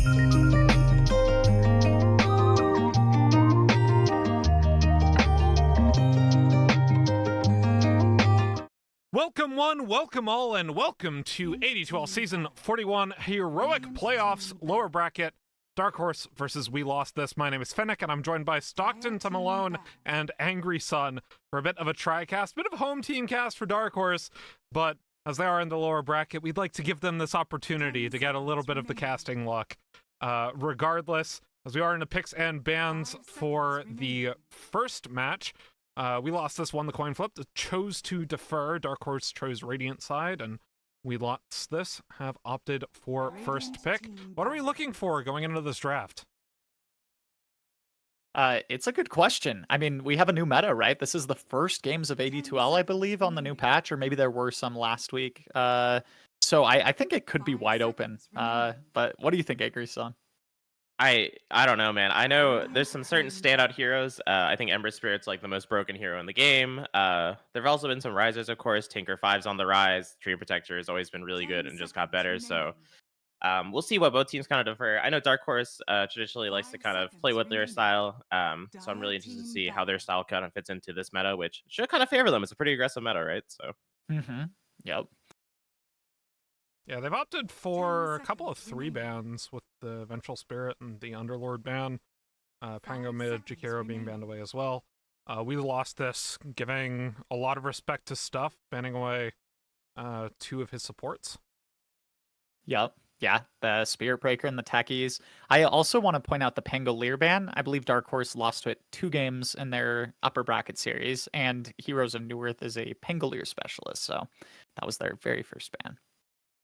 Welcome one, welcome all, and welcome to AD2L Season 41 Heroic Playoffs Lower Bracket Dark Horse versus We Lost This. My name is Fennec, and I'm joined by Stockton, Tom Malone, and Angry Sun for a bit of a tri-cast, bit of a home team cast for Dark Horse, but as they are in the lower bracket, we'd like to give them this opportunity to get a little bit of the casting luck. Regardless, as we are in the picks and bans for the first match, We Lost This, won the coin flip, chose to defer. Dark Horse chose Radiant side, and We Lost This have opted for first pick. What are we looking for going into this draft? It's a good question. I mean, we have a new meta, right? This is the first games of AD2L, I believe, on the new patch, or maybe there were some last week. So I think it could be wide open. But what do you think, Agri-san? I don't know, man. I know there's some certain standout heroes. I think Ember Spirit's like the most broken hero in the game. There've also been some risers, of course. Tinker 5's on the rise. Dream Protector has always been really good and just got better. So we'll see what both teams kind of defer. I know Dark Horse traditionally likes to kind of play with their style. So I'm really interested to see how their style kind of fits into this meta, which should kind of favor them. It's a pretty aggressive meta, right? So. Yep. Yeah, they've opted for a couple of 3 bans with the Vengeful Spirit and the Underlord ban. Pango mid, Jakiro being banned away as well. We Lost This, giving a lot of respect to Stuff, banning away 2 of his supports. Yep. Yeah, the Spirit Breaker and the Techies. I also want to point out the Pangolier ban. I believe Dark Horse lost to it 2 games in their upper bracket series, and Heroes of New Earth is a Pangolier specialist, so that was their very first ban.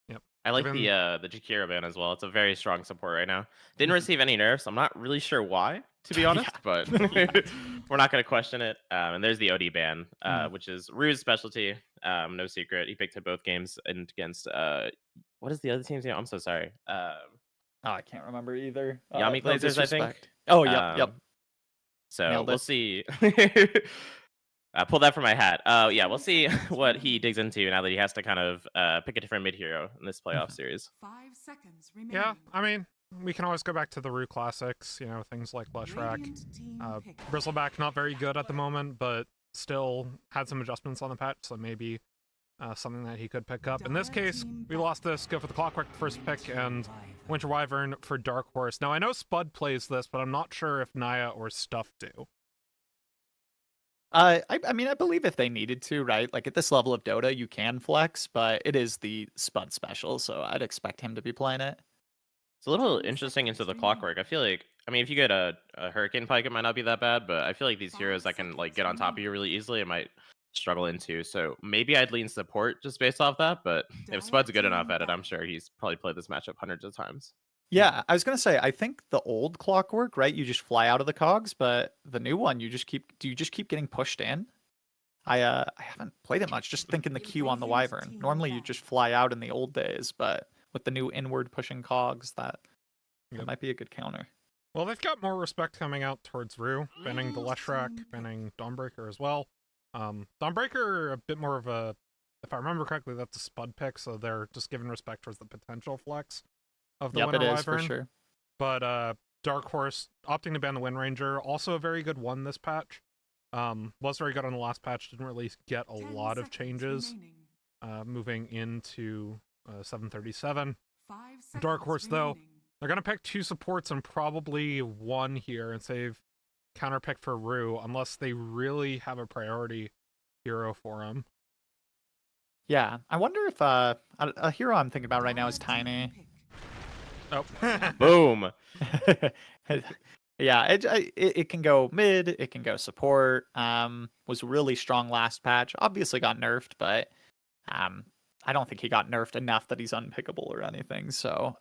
Yep. I like the Jakiro ban as well. It's a very strong support right now. Didn't receive any nerfs. I'm not really sure why, to be honest, but we're not going to question it. And there's the OD ban, which is Rue's specialty. No secret. He picked it both games and against what is the other team's name? I'm so sorry. I can't remember either. Yami No Glazers, I think. disrespect. Oh, yep. So Nailed we'll it. see. Pull that from my hat. Yeah, we'll see what he digs into now that he has to kind of pick a different mid hero in this playoff series. 5 seconds remaining. Yeah, I mean, we can always go back to the Rue classics, you know, things like Leshrac. Bristleback, not very good at the moment, but still had some adjustments on the patch, so maybe something that he could pick up. In this case, We Lost This, go for the Clockwork first pick, and Winter Wyvern for Dark Horse. Now, I know Spud plays this, but I'm not sure if Naya or Stuff do. I mean, I believe if they needed to, right? Like at this level of Dota, you can flex, but it is the Spud special, so I'd expect him to be playing it. It's a little interesting into the Clockwork. I feel like, I mean, if you get a Hurricane Pike, it might not be that bad, but I feel like these heroes that can like get on top of you really easily, it might struggle into. So maybe I'd lean support just based off that, but if Spud's good enough at it, I'm sure he's probably played this matchup hundreds of times. Yeah, I was gonna say, I think the old Clockwork, right? You just fly out of the cogs, but the new one, do you just keep getting pushed in? I haven't played it much. Just thinking the Q on the Wyvern. Normally you just fly out in the old days, but with the new inward pushing cogs, that might be a good counter. Well, they've got more respect coming out towards Rue, banning the Leshrac, banning Dawnbreaker as well. Dawnbreaker, a bit more of a, if I remember correctly, that's a Spud pick, so they're just giving respect towards the potential flex of the Winter Wyvern. For sure. But Dark Horse opting to ban the Wind Ranger, also a very good one this patch. Was very good on the last patch, didn't really get a lot of changes moving into 737. Dark Horse, though, they're going to pick 2 supports and probably 1 here and save counter pick for Rue, unless they really have a priority hero for him. Yeah, I wonder if a hero I'm thinking about right now is Tiny. Oh, boom. Yeah, it can go mid, it can go support. Was really strong last patch. Obviously got nerfed, but I don't think he got nerfed enough that he's unpickable or anything. So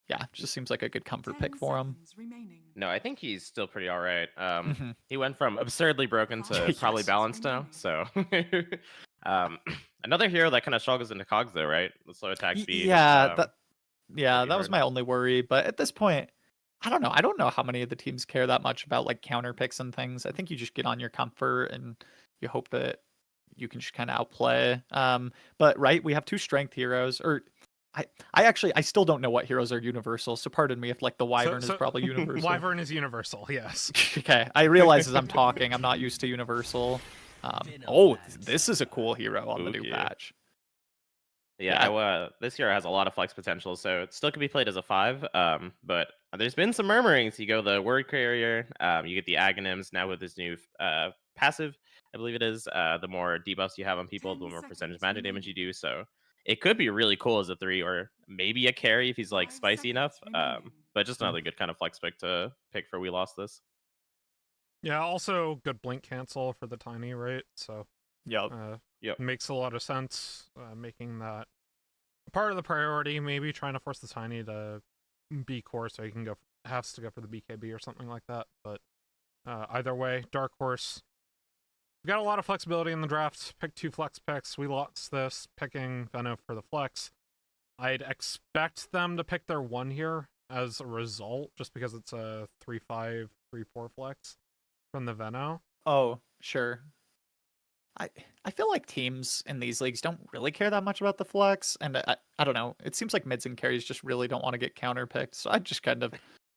yeah, just seems like a good comfort pick for him. No, I think he's still pretty all right. He went from absurdly broken to probably balanced now. So another hero that kind of struggles into cogs though, right? The slow attack speed. Yeah, that was my only worry. But at this point, I don't know. I don't know how many of the teams care that much about like counter picks and things. I think you just get on your comfort and you hope that you can just kind of outplay. But right, we have 2 strength heroes, or I still don't know what heroes are universal, so pardon me if like the Wyvern is probably universal. Wyvern is universal, yes. Okay, I realize as I'm talking, I'm not used to universal. Oh, this is a cool hero on the new Spooky. patch. Yeah, this hero has a lot of flex potential, so it still can be played as a 5. But there's been some murmurings. You go the word carrier, you get the agonyms now with this new passive, I believe it is. The more debuffs you have on people, the more percentage magic damage you do. So it could be really cool as a 3, or maybe a carry if he's like spicy enough. But just another good kind of flex pick to pick for We Lost This. Yeah, also good blink cancel for the tiny, right? So Yep. makes a lot of sense, making that part of the priority, maybe trying to force the tiny to be core so he can has to go for the BKB or something like that. But either way, Dark Horse, we've got a lot of flexibility in the draft. Pick 2 flex picks. We lost this, picking Veno for the flex. I'd expect them to pick their 1 here as a result, just because it's a 3-5, 3-4 flex from the Veno. Oh, sure. I feel like teams in these leagues don't really care that much about the flex, and I don't know. It seems like mids and carries just really don't want to get counterpicked, so I just kind of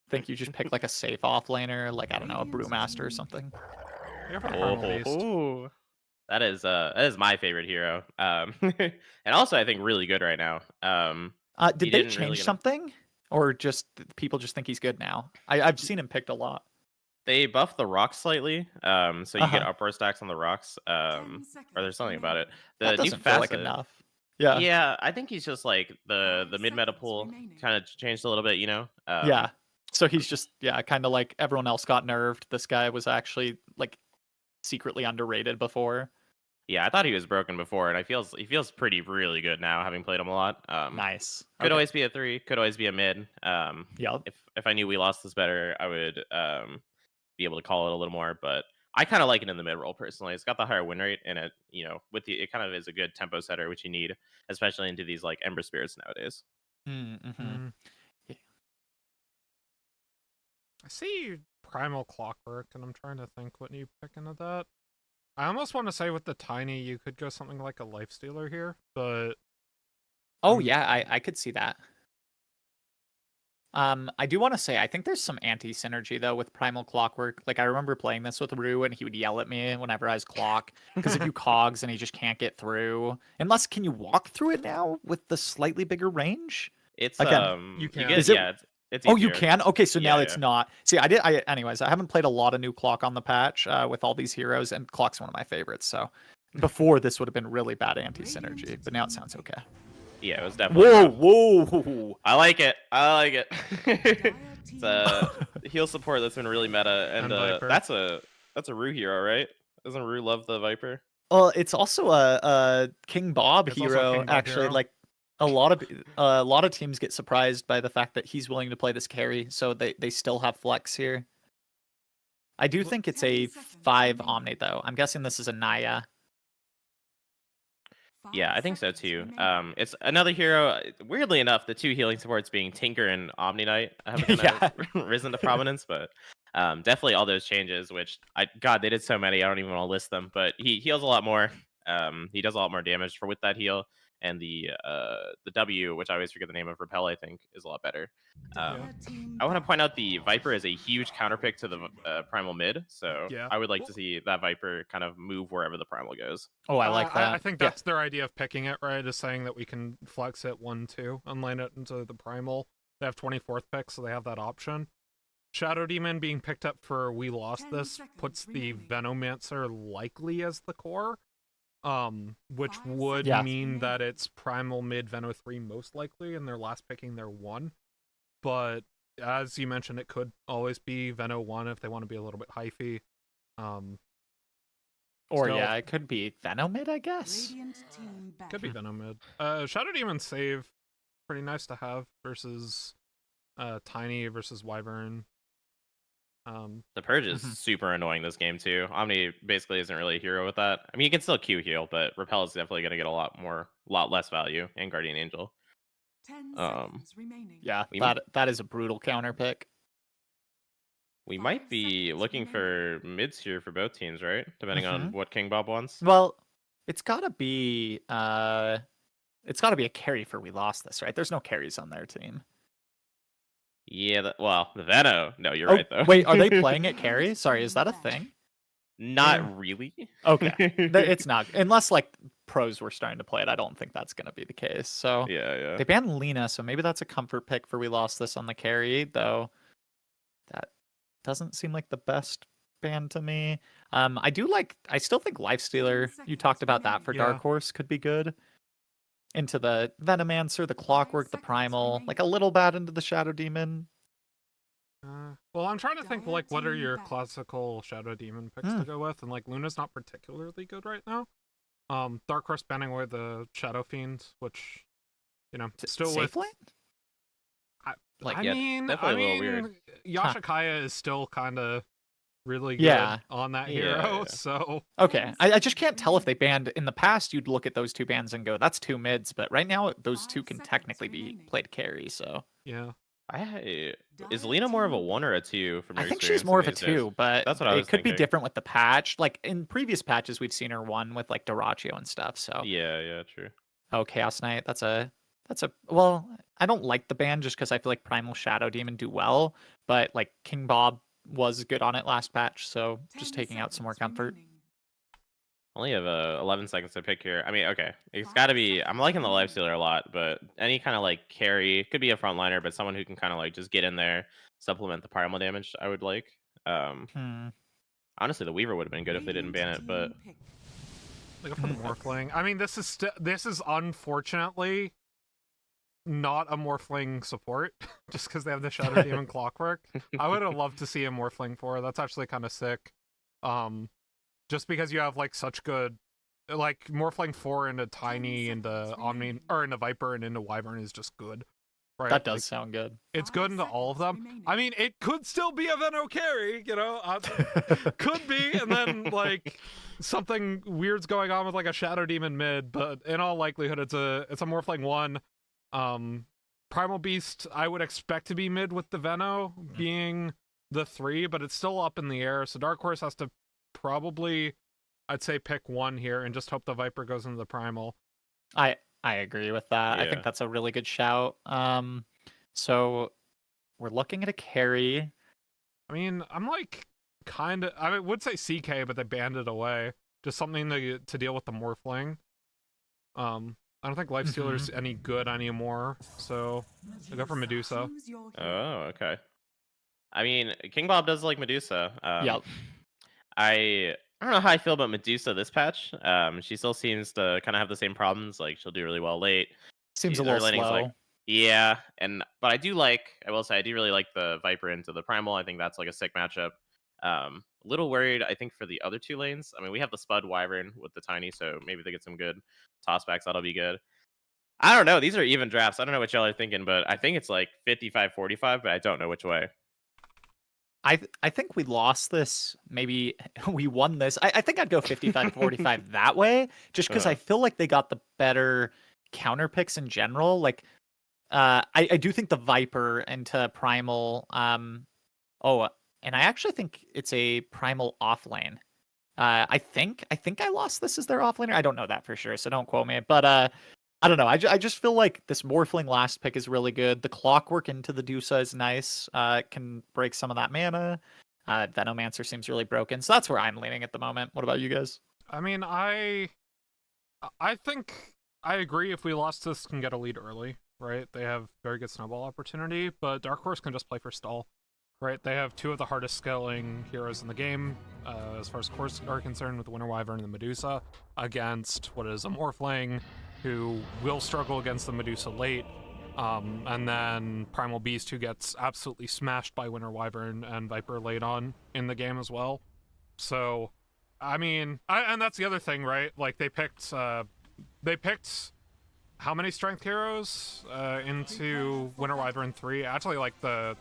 think you just pick like a safe offlaner, like I don't know, a Brewmaster or something. Oh, that is my favorite hero. And also I think really good right now. Did they change something, or just people just think he's good now? I've seen him picked a lot. They buffed the rocks slightly, so you get upper stacks on the rocks. Or there's something about it. The That doesn't feel like enough. Yeah. Yeah, I think he's just like the mid meta pool kind of changed a little bit, you know. Yeah. So he's just kind of like everyone else got nerfed. This guy was actually like secretly underrated before. Yeah, I thought he was broken before, and he feels pretty really good now, having played him a lot. Nice. Could always be a 3, could always be a mid. Yep. If I knew We Lost This better, I would be able to call it a little more, but I kind of like it in the mid roll personally. It's got the higher win rate, and it, you know, it kind of is a good tempo setter, which you need, especially into these like Ember Spirits nowadays. Mm-hmm. Yeah. I see Primal Clockwork, and I'm trying to think what you pick into that. I almost want to say with the tiny, you could go something like a Lifestealer here, but oh yeah, I could see that. I do want to say I think there's some anti-synergy though with Primal Clockwork. Like I remember playing this with Rue and he would yell at me whenever I was clock because if you cogs and he just can't get through. Unless can you walk through it now with the slightly bigger range? It's Again, you can. It's oh, easier. you can? Okay, so now it's yeah. not. See, anyways, I haven't played a lot of new clock on the patch with all these heroes, and clock's one of my favorites. So before this would have been really bad anti-synergy, but now it sounds okay. Yeah, it was definitely. Whoa! I like it. It's heal support that's been really meta, and that's a Rue hero, right? Doesn't Rue love the Viper? Well, it's also a King Bob hero. King Bob actually, hero. like a lot of teams get surprised by the fact that he's willing to play this carry, so they still have flex here. I do think it's a 5 Omni though. I'm guessing this is a Naya. Yeah, I think so too. It's another hero. Weirdly enough, the 2 healing supports being Tinker and Omni Knight have kind of risen to prominence, but definitely all those changes. Which God, they did so many. I don't even want to list them. But he heals a lot more. He does a lot more damage with that heal, and the W, which I always forget the name of, Repel, I think, is a lot better. I want to point out the Viper is a huge counterpick to the Primal mid, so I would like to see that Viper kind of move wherever the Primal goes. Oh, I like that. I think that's their idea of picking it, right? Is saying that we can flex it 1-2 and line it into the Primal. They have 24th pick, so they have that option. Shadow Demon being picked up for We Lost This puts the Venomancer likely as the core. Which would mean that it's Primal mid Veno 3 most likely, and they're last picking their 1. But as you mentioned, it could always be Veno 1 if they want to be a little bit hyphy. Or it could be Veno mid, I guess. Could be Veno mid. Shadow Demon save, pretty nice to have versus Tiny versus Wyvern. The Purge is super annoying this game too. Omni basically isn't really a hero with that. I mean, you can still Q heal, but Repel is definitely going to get a lot less value, and Guardian Angel. 10 seconds remaining. Yeah, that is a brutal counter pick. We might be looking for mids here for both teams, right? Depending on what King Bob wants. Well, it's gotta be it's got to be a carry for We Lost This, right? There's no carries on their team. Yeah, well, the Veno. No, you're Oh, right though. wait, are they playing it carry? Sorry, is that a thing? Not really. Okay, it's not. Unless like pros were starting to play it, I don't think that's going to be the case. So Yeah. they banned Lena, so maybe that's a comfort pick for We Lost This on the carry, though. That doesn't seem like the best ban to me. I still think Lifestealer, you talked about that for Yeah. Dark Horse, could be good. Into the Venomancer, the Clockwork, the Primal, like a little bad into the Shadow Demon. Well, I'm trying to think, like, what are your classical Shadow Demon picks Hmm. to go with? And, like, Luna's not particularly good right now. Dark Horse banning away the Shadow Fiend, which, you know, still with... Safe lane? Like, I yeah, mean, definitely a little weird. Yashikaya is still kind of really good Yeah. on that Yeah, hero, yeah. so... Okay, I just can't tell if they banned in the past. You'd look at those two bans and go, "That's two mids," but right now those two can technically be played carry. So Yeah. Is Lena more of a 1 or a 2 from I your think experience she's more in of a these days? 2, but That's what I it was could be thinking. different with the patch. Like in previous patches, we've seen her 1 with like Dorachio and stuff. So Yeah, true. oh, Chaos Knight, that's a well. I don't like the ban just because I feel like Primal Shadow Demon do well, but like King Bob was good on it last patch, so just taking out some more comfort. Only have 11 seconds to pick here. I mean, okay, it's got to be. I'm liking the Lifestealer a lot, but any kind of like carry could be a frontliner, but someone who can kind of like just get in there, supplement the primal damage. I would like. Honestly, the Weaver would have been good if they didn't ban it, but Like, for the Morphling. I mean, this is unfortunately not a Morphling support, just because they have the Shadow Demon Clockwork. I would have loved to see a Morphling for. That's actually kind of sick. Just because you have like such good, like Morphling 4 into Tiny into Omni or into Viper and into Wyvern is just good. Right? That does Like, sound good. it's good into all of them. I mean, it could still be a Veno carry, you know, could be, and then like something weird's going on with like a Shadow Demon mid, but in all likelihood, it's a Morphling 1. Primal Beast, I would expect to be mid with the Veno being the 3, but it's still up in the air. So Dark Horse has to probably, I'd say, pick 1 here and just hope the Viper goes into the Primal. I agree with that. I Yeah. think that's a really good shout. So we're looking at a carry. I mean, I'm like I would say CK, but they banned it away. Just something to deal with the Morphling. I don't think Lifestealer's any good anymore, so I go for Medusa. oh, okay. I mean, King Bob does like Medusa. Yep. I don't know how I feel about Medusa this patch. She still seems to kind of have the same problems. Like she'll do really well late. Seems a Her little laning's slow. like, yeah, but I will say I do really like the Viper into the Primal. I think that's like a sick matchup. A little worried, I think, for the other 2 lanes. I mean, we have the Spud Wyvern with the Tiny, so maybe they get some good tossbacks. That'll be good. I don't know. These are even drafts. I don't know what y'all are thinking, but I think it's like 55-45, but I don't know which way. I think we lost this. Maybe we won this. I think I'd go 55-45 that way, just because I feel like they got the better counter picks in general. Like, I do think the Viper into Primal. And I actually think it's a Primal off lane. I think I lost this as their offlaner. I don't know that for sure, so don't quote me. But I don't know. I just feel like this Morphling last pick is really good. The Clockwork into the Dusa is nice. Can break some of that mana. Venomancer seems really broken, so that's where I'm leaning at the moment. What about you guys? I mean, I think I agree. If We Lost This can get a lead early, right? They have very good snowball opportunity, but Dark Horse can just play for stall. Right, they have 2 of the hardest scaling heroes in the game, as far as cores are concerned, with the Winter Wyvern and the Medusa, against what is a Morphling, who will struggle against the Medusa late, and then Primal Beast, who gets absolutely smashed by Winter Wyvern and Viper late on in the game as well. So, I mean, and that's the other thing, right? Like, they picked how many strength heroes into Winter Wyvern 3? Actually, like, the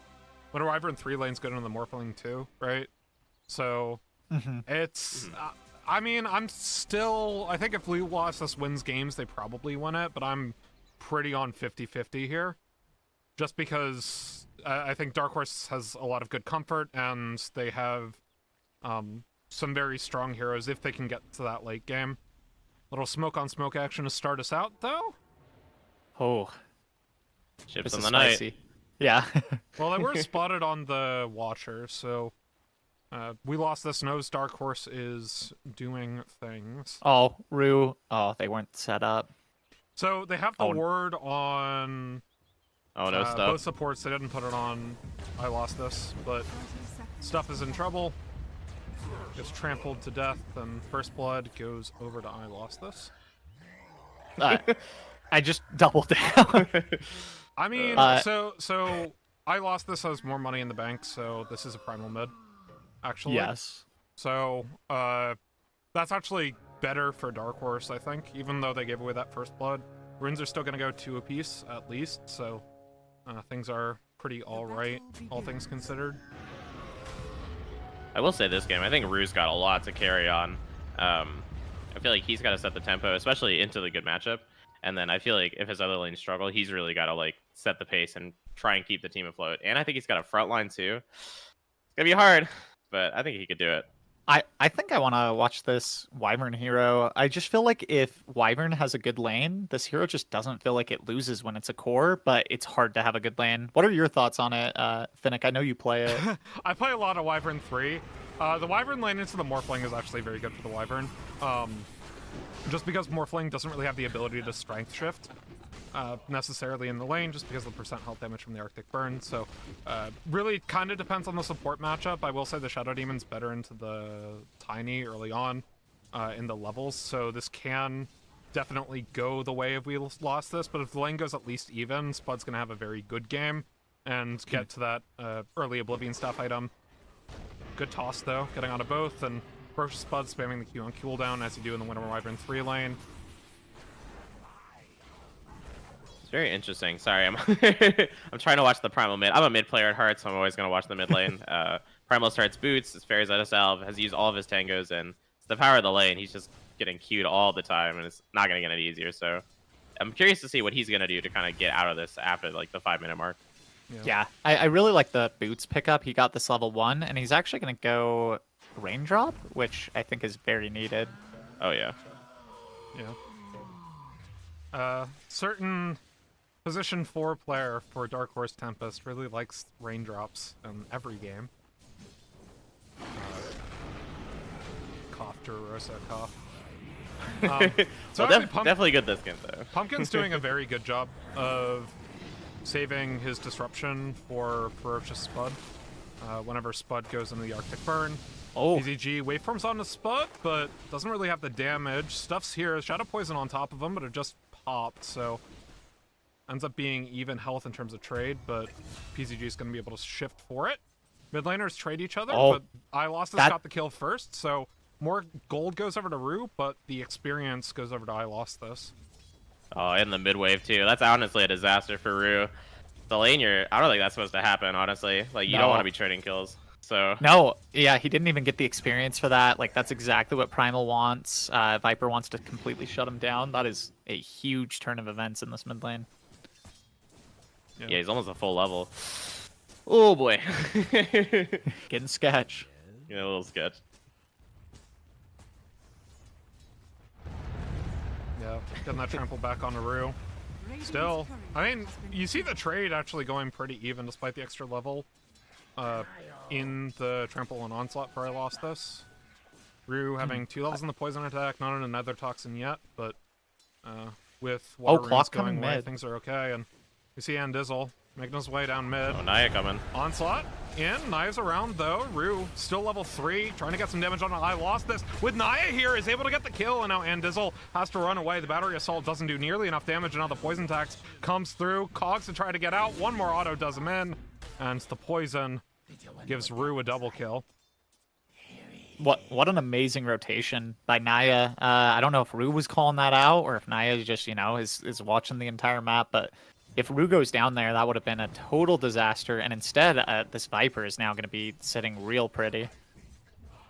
Winter Wyvern 3 lane's good on the Morphling too, right? So it's, I mean, I think if We Lost This wins games, they probably win it, but I'm pretty on 50-50 here. Just because I think Dark Horse has a lot of good comfort, and they have some very strong heroes if they can get to that late game. Little smoke on smoke action to start us out, though. Oh, Ships this in is the night. spicy. Yeah. Well, they were spotted on the Watcher, so we lost this. Knows Dark Horse is doing things. Oh, Rue. Oh, they weren't set up. So they have the Oh. word on Oh no, both stuff. supports. They didn't put it on I Lost This, but Stuff is in trouble. Gets trampled to death, and First Blood goes over to I Lost This. I just doubled down. I mean, Uh, so I Lost This has more money in the bank, so this is a primal mid, actually. Yes. So that's actually better for Dark Horse, I think, even though they gave away that First Blood. Runes are still going to go 2 apiece, at least, so things are pretty alright, all things considered. I will say this game, I think Rue's got a lot to carry on. I feel like he's got to set the tempo, especially into the good matchup. And then I feel like if his other lanes struggle, he's really got to like set the pace and try and keep the team afloat. And I think he's got a front line too. It's gonna be hard, but I think he could do it. I think I want to watch this Wyvern hero. I just feel like if Wyvern has a good lane, this hero just doesn't feel like it loses when it's a core, but it's hard to have a good lane. What are your thoughts on it, Finnick? I know you play it. I play a lot of Wyvern 3. The Wyvern lane into the Morphling is actually very good for the Wyvern. Just because Morphling doesn't really have the ability to strength shift necessarily in the lane, just because of the percent health damage from the Arctic Burn. So really kind of depends on the support matchup. I will say the Shadow Demon's better into the Tiny early on in the levels, so this can definitely go the way if we lost this, but if the lane goes at least even, Spud's going to have a very good game and get to that early Oblivion Staff item. Good toss, though, getting onto both, and Ferocious Spud spamming the Q on cooldown as you do in the Winter Wyvern 3 lane. It's very interesting. Sorry, I'm I'm trying to watch the Primal mid. I'm a mid player at heart, so I'm always going to watch the mid lane. Primal starts boots, his Fairies AD2L, has used all of his tangos, and it's the power of the lane. He's just getting queued all the time, and it's not going to get any easier. So I'm curious to see what he's going to do to kind of get out of this after like the 5-minute mark. Yeah, I really like the boots pickup. He got this level 1, and he's actually going to go Raindrop, which I think is very needed. Oh yeah. Yeah. Certain position 4 player for Dark Horse Tempest really likes raindrops in every game. Cough, Rosa, cough. So Well, actually, definitely good this game though. Pumpkin's doing a very good job of saving his disruption for Ferocious Spud. Whenever Spud goes into the Arctic Burn. Oh, PZG waveforms onto Spud, but doesn't really have the damage. Stuff's here, Shadow Poison on top of him, but it just popped, so ends up being even health in terms of trade, but PZG is going to be able to shift for it. Mid laners trade each other, but I Lost This got the kill first, so more gold goes over to Rue, but the experience goes over to I Lost This. Oh, and the mid wave too. That's honestly a disaster for Rue. The lane, I don't think that's supposed to happen, honestly. Like, you don't want to be trading kills. So no, yeah, he didn't even get the experience for that. Like, that's exactly what Primal wants. Viper wants to completely shut him down. That is a huge turn of events in this mid lane. Yeah, he's almost a full level. Oh boy. Getting sketch. Yeah, a little sketch. Yeah, getting that trample back on Rue. Still, I mean, you see the trade actually going pretty even despite the extra level in the trample and onslaught for I Lost This. Rue having 2 levels in the poison attack, not in another toxin yet, but with water runes going away, mid. things are okay. And we see Andizzle making his way down mid. Oh, Naya coming. Onslaught in, Naya's around though. Rue still level 3, trying to get some damage on I Lost This. With Naya here, is able to get the kill, and now Andizzle has to run away. The battery assault doesn't do nearly enough damage, and now the poison tax comes through. Cogs to try to get out. One more auto does him in, and the poison gives Rue a double kill. What an amazing rotation by Naya. I don't know if Rue was calling that out or if Naya just, is watching the entire map, but if Rue goes down there, that would have been a total disaster, and instead, this Viper is now going to be sitting real pretty.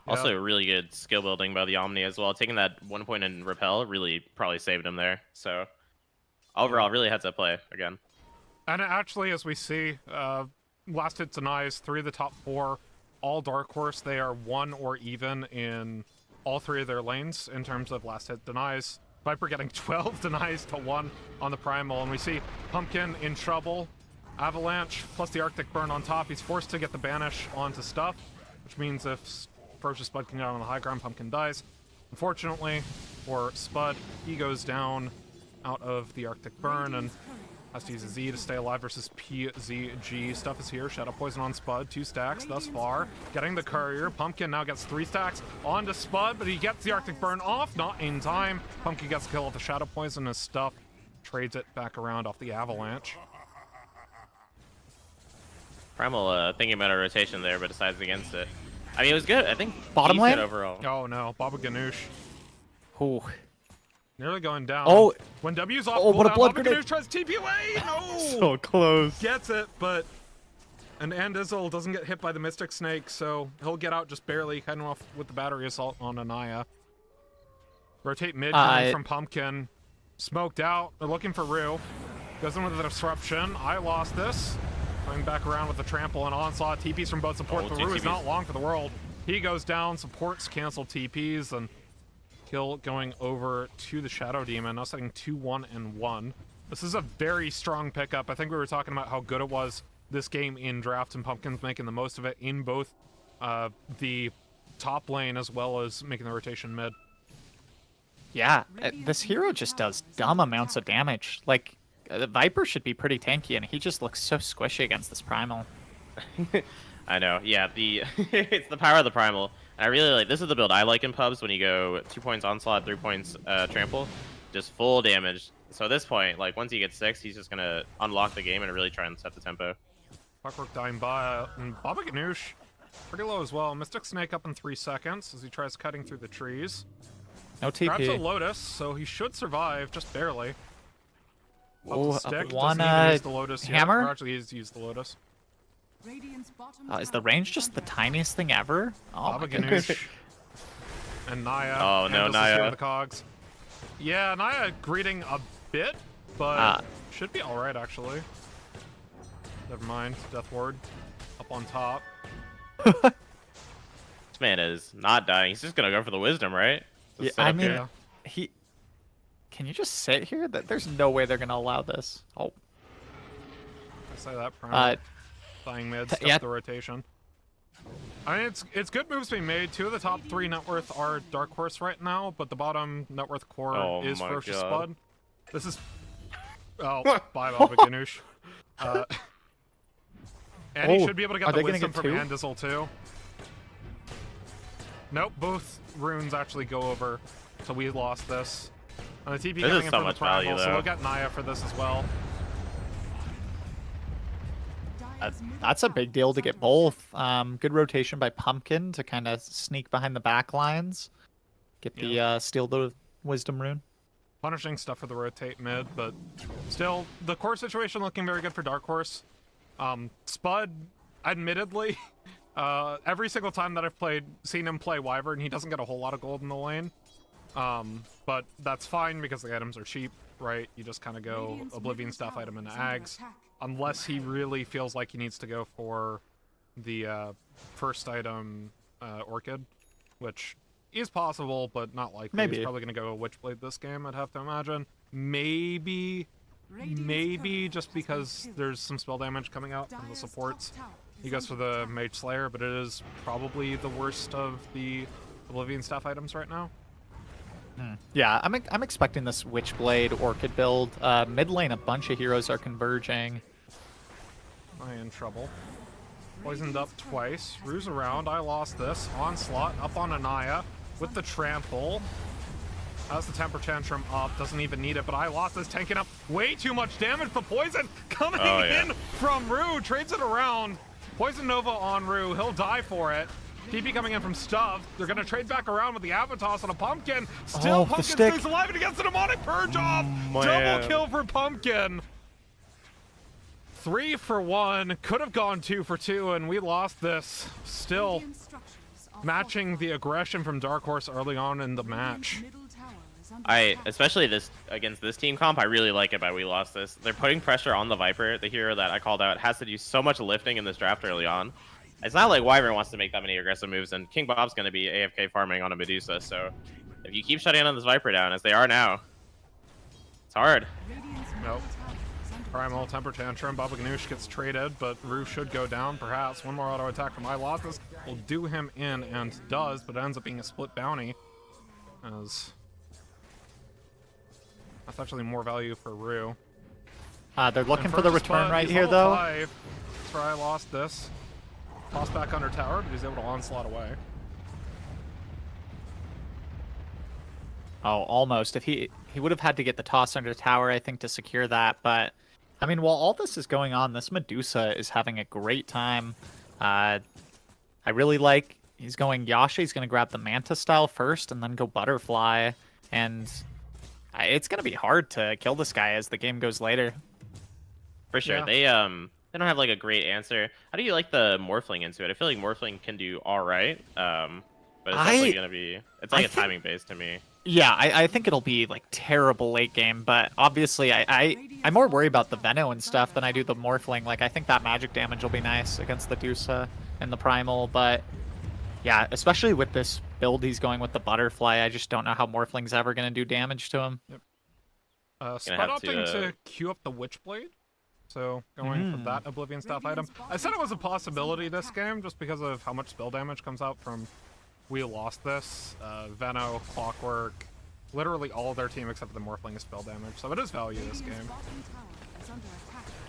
Also, really good skill building by the Omni as well. Taking that 1 point in Repel really probably saved him there. So, overall, really heads up play again. And actually, as we see, Last Hit Denies 3 of the top 4, all Dark Horse. They are 1 or even in all 3 of their lanes in terms of Last Hit Denies. Viper getting 12 denies to 1 on the Primal, and we see Pumpkin in trouble. Avalanche plus the Arctic Burn on top. He's forced to get the Banish onto Stuff, which means if Ferocious Spud can get on the high ground, Pumpkin dies. Unfortunately for Spud, he goes down out of the Arctic Burn and has to use a Z to stay alive versus PZG. Stuff is here. Shadow Poison on Spud. 2 stacks thus far. Getting the Courier. Pumpkin now gets 3 stacks onto Spud, but he gets the Arctic Burn off. Not in time. Pumpkin gets the kill with the Shadow Poison as Stuff trades it back around off the Avalanche. Primal thinking about a rotation there, but decides against it. I mean, it was good. I think Bottom decent lane? overall. Oh no. Baba Ganoush. Ooh. Nearly going down. Oh. When W's off Oh, what a cooldown, blood Baba grenade. Ganoush tries TP away. No. So close. Gets it, but and Andizzle doesn't get hit by the Mystic Snake, so he'll get out just barely, kind of off with the battery assault on Anaya. Rotate mid coming from Pumpkin. Smoked out. They're looking for Rue. Goes in with the disruption. I lost this. Coming back around with the trample and onslaught. TPs from both support, but Rue is not long for the world. He goes down, supports cancel TPs, and kill going over to the Shadow Demon. Now setting 2-1 and 1. This is a very strong pickup. I think we were talking about how good it was this game in draft, and Pumpkin's making the most of it in both the top lane as well as making the rotation mid. Yeah, this hero just does dumb amounts of damage. Like, the Viper should be pretty tanky, and he just looks so squishy against this Primal. I know. Yeah, it's the power of the Primal. And I really like, this is the build I like in pubs when you go 2 points onslaught, 3 points trample, just full damage. So at this point, like once he gets 6, he's just gonna unlock the game and really try and set the tempo. Clockwork dying by, and Baba Ganoush pretty low as well. Mystic Snake up in 3 seconds as he tries cutting through the trees. No Grabs a TP. Lotus, so he should survive, just barely. Oh, Stick, one doesn't even use the Lotus yet. hammer? Or actually, he's used the Lotus. Is the range just the tiniest thing ever? Oh Baba my goodness. Ganoush and Naya. Oh, no, handles the Naya. steal with the cogs. Yeah, Naya greeting a bit, but should be alright actually. Never mind. Death Ward up on top. This man is not dying. He's just gonna go for the wisdom, right? Yeah, Just set I up mean, here. he... Can you just sit here? There's no way they're gonna allow this. Oh. I say that. Prime. Uh, Dying mid, yeah. stuff the rotation. I mean, it's good moves being made. 2 of the top 3 net worth are Dark Horse right now, but the bottom net worth core Oh is my Ferocious God. Spud. This is... Oh, bye Baba Ganoush. And he should be able to get are the they gonna wisdom get from 2? Andizzle too. Nope, both runes actually go over, so we lost this. And the TP This coming is in so from the much value, Primal, so though. we'll get Naya for this as well. That's a big deal to get both. Good rotation by Pumpkin to kind of sneak behind the back lines. Get the steal the wisdom rune. Punishing stuff for the rotate mid, but still, the core situation looking very good for Dark Horse. Spud, admittedly, every single time that I've seen him play Wyvern, he doesn't get a whole lot of gold in the lane. But that's fine because the items are cheap, right? You just kind of go Oblivion Staff item into Ags, unless he really feels like he needs to go for the first item Orchid, which is possible, but not likely. Maybe. He's probably going to go Witchblade this game, I'd have to imagine. Maybe just because there's some spell damage coming out from the supports. He goes for the Mage Slayer, but it is probably the worst of the Oblivion Staff items right now. Yeah, I'm expecting this Witchblade Orchid build. Mid lane, a bunch of heroes are converging. I in trouble. Poisoned up twice. Ruse around. I lost this. Onslaught up on Anaya with the trample. Has the temper tantrum up. Doesn't even need it, but I lost this. Tanking up way too much damage. The poison coming in from Rue. Trades it around. Poison Nova on Rue. He'll die for it. TP coming in from Stuff. They're going to trade back around with the Avatos on a Pumpkin. Still, Pumpkin stays alive and he gets the demonic purge off. Double kill for Pumpkin. 3 for 1. Could have gone 2 for 2, and we lost this. Still matching the aggression from Dark Horse early on in the match. Especially against this team comp, I really like it by we lost this. They're putting pressure on the Viper, the hero that I called out, has to do so much lifting in this draft early on. It's not like Wyvern wants to make that many aggressive moves, and King Bob's going to be AFK farming on a Medusa, so if you keep shutting on this Viper down, as they are now, It's hard. Nope. Primal Temper Tantrum. Baba Ganoush gets traded, but Rue should go down. Perhaps one more auto attack from WeLostThis will do him in, and does, but it ends up being a split bounty. As that's actually more value for Rue. They're looking for the return right here, though. 5. That's where I lost this. Toss back under tower, but he's able to onslaught away. Oh, almost. If he would have had to get the toss under tower, I think, to secure that. But I mean, while all this is going on, this Medusa is having a great time. I really like. He's going Yasha. He's going to grab the Manta style first, and then go Butterfly. And it's going to be hard to kill this guy as the game goes later. For sure. Yeah. They don't have like a great answer. How do you like the Morphling into it? I feel like Morphling can do all right, but it's definitely gonna be. It's like a timing base to me. Yeah, I think it'll be like terrible late game, but obviously I'm more worried about the Veno and stuff than I do the Morphling. Like I think that magic damage will be nice against the Dusa and the Primal, but yeah, especially with this build he's going with the Butterfly, I just don't know how Morphling's ever gonna do damage to him. Yep. Spud opting to queue up the Witchblade. So going for that Oblivion staff item. I said it was a possibility this game just because of how much spell damage comes out from WeLostThis, Veno, Clockwork, literally all of their team except for the Morphling is spell damage. So it is value this game.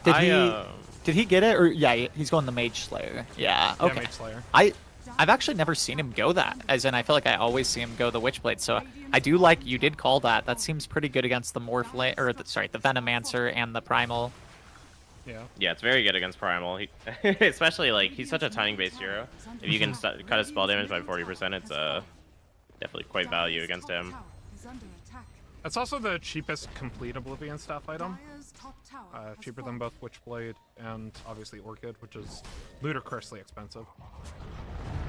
Did he get it? Or yeah, he's going the Mage Slayer. Yeah, okay. Yeah, Mage Slayer. I've actually never seen him go that, as in I feel like I always see him go the Witchblade, so I do like you did call that. That seems pretty good against the Morphling, or the Venomancer and the Primal. Yeah, it's very good against Primal. Especially like he's such a timing based hero. If you can cut his spell damage by 40%, it's definitely quite value against him. It's also the cheapest complete Oblivion staff item. Cheaper than both Witchblade and obviously Orchid, which is ludicrously expensive.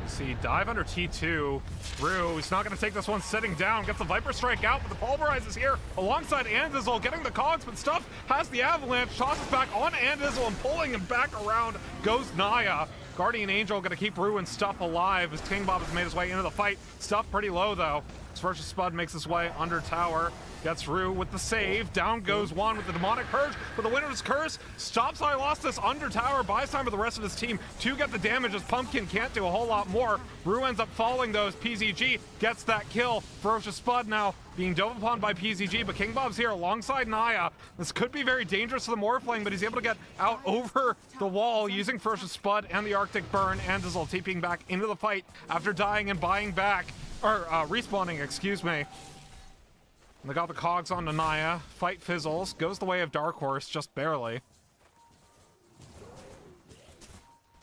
You see, dive under T2. Rue, he's not going to take this one sitting down. Gets the Viper Strike out, but the Pulverize is here alongside Andizzle, getting the cogs, but Stuff has the Avalanche, tosses back on Andizzle and pulling him back around goes Naya. Guardian Angel going to keep Rue and Stuff alive as King Bob has made his way into the fight. Stuff pretty low, though. Versus Spud makes his way under tower. Gets Rue with the save. Down goes Juan with the Demonic Purge. But the Winter's Curse stops WeLostThis under tower. Buys time for the rest of his team to get the damage as Pumpkin can't do a whole lot more. Rue ends up falling though as PZG gets that kill. Ferocious Spud now being dove upon by PZG, but King Bob's here alongside Naya. This could be very dangerous for the Morphling, but he's able to get out over the wall using Ferocious Spud and the Arctic Burn. And Dizzle TPing back into the fight after dying and buying back. Or respawning, excuse me. And they got the cogs on Naya. Fight fizzles. Goes the way of Dark Horse, just barely.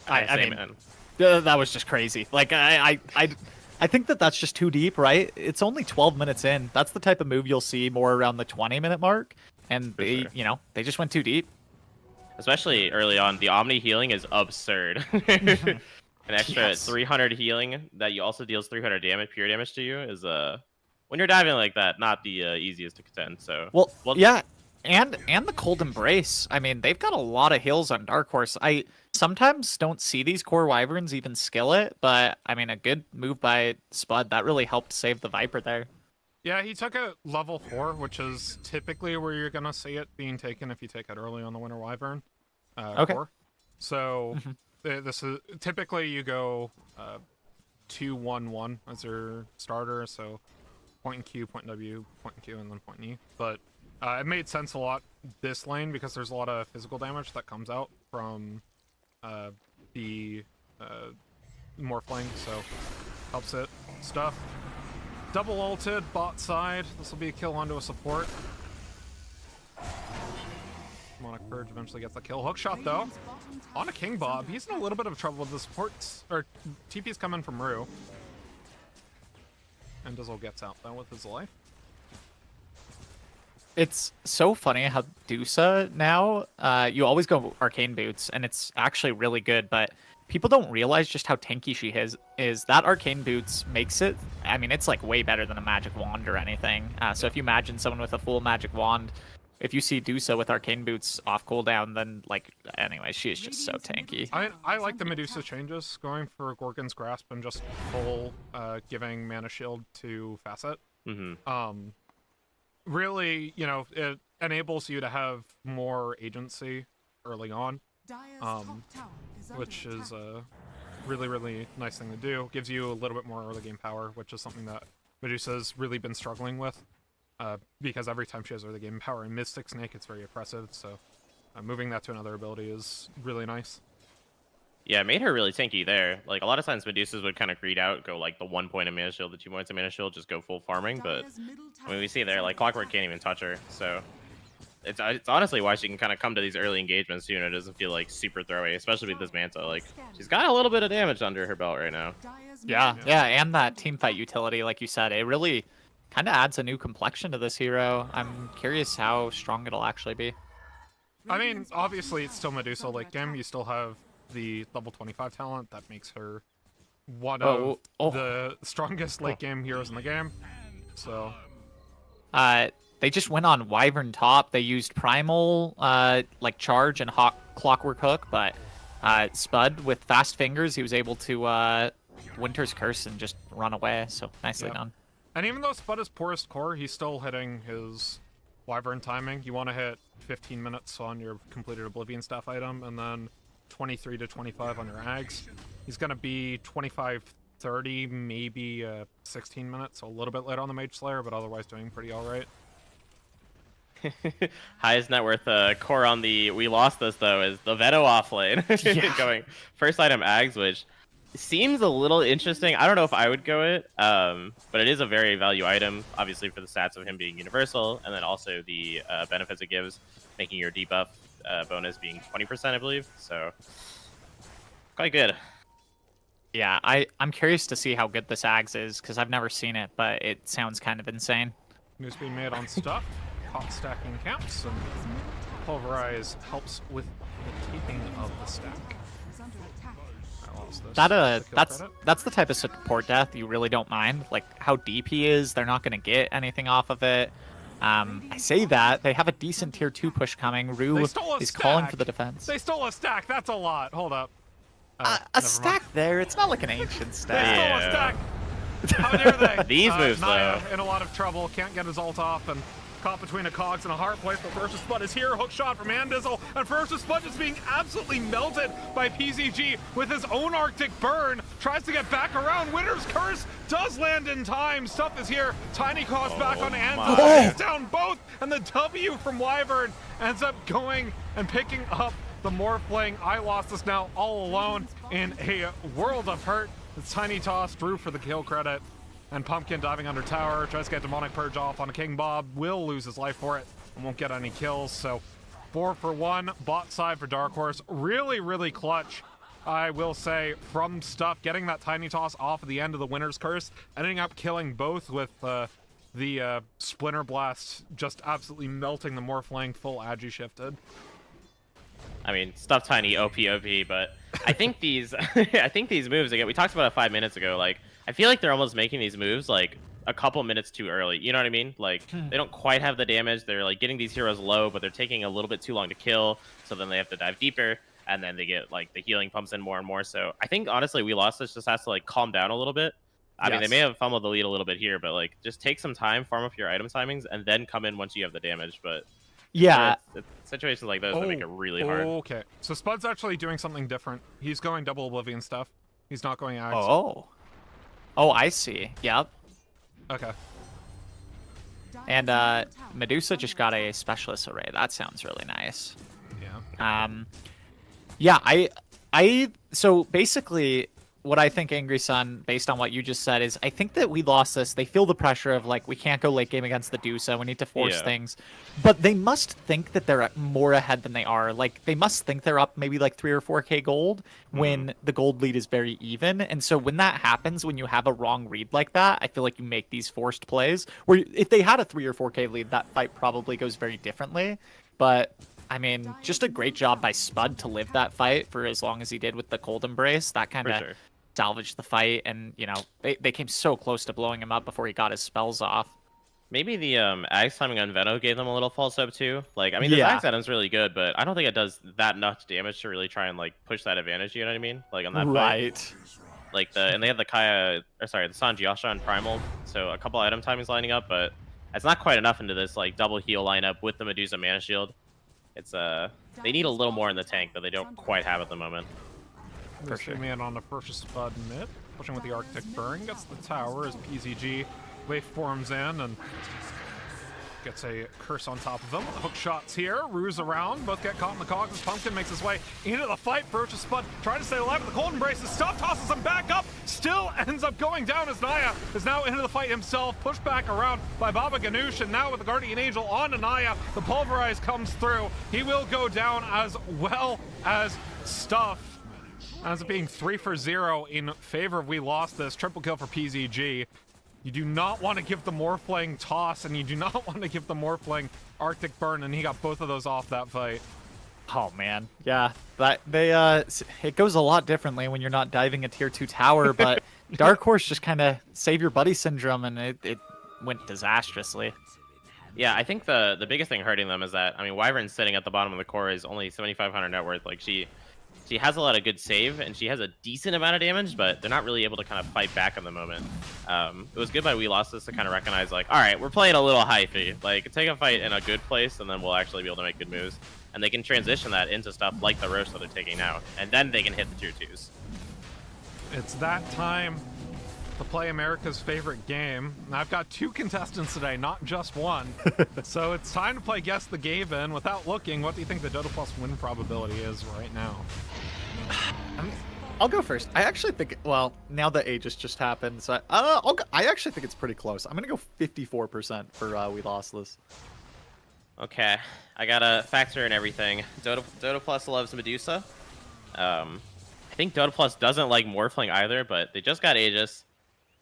I mean, that was just crazy. Like, I think that's just too deep, right? It's only 12 minutes in. That's the type of move you'll see more around the 20-minute mark. And they, they just went too deep. Especially early on, the Omni healing is absurd. An extra 300 healing that you also deals 300 damage, pure damage to you is when you're diving like that, not the easiest to contend. So well, yeah, and the Cold Embrace. I mean, they've got a lot of heals on Dark Horse. I sometimes don't see these core Wyverns even skill it, but I mean, a good move by Spud that really helped save the Viper there. Yeah, he took it level 4, which is typically where you're gonna see it being taken if you take it early on the Winter Wyvern. Okay. Core. So. This is typically you go 2-1-1 as your starter, so point in Q, point in W, point in Q, and then point in E. But it made sense a lot this lane because there's a lot of physical damage that comes out from the Morphling, so helps it. Stuff. Double ulted, bot side. This will be a kill onto a support. Demonic Purge eventually gets the kill. Hookshot though on a King Bob. He's in a little bit of trouble with the supports, or TP's coming from Rue. And Dizzle gets out though with his life. It's so funny how Dusa now, you always go Arcane Boots, and it's actually really good, but people don't realize just how tanky she is. That Arcane Boots makes it, I mean, it's like way better than a Magic Wand or anything. So if you imagine someone with a full Magic Wand, if you see Dusa with Arcane Boots off cooldown, then, like, anyway, she is just so tanky. I like the Medusa changes, going for Gorgon's Grasp and just full giving Mana Shield to Facet. Mm-hmm. Really, enables you to have more agency early on, Dire's um, top tower is under which is attack. a really, really nice thing to do. Gives you a little bit more early game power, which is something that Medusa's really been struggling with, because every time she has early game power in Mystic Snake, it's very oppressive, so moving that to another ability is really nice. Yeah, it made her really tanky there. Like, a lot of times Medusas would kind of greed out, go like the 1 point of mana shield, the 2 points of mana shield, just go full farming, but Dire's middle I mean, tower we see is there, under like, Clockwork attack. can't even touch her, so it's honestly why she can kind of come to these early engagements too, and it doesn't feel like super throwaway, especially with this Manta. Like, she's got a little bit of damage under her belt right now. Dire's Yeah, middle yeah, tower and that is team under fight attack. utility, like you said, it really kind of adds a new complexion to this hero. I'm curious how strong it'll actually be. I mean, Radiant's obviously bottom it's still tower is Medusa under late game. attack. You still have the level 25 talent that makes her one Oh, of oh. the strongest late game heroes in the game. So They just went on Wyvern top. They used Primal, like Charge and Clockwork Hook, but Spud with fast fingers, he was able to Winter's Curse and just run away. So nicely Yeah. done. And even though Spud is poorest core, he's still hitting his Wyvern timing. You want to hit 15 minutes on your completed Oblivion staff item, and then 23 to 25 on your Ags. He's going to be 25, 30, maybe 16 minutes, so a little bit later on the Mage Slayer, but otherwise doing pretty alright. Highest net worth core on the We Lost This, though, is the Veto offlane. Yeah. Going first item Ags, which seems a little interesting. I don't know if I would go it, but it is a very value item, obviously for the stats of him being universal, and then also the benefits it gives, making your debuff bonus being 20%, I believe. So quite good. Yeah, I'm curious to see how good this Ags is, because I've never seen it, but it sounds kind of insane. News being made on stuff, hot stacking camps, and Pulverize helps with the taking of the stack. Is under attack. I lost this. That The kill that's credit. that's the type of support death you really don't mind. Like how deep he is, they're not going to get anything off of it. I say that they have a decent tier 2 push coming. Rue They stole a is calling stack. for the defense. They stole a stack. That's a lot. Hold up. A Never mind. stack there. It's not like an ancient They stack. stole a Yeah. stack. How dare they? These moves, Naya though. in a lot of trouble. Can't get his ult off and caught between a cogs and a hard place. But First Spud is here. Hook shot from Andizzle. And First Spud is being absolutely melted by PZG with his own Arctic burn. Tries to get back around. Winter's Curse does land in time. Stuff is here. Tiny cost back on Andizzle. my. Takes down both. And the W from Wyvern ends up going and picking up the Morphling. I lost this now all alone in a world of hurt. It's Tiny Toss, Drew for the kill credit, and Pumpkin diving under tower, tries to get Demonic Purge off on a King Bob, will lose his life for it, and won't get any kills, so 4 for 1, bot side for Dark Horse. Really, really clutch, I will say, from Stuff, getting that Tiny Toss off at the end of the Winter's Curse, ending up killing both with the Splinter Blast, just absolutely melting the Morphling, full Agi shifted. I mean, stuff tiny OP, but I think these moves again. We talked about it 5 minutes ago. Like, I feel like they're almost making these moves like a couple minutes too early. You know what I mean? Like, they don't quite have the damage. They're like getting these heroes low, but they're taking a little bit too long to kill. So then they have to dive deeper, and then they get like the healing pumps in more and more. So I think honestly, We Lost This just has to like calm down a little bit. I mean, they Yes. may have fumbled the lead a little bit here, but like just take some time, farm up your item timings, and then come in once you have the damage. But Yeah, it's situations like those that make it really hard. Okay, so Spud's actually doing something different. He's going double Oblivion stuff. He's not going Ags. Oh, I see. Yep. Okay. And Medusa just got a specialist array. That sounds really nice. Yeah. Yeah, so basically what I think, Angry Sun, based on what you just said, is I think that We Lost This. They feel the pressure of like, we can't go late game against the Dusa. We need to force Yeah. things. But they must think that they're more ahead than they are. Like, they must think they're up maybe like 3 or 4k gold when the gold lead is very even. And so when that happens, when you have a wrong read like that, I feel like you make these forced plays where if they had a 3 or 4k lead, that fight probably goes very differently. But I mean, just a great job by Spud to live that fight for as long as he did with the Cold Embrace. That kind For of sure. salvaged the fight, and you know they came so close to blowing him up before he got his spells off. Maybe the Axe timing on Veno gave them a little false hope too. Like, I mean, the Yeah. Axe item's really good, but I don't think it does that much damage to really try and like push that advantage. You know what I mean? Like on that fight. Right. Like and they have the Kaya, or sorry, the Sanji Yasha and Primal, so a couple item timings lining up, but That's not quite enough into this like double heal lineup with the Medusa mana shield. It's they need a little more in the tank that they don't quite have at the moment. For sure. Man on the first spot mid, pushing with the Arctic Burn, gets the tower as PZG wave forms in and gets a curse on top of them. The hook shots here, ruse around, both get caught in the cogs as Pumpkin makes his way into the fight. Ferocious Spud trying to stay alive with the cold embrace. His stuff tosses him back up, still ends up going down as Naya is now into the fight himself, pushed back around by Baba Ganoush, and now with the Guardian Angel on to Naya, the pulverize comes through. He will go down as well as Stuff. Ends up being 3 for 0 in favor of WeLostThis. Triple kill for PZG. You do not want to give the Morphling toss, and you do not want to give the Morphling Arctic Burn, and he got both of those off that fight. Oh man, yeah, that it goes a lot differently when you're not diving a tier 2 tower, but Dark Horse just kind of save your buddy syndrome, and it went disastrously. Yeah, I think the biggest thing hurting them is that, I mean, Wyvern's sitting at the bottom of the core is only 7,500 net worth. Like, she has a lot of good save, and she has a decent amount of damage, but they're not really able to kind of fight back in the moment. It was good by WeLostThis to kind of recognize, like, all right, we're playing a little hyphy. Like, take a fight in a good place, and then we'll actually be able to make good moves. And they can transition that into stuff like the roast that they're taking now, and then they can hit the tier 2s. It's that time to play America's favorite game. I've got 2 contestants today, not just one. So it's time to play Guess the Gaven. Without looking, what do you think the Dota Plus win probability is right now? I'll go first. I actually think, well, now that Aegis just happened, so I actually think it's pretty close. I'm gonna go 54% for WeLostThis. Okay, I gotta factor in everything. Dota Plus loves Medusa. I think Dota Plus doesn't like Morphling either, but they just got Aegis.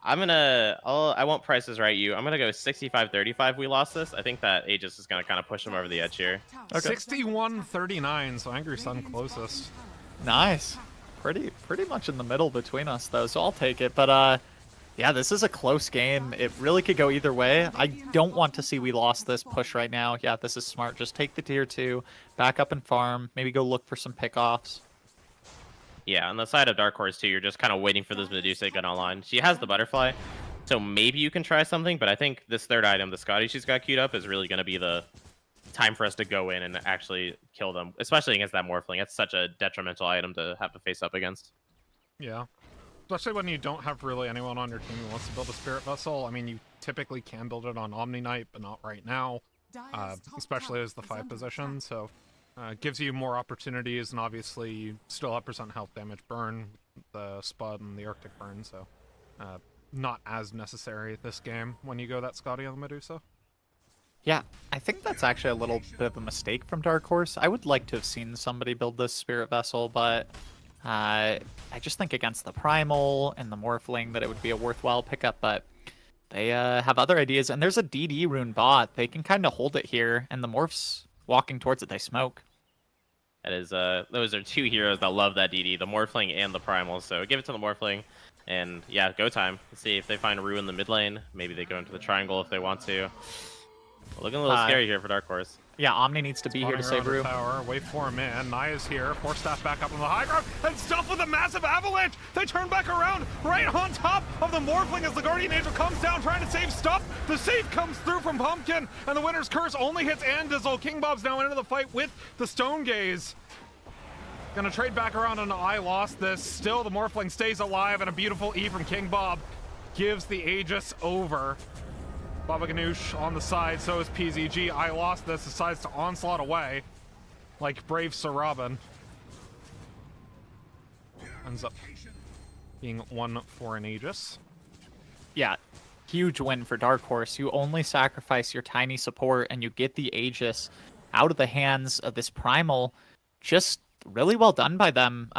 I won't prices right you. I'm gonna go 65-35 WeLostThis. I think that Aegis is gonna kind of push them over the edge here. Okay. 61-39, so Angry Sun closest. Nice. Pretty much in the middle between us though, so I'll take it. But yeah, this is a close game. It really could go either way. I don't want to see WeLostThis push right now. Yeah, this is smart. Just take the tier 2, back up and farm, maybe go look for some pickoffs. Yeah, on the side of Dark Horse too, you're just kind of waiting for this Medusa to get online. She has the butterfly, so maybe you can try something, but I think this third item, the Scotty she's got queued up, is really going to be the time for us to go in and actually kill them, especially against that Morphling. It's such a detrimental item to have to face up against. Yeah. Especially when you don't have really anyone on your team who wants to build a Spirit Vessel. I mean, you typically can build it on Omni Knight, but not right now, especially as the 5 position, so gives you more opportunities, and obviously you still have % health damage burn, the Spud and the Arctic Burn, so not as necessary this game when you go that Scotty on the Medusa. Yeah, I think that's actually a little bit of a mistake from Dark Horse. I would like to have seen somebody build this Spirit Vessel, but I just think against the Primal and the Morphling that it would be a worthwhile pickup, but they have other ideas, and there's a DD rune bot. They can kind of hold it here, and the Morphs walking towards it, they smoke. That is, those are 2 heroes that love that DD, the Morphling and the Primal, so give it to the Morphling, and yeah, go time. Let's see if they find Rue in the mid lane. Maybe they go into the triangle if they want to. Looking a little scary here for Dark Horse. Yeah, Omni needs to be here to save Rue. Tower, wait for him in. Naya's here. Force staff back up on the high ground. And Stuff with a massive avalanche. They turn back around right on top of the Morphling as the Guardian Angel comes down trying to save Stuff. The save comes through from Pumpkin, and the Winter's Curse only hits Andizzle. King Bob's now into the fight with the Stone Gaze. Gonna trade back around on WeLostThis. Still, the Morphling stays alive, and a beautiful E from King Bob gives the Aegis over. Baba Ganoush on the side, so is PZG. WeLostThis decides to onslaught away like brave Sir Robin. Ends up being 1 for an Aegis. Yeah, huge win for Dark Horse. You only sacrifice your tiny support, and you get the Aegis out of the hands of this Primal. Just really well done by them.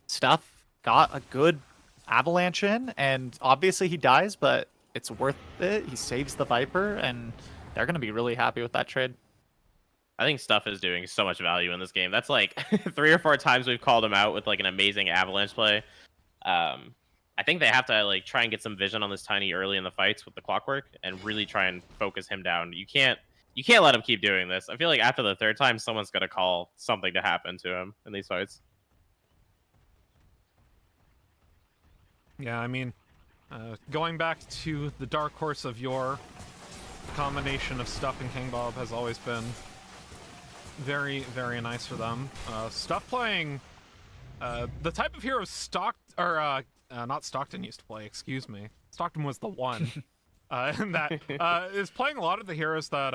Stuff got a good avalanche in, and obviously he dies, but it's worth it. He saves the Viper, and they're going to be really happy with that trade. I think Stuff is doing so much value in this game. That's like 3 or 4 times we've called him out with like an amazing avalanche play. I think they have to like try and get some vision on this Tiny early in the fights with the clockwork and really try and focus him down. You can't let him keep doing this. I feel like after the 3rd time, someone's going to call something to happen to him in these fights. Yeah, I mean, going back to the Dark Horse of yore, combination of Stuff and King Bob has always been very, very nice for them. Stuff playing the type of hero not Stockton used to play, excuse me. Stockton was the one. And that is playing a lot of the heroes that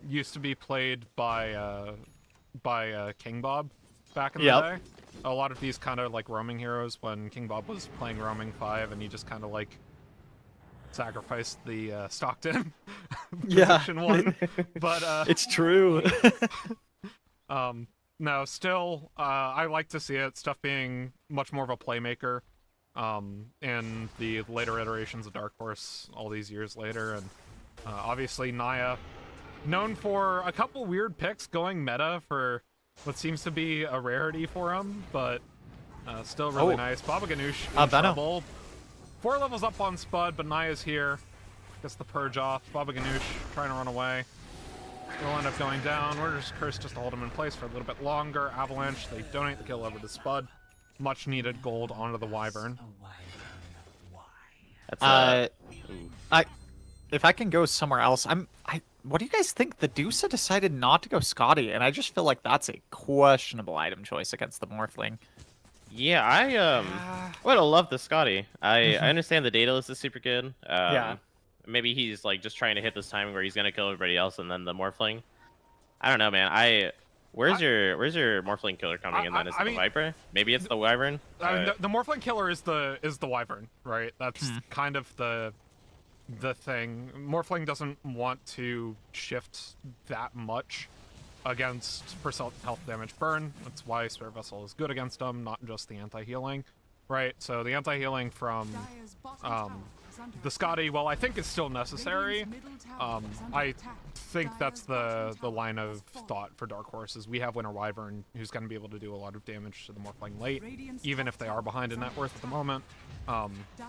used to be played by King Bob back in the day. A lot of these kind of like roaming heroes when King Bob was playing roaming 5 and he just kind of like sacrificed the Stockton position one. But It's true. no, still I like to see it. Stuff being much more of a playmaker in the later iterations of Dark Horse all these years later. And obviously Naya, known for a couple weird picks going meta for what seems to be a rarity for him, but still really nice. Baba Ganoush in trouble. 4 levels up on Spud, but Naya's here. Gets the purge off. Baba Ganoush trying to run away. Will end up going down. We're just cursed just to hold him in place for a little bit longer. Avalanche, they donate the kill over to Spud. Much needed gold onto the Wyvern. That's if I can go somewhere else, what do you guys think? The Dusa decided not to go Scotty, and I just feel like that's a questionable item choice against the Morphling. Yeah, I would have loved the Scotty. I understand the data list is super good. Maybe he's like just trying to hit this timing where he's gonna kill everybody else and then the Morphling. I don't know, man. Where's your Morphling killer coming in then? Is it the Viper? Maybe it's the Wyvern? The Morphling killer is the Wyvern, right? That's kind of the thing. Morphling doesn't want to shift that much against percent health damage burn. That's why Spirit Vessel is good against them, not just the anti-healing, right? So the anti-healing from the Scotty, well, I think is still necessary. I think that's the line of thought for Dark Horses. We have Winter Wyvern, who's going to be able to do a lot of damage to the Morphling late, even if they are behind in net worth at the moment.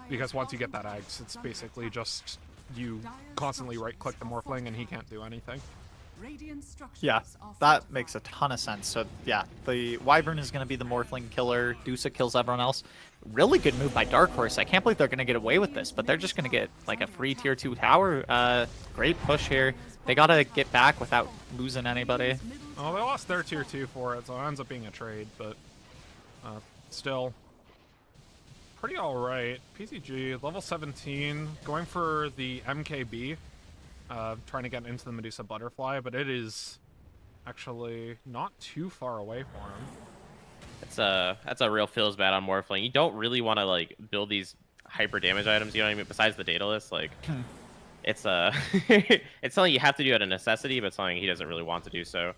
Because once you get that Axe, it's basically just you constantly right-click the Morphling and he can't do anything. Yeah, that makes a ton of sense. So yeah, the Wyvern is going to be the Morphling killer. Dusa kills everyone else. Really good move by Dark Horse. I can't believe they're going to get away with this, but they're just going to get like a free tier 2 tower. Great push here. They got to get back without losing anybody. Oh, they lost their tier 2 for it, so it ends up being a trade, but still pretty alright. PCG, level 17, going for the MKB. Trying to get into the Medusa Butterfly, but it is actually not too far away for him. That's a real feels bad on Morphling. You don't really want to like build these hyper damage items, you know what I mean? Besides the data list, like it's it's something you have to do out of necessity, but something he doesn't really want to do. So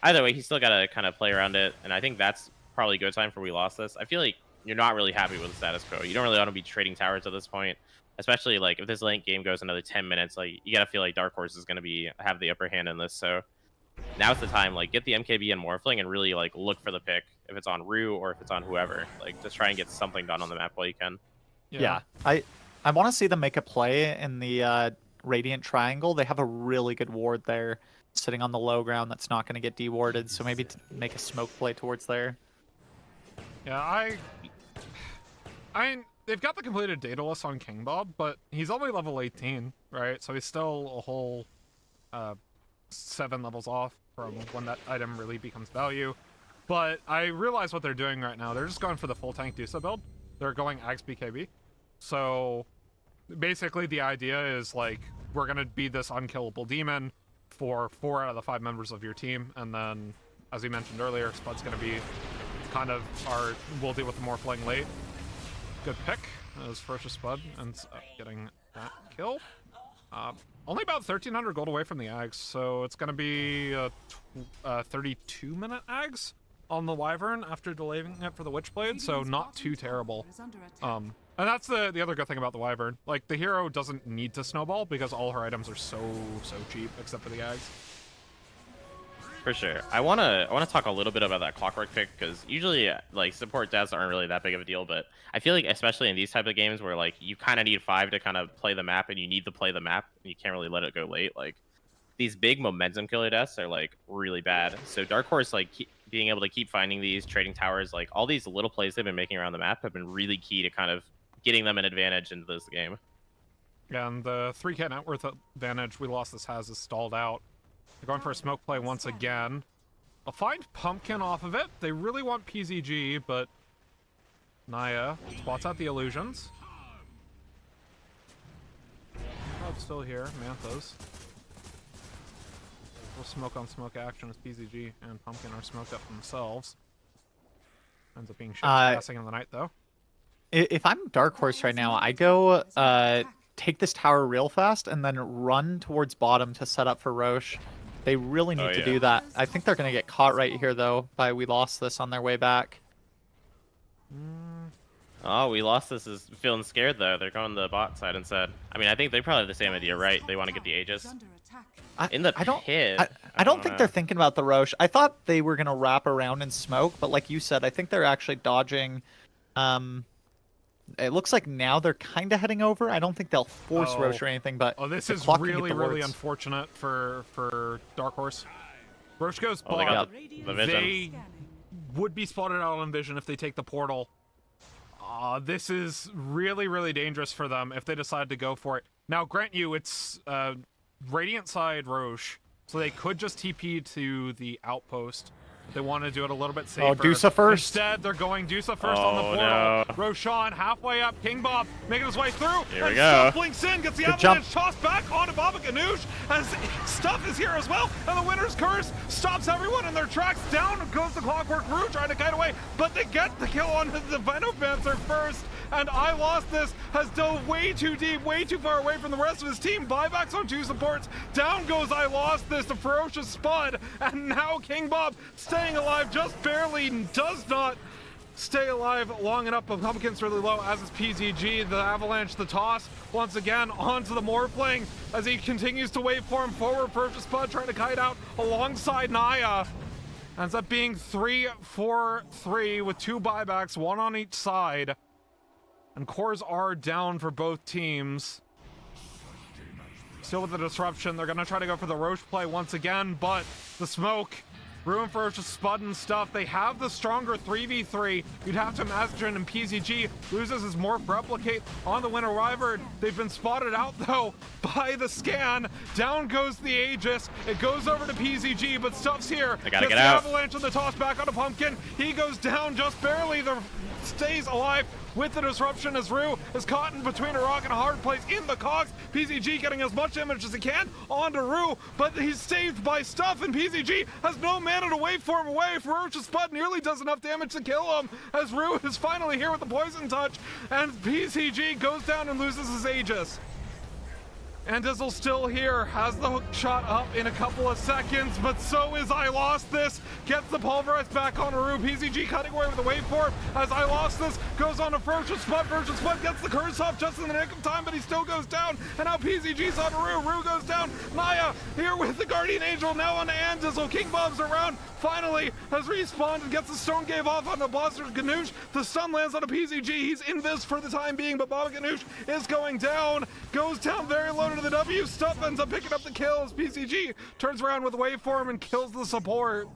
either way, he's still got to kind of play around it, and I think that's probably a good time for We Lost This. I feel like you're not really happy with the status quo. You don't really want to be trading towers at this point. Especially like if this late game goes another 10 minutes, like you gotta feel like Dark Horse is gonna have the upper hand in this. So now's the time, like get the MKB and Morphling and really like look for the pick if it's on Rue or if it's on whoever. Like just try and get something done on the map while you can. Yeah, I want to see them make a play in the Radiant Triangle. They have a really good ward there, sitting on the low ground that's not going to get dewarded. So maybe make a smoke play towards there. Yeah, they've got the completed data list on King Bob, but he's only level 18, right? So he's still a whole 7 levels off from when that item really becomes value. But I realize what they're doing right now. They're just going for the full tank Dusa build. They're going Axe BKB. So basically the idea is like, we're going to be this unkillable demon for 4 out of the 5 members of your team. And then, as we mentioned earlier, Spud's going to be kind of we'll deal with the Morphling late. Good pick as Ferocious Spud ends up getting that kill. Only about 1,300 gold away from the Ags, so it's going to be a 32-minute Ags on the Wyvern after delaying it for the Witchblade, so not too terrible. And that's the other good thing about the Wyvern. Like, the hero doesn't need to snowball because all her items are so cheap, except for the Ags. For sure. I wanna talk a little bit about that Clockwork pick, because usually like support deaths aren't really that big of a deal, but I feel like especially in these type of games where like you kind of need 5 to kind of play the map, and you need to play the map, and you can't really let it go late. Like these big momentum killer deaths are like really bad. So Dark Horse like being able to keep finding these trading towers, like all these little plays they've been making around the map have been really key to kind of getting them an advantage into this game. And the 3k net worth advantage WeLostThis has is stalled out. They're going for a smoke play once again. I'll find Pumpkin off of it. They really want PZG, but Naya spots out the illusions. Prob's still here. Manthos. Little smoke on smoke action as PZG and Pumpkin are smoked up themselves. Ends up being shit passing in the night though. If I'm Dark Horse right now, I go take this tower real fast and then run towards bottom to set up for Roche. They really need to do that. I think they're going to get caught right here, though, by WeLostThis on their way back. Oh, WeLostThis is feeling scared, though. They're going to the bot side instead. I mean, I think they probably have the same idea, right? They want to get the Aegis. In the pit. I don't think they're thinking about the Roche. I thought they were going to wrap around and smoke, but like you said, I think they're actually dodging... It looks like now they're kind of heading over. I don't think they'll force Roche or anything, but this is really unfortunate for Dark Horse. Roche goes bot. They got the vision. They would be spotted out on vision if they take the portal. This is really dangerous for them if they decide to go for it. Now, grant you, it's Radiant side Roche, so they could just TP to the outpost. They want to do it a little bit safer. Oh, Dusa first. Instead, they're going Dusa first on the portal. No. Roshan halfway up. King Bob making his way through. Here we and go. Stuff blinks in, gets the avalanche tossed back onto Baba Ganoush as Stuff is here as well. And the Winter's Curse stops everyone in their tracks. Down goes the Clockwork Rue trying to kite away, but they get the kill on the Venomancer first. And WeLostThis has dove way too deep, way too far away from the rest of his team. Buybacks on 2 supports. Down goes WeLostThis, the ferocious Spud. And now King Bob staying alive just barely, does not stay alive long enough, but Pumpkin's really low, as is PZG. The avalanche, the toss, once again onto the Morphling as he continues to wait for him forward. Ferocious Spud trying to kite out alongside Naya. Ends up being 3-4-3 with 2 buybacks, 1 on each side. And cores are down for both teams. Still with the disruption, they're going to try to go for the Roche play once again, but the smoke, Ruin Ferocious Spud and stuff, they have the stronger 3v3. You'd have to imagine, and PZG loses his Morph Replicate on the Winter Wyvern. They've been spotted out, though, by the scan. Down goes the Aegis. It goes over to PZG, but Stuff's here. They gotta Gets get the out. avalanche and the toss back onto Pumpkin. He goes down just barely. Stays alive with the disruption as Rue is caught in between a rock and a hard place in the cogs. PZG getting as much damage as he can onto Rue, but he's saved by Stuff, and PZG has no mana to wait for him away. Ferocious Spud nearly does enough damage to kill him as Rue is finally here with the poison touch, and PZG goes down and loses his Aegis. And Dizzle still here, has the hook shot up in a couple of seconds, but so is WeLostThis. Gets the pulverize back on Rue. PZG cutting away with the waveform as WeLostThis goes on to Ferocious Spud. Ferocious Spud gets the curse off just in the nick of time, but he still goes down. And now PZG's on Rue. Rue goes down. Naya here with the Guardian Angel, now on to Dizzle. King Bob's around. Finally has respawned and gets the Stone Cave off on the Buster Ganoush. The stun lands on a PZG. He's in this for the time being, but Baba Ganoush is going down. Goes down very low to the W. Stuff ends up picking up the kills. PZG turns around with waveform and kills the support.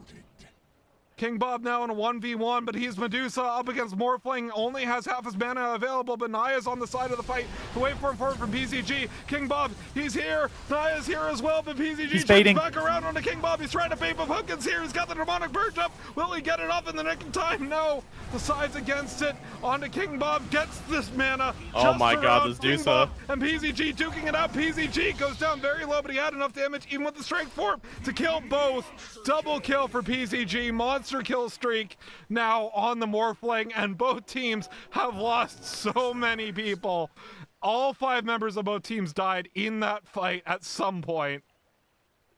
King Bob now in a 1v1, but he's Medusa up against Morphling, only has half his mana available, but Naya's on the side of the fight. The waveform forward from PZG. King Bob, he's here. Naya's here as well, but PZG turns back around onto King Bob. He's trying to bait, but Pumpkin's here. He's got the demonic purge up. Will he get it off in the nick of time? No. The side's against it. Onto King Bob, gets this mana. Oh my god, this King Dusa. Bob and PZG duking it out. PZG goes down very low, but he had enough damage, even with the strength form, to kill both. Double kill for PZG. Monster kill streak now on the Morphling, and both teams have lost so many people. All 5 members of both teams died in that fight at some point.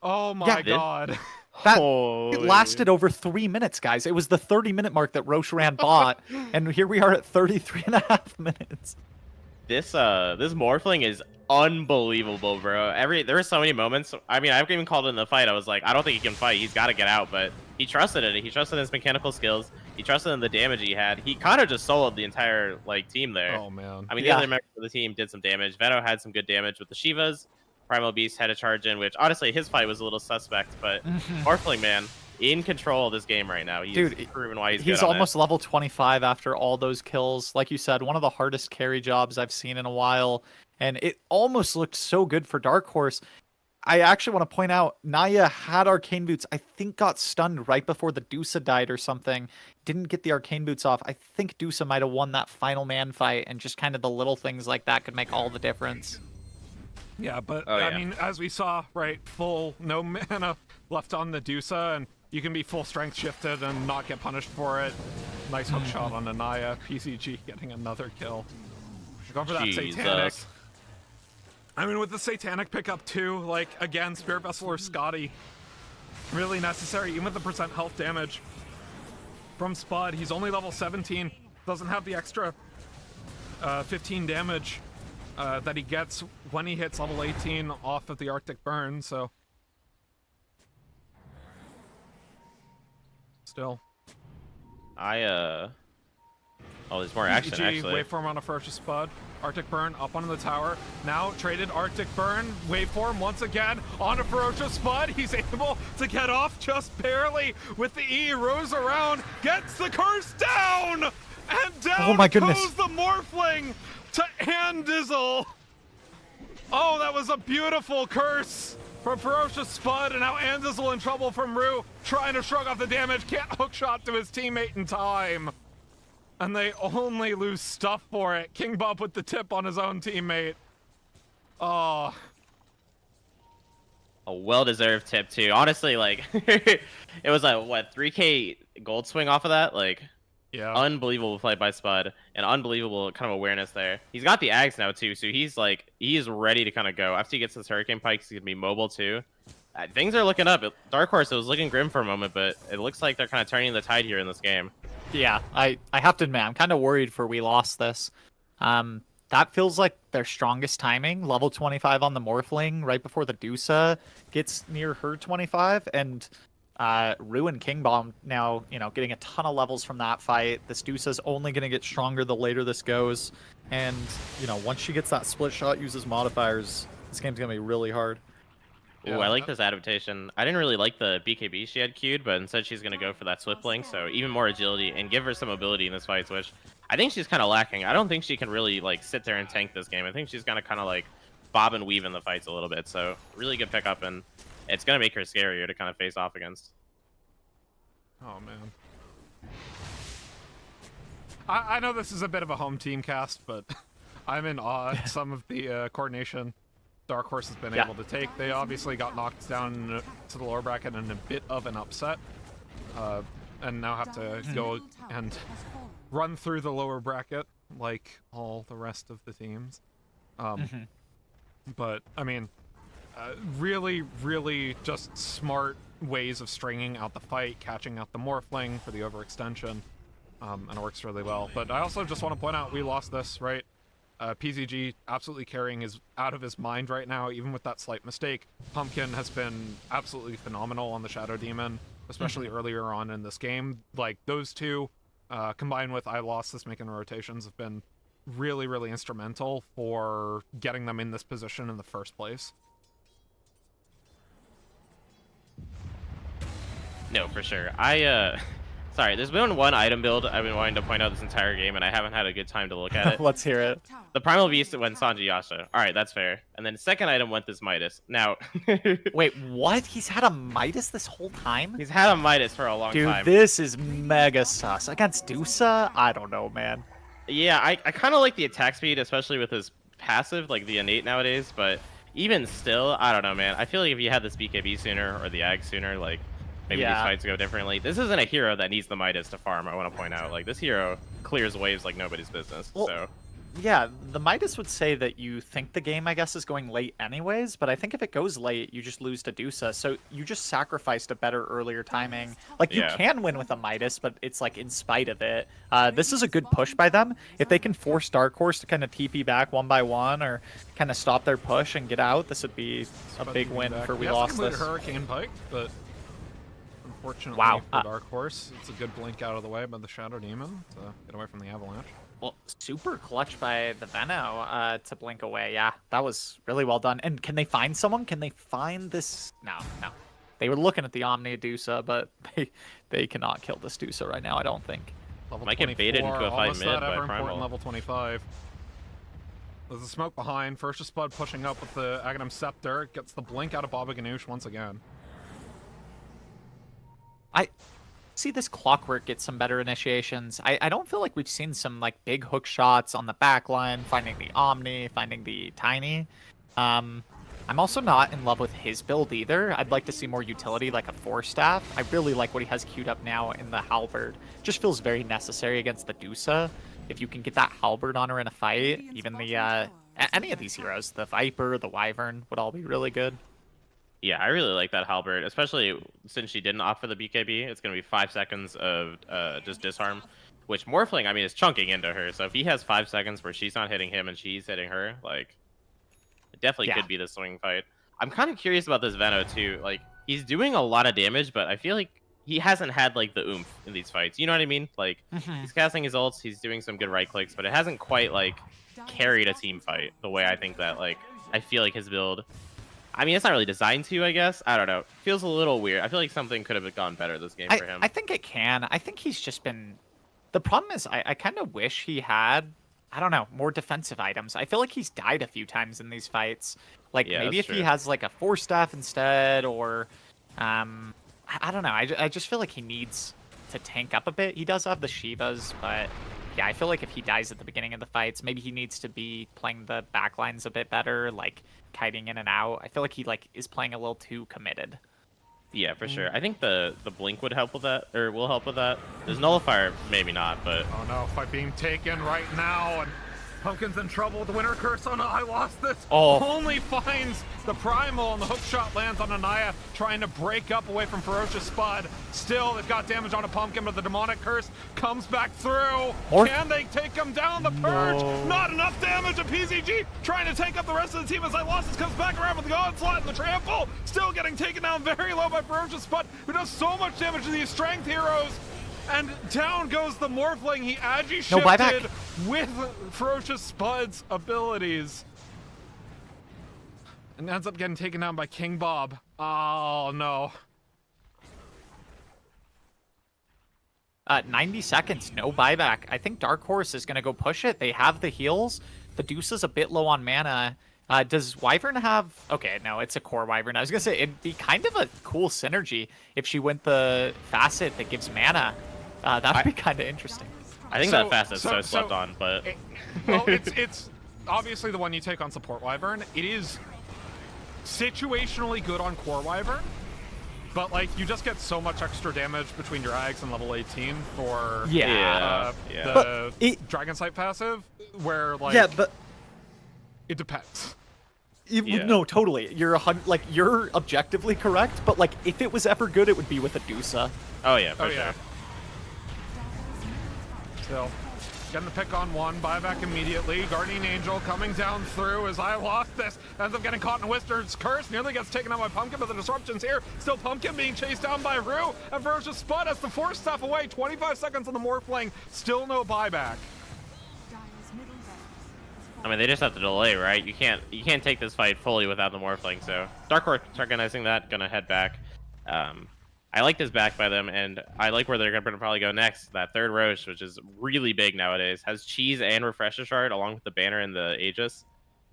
Oh my god. That it lasted over 3 minutes, guys. It was the 30-minute mark that Roche ran bot, and here we are at 33.5 minutes. This Morphling is unbelievable, bro. There were so many moments. I mean, I've even called it in the fight. I was like, I don't think he can fight. He's got to get out, but he trusted it. He trusted his mechanical skills. He trusted in the damage he had. He kind of just soloed the entire team there. Oh man. I mean, the other members of the team did some damage. Veno had some good damage with the Shivas. Primal Beast had a charge in, which honestly his fight was a little suspect, but Morphling, man, in control of this game right now. He's proven why he's good on almost level 25 after all those kills. Like you said, one of the hardest carry jobs I've seen in a while. And it almost looked so good for Dark Horse. I actually want to point out, Naya had Arcane Boots, I think got stunned right before the Dusa died or something. Didn't get the Arcane Boots off. I think Dusa might have won that final man fight, and just kind of the little things like that could make all the difference. Yeah, but Oh, I yeah. mean, as we saw, right, full no mana left on the Dusa, and you can be full strength shifted and not get punished for it. Nice hook shot on Anaya. PCG getting another kill. We're going for that Satanic. Jesus. I mean, with the Satanic pickup too, like, again, Spirit Vessel or Scotty, really necessary, even with the percent health damage from Spud. He's only level 17, doesn't have the extra 15 damage that he gets when he hits level 18 off of the Arctic Burn, so... Still. Oh, there's more action, PCG, actually. waveform on a Ferocious Spud. Arctic Burn up onto the tower. Now traded Arctic Burn. Waveform once again on a Ferocious Spud. He's able to get off just barely with the E. Rows around. Gets the curse down! And down Oh my goodness. goes the Morphling to Andizzle. Oh, that was a beautiful curse from Ferocious Spud. And now Andizzle in trouble from Rue. Trying to shrug off the damage. Can't hookshot to his teammate in time. And they only lose stuff for it. King Bob with the tip on his own teammate. Oh. A well-deserved tip, too. Honestly, like, it was a, what, 3k gold swing off of that? Like, Yeah. unbelievable play by Spud, and unbelievable kind of awareness there. He's got the Ags now, too, so he's, like, he's ready to kind of go. After he gets his Hurricane Pike, he's going to be mobile, too. Things are looking up. Dark Horse, it was looking grim for a moment, but it looks like they're kind of turning the tide here in this game. Yeah, I have to admit, I'm kind of worried for WeLostThis. That feels like their strongest timing. Level 25 on the Morphling right before the Dusa gets near her 25, and Ruin King Bomb now, getting a ton of levels from that fight. This Dusa's only going to get stronger the later this goes, and once she gets that split shot, uses modifiers, this game's going to be really hard. Ooh, I like this adaptation. I didn't really like the BKB she had queued, but instead she's going to go for that Swift Blink, so even more agility, and give her some mobility in this fight, which I think she's kind of lacking. I don't think she can really, like, sit there and tank this game. I think she's going to kind of, like, bob and weave in the fights a little bit, so really good pickup, and it's going to make her scarier to kind of face off against. Oh, man. I know this is a bit of a home team cast, but I'm in awe at some of the coordination Dark Horse has been able to take. They obviously got knocked down to the lower bracket in a bit of an upset, and now have to go and run through the lower bracket like all the rest of the teams. But, I mean, really, really just smart ways of stringing out the fight, catching out the Morphling for the overextension, and it works really well. But I also just want to point out, WeLostThis, right? PZG absolutely carrying his out of his mind right now, even with that slight mistake. Pumpkin has been absolutely phenomenal on the Shadow Demon, especially earlier on in this game. Like, those two, combined with WeLostThis making the rotations, have been really, really instrumental for getting them in this position in the first place. No, for sure. Sorry, there's been one item build I've been wanting to point out this entire game, and I haven't had a good time to look at it. Let's hear it. The Primal Beast went Sanji Yasha. Alright, that's fair. And then second item went this Midas. Now, Wait, what? He's had a Midas this whole time? he's had a Midas for a long Dude, time. this is mega sus. Against Dusa? I don't know, man. Yeah, I kind of like the attack speed, especially with his passive, like the innate nowadays, but even still, I don't know, man. I feel like if you had this BKB sooner or the Ag sooner, like, maybe these fights go differently. This isn't a hero that needs the Midas to farm, I want to point out. Like, this hero clears waves like nobody's business, Well, so... Yeah, the Midas would say that you think the game, I guess, is going late anyways, but I think if it goes late, you just lose to Dusa, so you just sacrificed a better earlier timing. Like, you Yeah. can win with a Midas, but it's, like, in spite of it. This is a good push by them. If they can force Dark Horse to kind of TP back one by one, or kind of stop their push and get out, this would be a big win for WeLostThis. Hurricane Pike, but unfortunately for Dark Horse, it's a good blink out of the way by the Shadow Demon to get away from the Avalanche. Well, super clutch by the Veno to blink away. Yeah, that was really well done. And can they find someone? Can they find this? No. They were looking at the Omnia Dusa, but they cannot kill this Dusa right now, I don't think. Level Might get 24, baited into a fight almost mid that by ever important Primal. level 25. There's a smoke behind. Ferocious Spud pushing up with the Aghanim Scepter. Gets the blink out of Baba Ganoush once again. I see this Clockwork get some better initiations. I don't feel like we've seen some like big hook shots on the back line, finding the Omni, finding the Tiny. I'm also not in love with his build either. I'd like to see more utility like a 4-staff. I really like what he has queued up now in the Halberd. Just feels very necessary against the Dusa. If you can get that Halberd on her in a fight, even the any of these heroes, the Viper, the Wyvern, would all be really good. Yeah, I really like that Halberd, especially since she didn't opt for the BKB. It's going to be 5 seconds of just disarm, which Morphling, I mean, is chunking into her. So if he has 5 seconds where she's not hitting him and she's hitting her, like, it definitely could be the swing fight. I'm kind of curious about this Veno, too. Like, he's doing a lot of damage, but I feel like he hasn't had, like, the oomph in these fights. You know what I mean? Like, he's casting his ults, he's doing some good right clicks, but it hasn't quite, like, carried a team fight the way I think that, like, I feel like his build... I mean, it's not really designed to, I guess. I don't know. Feels a little weird. I feel like something could have gone better this game for him. I think it can. I think he's just been... The problem is I kind of wish he had, I don't know, more defensive items. I feel like he's died a few times in these fights. Like, Yeah, maybe that's if he true. has, like, a 4-staff instead, or... I don't know. I just feel like he needs to tank up a bit. He does have the Shivas, but... Yeah, I feel like if he dies at the beginning of the fights, maybe he needs to be playing the backlines a bit better, like kiting in and out. I feel like he is playing a little too committed. Yeah, for sure. I think the blink would help with that, or will help with that. There's nullifier, maybe not, but Oh no, fight being taken right now, and Pumpkin's in trouble with the Winter Curse. Oh no, I lost this. Oh. Only finds the Primal, and the hook shot lands on Anaya, trying to break up away from Ferocious Spud. Still, they've got damage on a Pumpkin, but the Demonic Curse comes back through. Can they take him down? The Purge, not enough damage. A PZG trying to take up the rest of the team as WeLostThis comes back around with the Onslaught and the Trample. Still getting taken down very low by Ferocious Spud, who does so much damage to these strength heroes. And down goes the Morphling. He agi shifted buyback. with Ferocious Spud's abilities. And ends up getting taken down by King Bob. Oh, no. 90 seconds, no buyback. I think Dark Horse is going to go push it. They have the heals. The Deuce is a bit low on mana. Does Wyvern have... Okay, no, it's a core Wyvern. I was going to say, it'd be kind of a cool synergy if she went the Facet that gives mana. That would be kind of interesting. I think that Facet's so slept on, but... Well, it's obviously the one you take on Support Wyvern. It is situationally good on Core Wyvern, but, like, you just get so much extra damage between your Ags and level 18 for the Dragon Sight passive, where, like... Yeah, but... It depends. No, totally. You're you're objectively correct, but like if it was ever good, it would be with a Dusa. Oh, yeah, for sure. Yeah. Still, getting the pick on one, buyback immediately. Guardian Angel coming down through as WeLostThis ends up getting caught in Whisper's Curse. Nearly gets taken out by Pumpkin, but the disruption's here. Still Pumpkin being chased down by Rue. And Ferocious Spud has to force stuff away. 25 seconds on the Morphling. Still no buyback. I mean, they just have to delay, right? You can't take this fight fully without the Morphling, so Dark Horse recognizing that, gonna head back. I like this back by them, and I like where they're gonna probably go next. That third Roche, which is really big nowadays, has Cheese and Refresher Shard along with the banner and the Aegis.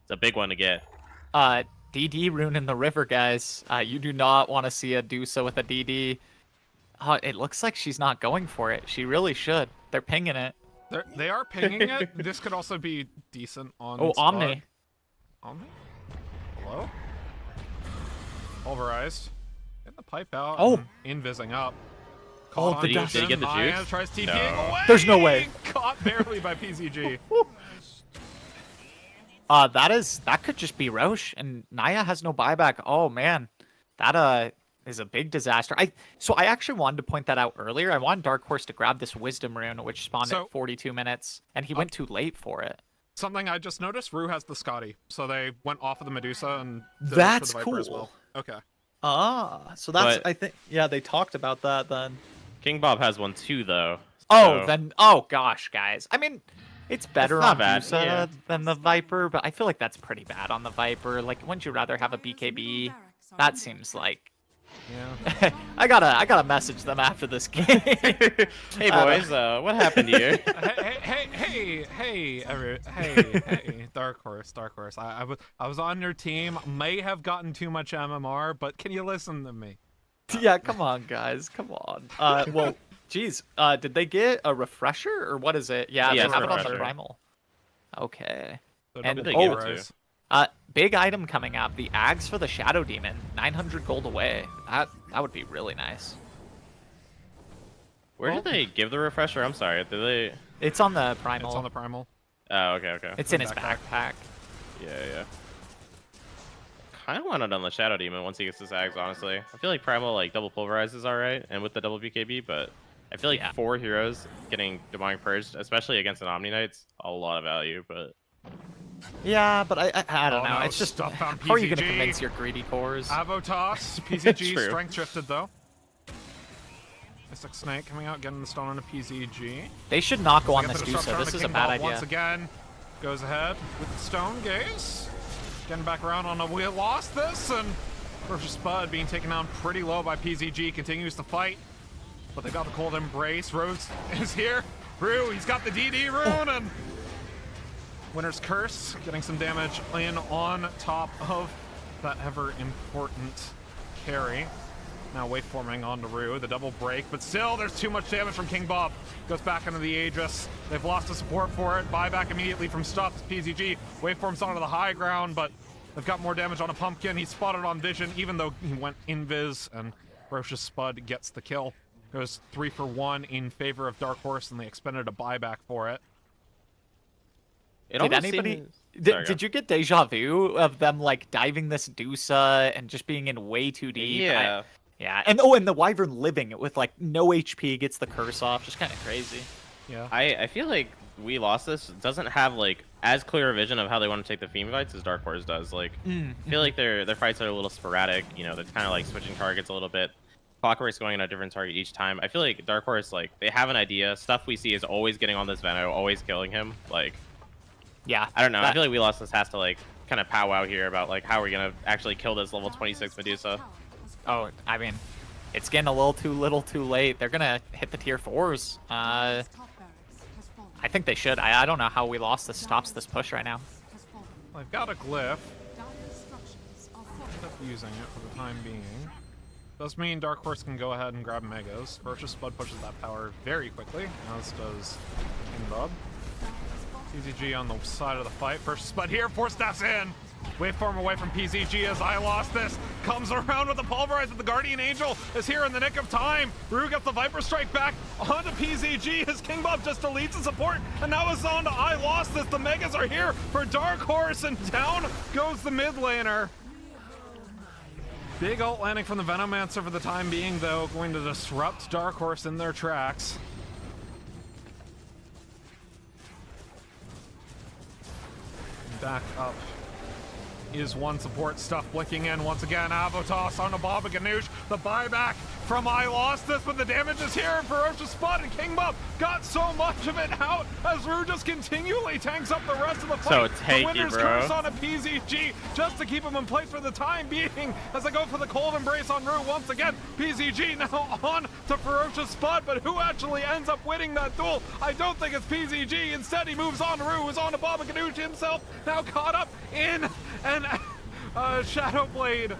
It's a big one to get. DD rune in the river, guys. You do not want to see a Dusa with a DD. It looks like she's not going for it. She really should. They're pinging it. They are pinging it. This could also be decent on Oh, Spud. Omni. Omni? Hello? Pulverized. Getting the pipe out. Oh. Invising up. Oh, Caught the on dust. Did he get the Naya juice? tries TPing No. away. There's no way. Caught barely by PZG. That could just be Roche, and Naya has no buyback. Oh man, that is a big disaster. I actually wanted to point that out earlier. I wanted Dark Horse to grab this Wisdom Rune, which spawned at 42 minutes, and he went too late for it. Something I just noticed, Rue has the Scotty, so they went off of the Medusa and did it That's for the Viper as cool. well. Okay. So that's But- I think they talked about that then. King Bob has one too, though. Oh, so- then gosh, guys. I mean, it's better It's not on bad, Dusa yeah. than the Viper, but I feel like that's pretty bad on the Viper. Like, wouldn't you rather have a BKB? That seems like Yeah. I gotta message them after this game. Hey boys, what happened here? Hey, Dark Horse. I was on your team. May have gotten too much MMR, but can you listen to me? Yeah, come on, guys, come on. Well, geez, did they get a refresher or what is it? Yeah, Yeah, they it's a have it on the refresher. primal. Okay. So And- double they oh, give it to? rise. Big item coming up. The Ags for the Shadow Demon. 900 gold away. That would be really nice. Where did they give the refresher? I'm sorry. Did they? It's on the primal. It's on the primal. Oh, okay. It's in his backpack. backpack. Yeah. Kind of want it on the Shadow Demon once he gets his Ags, honestly. I feel like Primal, like, double pulverize is alright, and with the double BKB, but I feel like Yeah. 4 heroes getting Demonic Purged, especially against an Omni Knight's a lot of value, but... Yeah, but I don't Oh, know. no, It's just stuff on how are you gonna PCG? convince your greedy cores? Avotoss. PCG True. strength shifted though. Mystic Snake coming out, getting the stone on a PCG. They should not go on Get this the Dusa. disruptor on This the is a King bad Bob idea. Once again, goes ahead with the stone gaze. Getting back around on a WeLostThis, and Ferocious Spud being taken down pretty low by PZG, continues to fight. But they got the cold embrace. Rose is here. Rue, he's got the DD rune, and Winter's Curse getting some damage in on top of that ever important carry. Now waveforming onto Rue, the double break, but still there's too much damage from King Bob. Goes back into the Aegis. They've lost the support for it. Buyback immediately from Stuffed. PZG waveforms onto the high ground, but they've got more damage on a Pumpkin. He's spotted on Vision, even though he went invis, and Ferocious Spud gets the kill. Goes 3 for 1 in favor of Dark Horse, and they expended a buyback for it. It Did almost anybody? seems- Sorry, go. Did you get deja vu of them like diving this Dusa and just being in way too deep? Yeah. Yeah, and oh, and the Wyvern living with like no HP gets the curse off, just kind of crazy. Yeah. I feel like WeLostThis doesn't have, like, as clear a vision of how they want to take the Fiend fights as Dark Horse does. Like, I feel like their fights are a little sporadic. You know, they're kind of like switching targets a little bit. Clockwork's going on a different target each time. I feel like Dark Horse, like, they have an idea. Stuff we see is always getting on this Veno, always killing him. Like, Yeah, I don't know. I that- feel like WeLostThis has to, like, kind of powwow here about, like, how we're going to actually kill this level 26 Medusa. Oh, I mean, it's getting a little too late. They're gonna hit the tier 4s. I think they should. I don't know how WeLostThis stops this push right now. They've got a glyph. End up using it for the time being. Does mean Dark Horse can go ahead and grab Megas. Ferocious Spud pushes that power very quickly, as does King Bob. PZG on the side of the fight. Ferocious Spud here, 4 steps in. Waveform away from PZG as WeLostThis comes around with the pulverize, but the Guardian Angel is here in the nick of time. Rue gets the Viper Strike back onto PZG as King Bob just deletes the support, and now it's on to WeLostThis. The Megas are here for Dark Horse, and down goes the mid laner. Big ult landing from the Venomancer for the time being, though, going to disrupt Dark Horse in their tracks. Back up is one support. Stuff blinking in once again. Avotoss on the Baba Ganoush. The buyback from WeLostThis, but the damage is here. Ferocious Spud and King Bob got so much of it out as Rue just continually tanks up the rest of the fight. So The tanky, Winter's bro. Curse on a PZG just to keep him in place for the time being as they go for the cold embrace on Rue once again. PZG now on to Ferocious Spud, but who actually ends up winning that duel? I don't think it's PZG. Instead, he moves on to Rue, who's on to Baba Ganoush himself, now caught up in an Shadow Blade.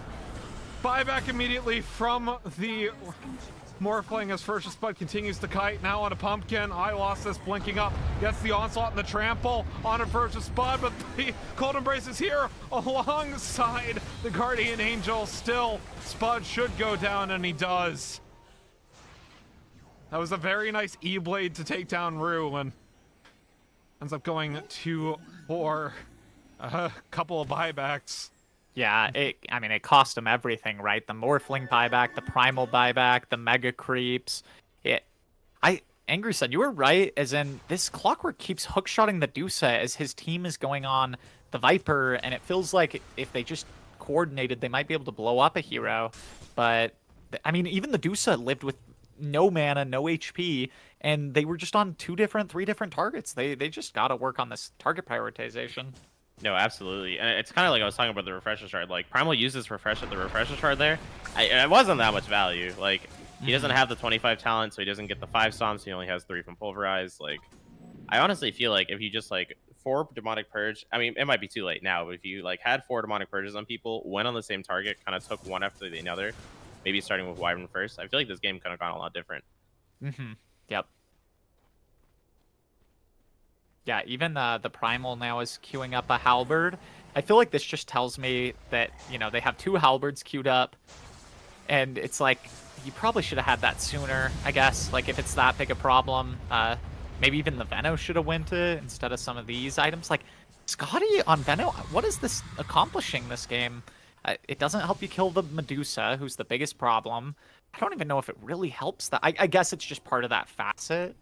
Buyback immediately from the Morphling as Ferocious Spud continues to kite. Now on a Pumpkin. WeLostThis blinking up. Gets the onslaught and the trample on a Ferocious Spud, but the Cold Embrace is here alongside the Guardian Angel. Still, Spud should go down, and he does. That was a very nice E-Blade to take down Rue, and ends up going 2 for a couple of buybacks. Yeah, it cost him everything, right? The Morphling buyback, the Primal buyback, the Mega Creeps. Angry Sun, you were right, as in this Clockwork keeps hookshotting the Dusa as his team is going on the Viper, and it feels like if they just coordinated, they might be able to blow up a hero. But, I mean, even the Dusa lived with no mana, no HP, and they were just on 3 different targets. They just gotta work on this target prioritization. No, absolutely. And it's kind of like I was talking about the refresher shard. Like, Primal uses the refresher shard there. It wasn't that much value. Like, he doesn't have the 25 talent, so he doesn't get the 5 stomps. He only has 3 from Pulverize. Like, I honestly feel like if you just, like, 4 Demonic Purge... I mean, it might be too late now, but if you, like, had 4 Demonic Purges on people, went on the same target, kind of took one after the other, maybe starting with Wyvern first, I feel like this game could have gone a lot different. Yep. Yeah, even the Primal now is queuing up a Halberd. I feel like this just tells me that, you know, they have 2 Halberds queued up. And it's like, you probably should have had that sooner, I guess. Like, if it's that big a problem, maybe even the Veno should have went it instead of some of these items. Like, Scotty on Veno, what is this accomplishing this game? It doesn't help you kill the Medusa, who's the biggest problem. I don't even know if it really helps that. I guess it's just part of that facet.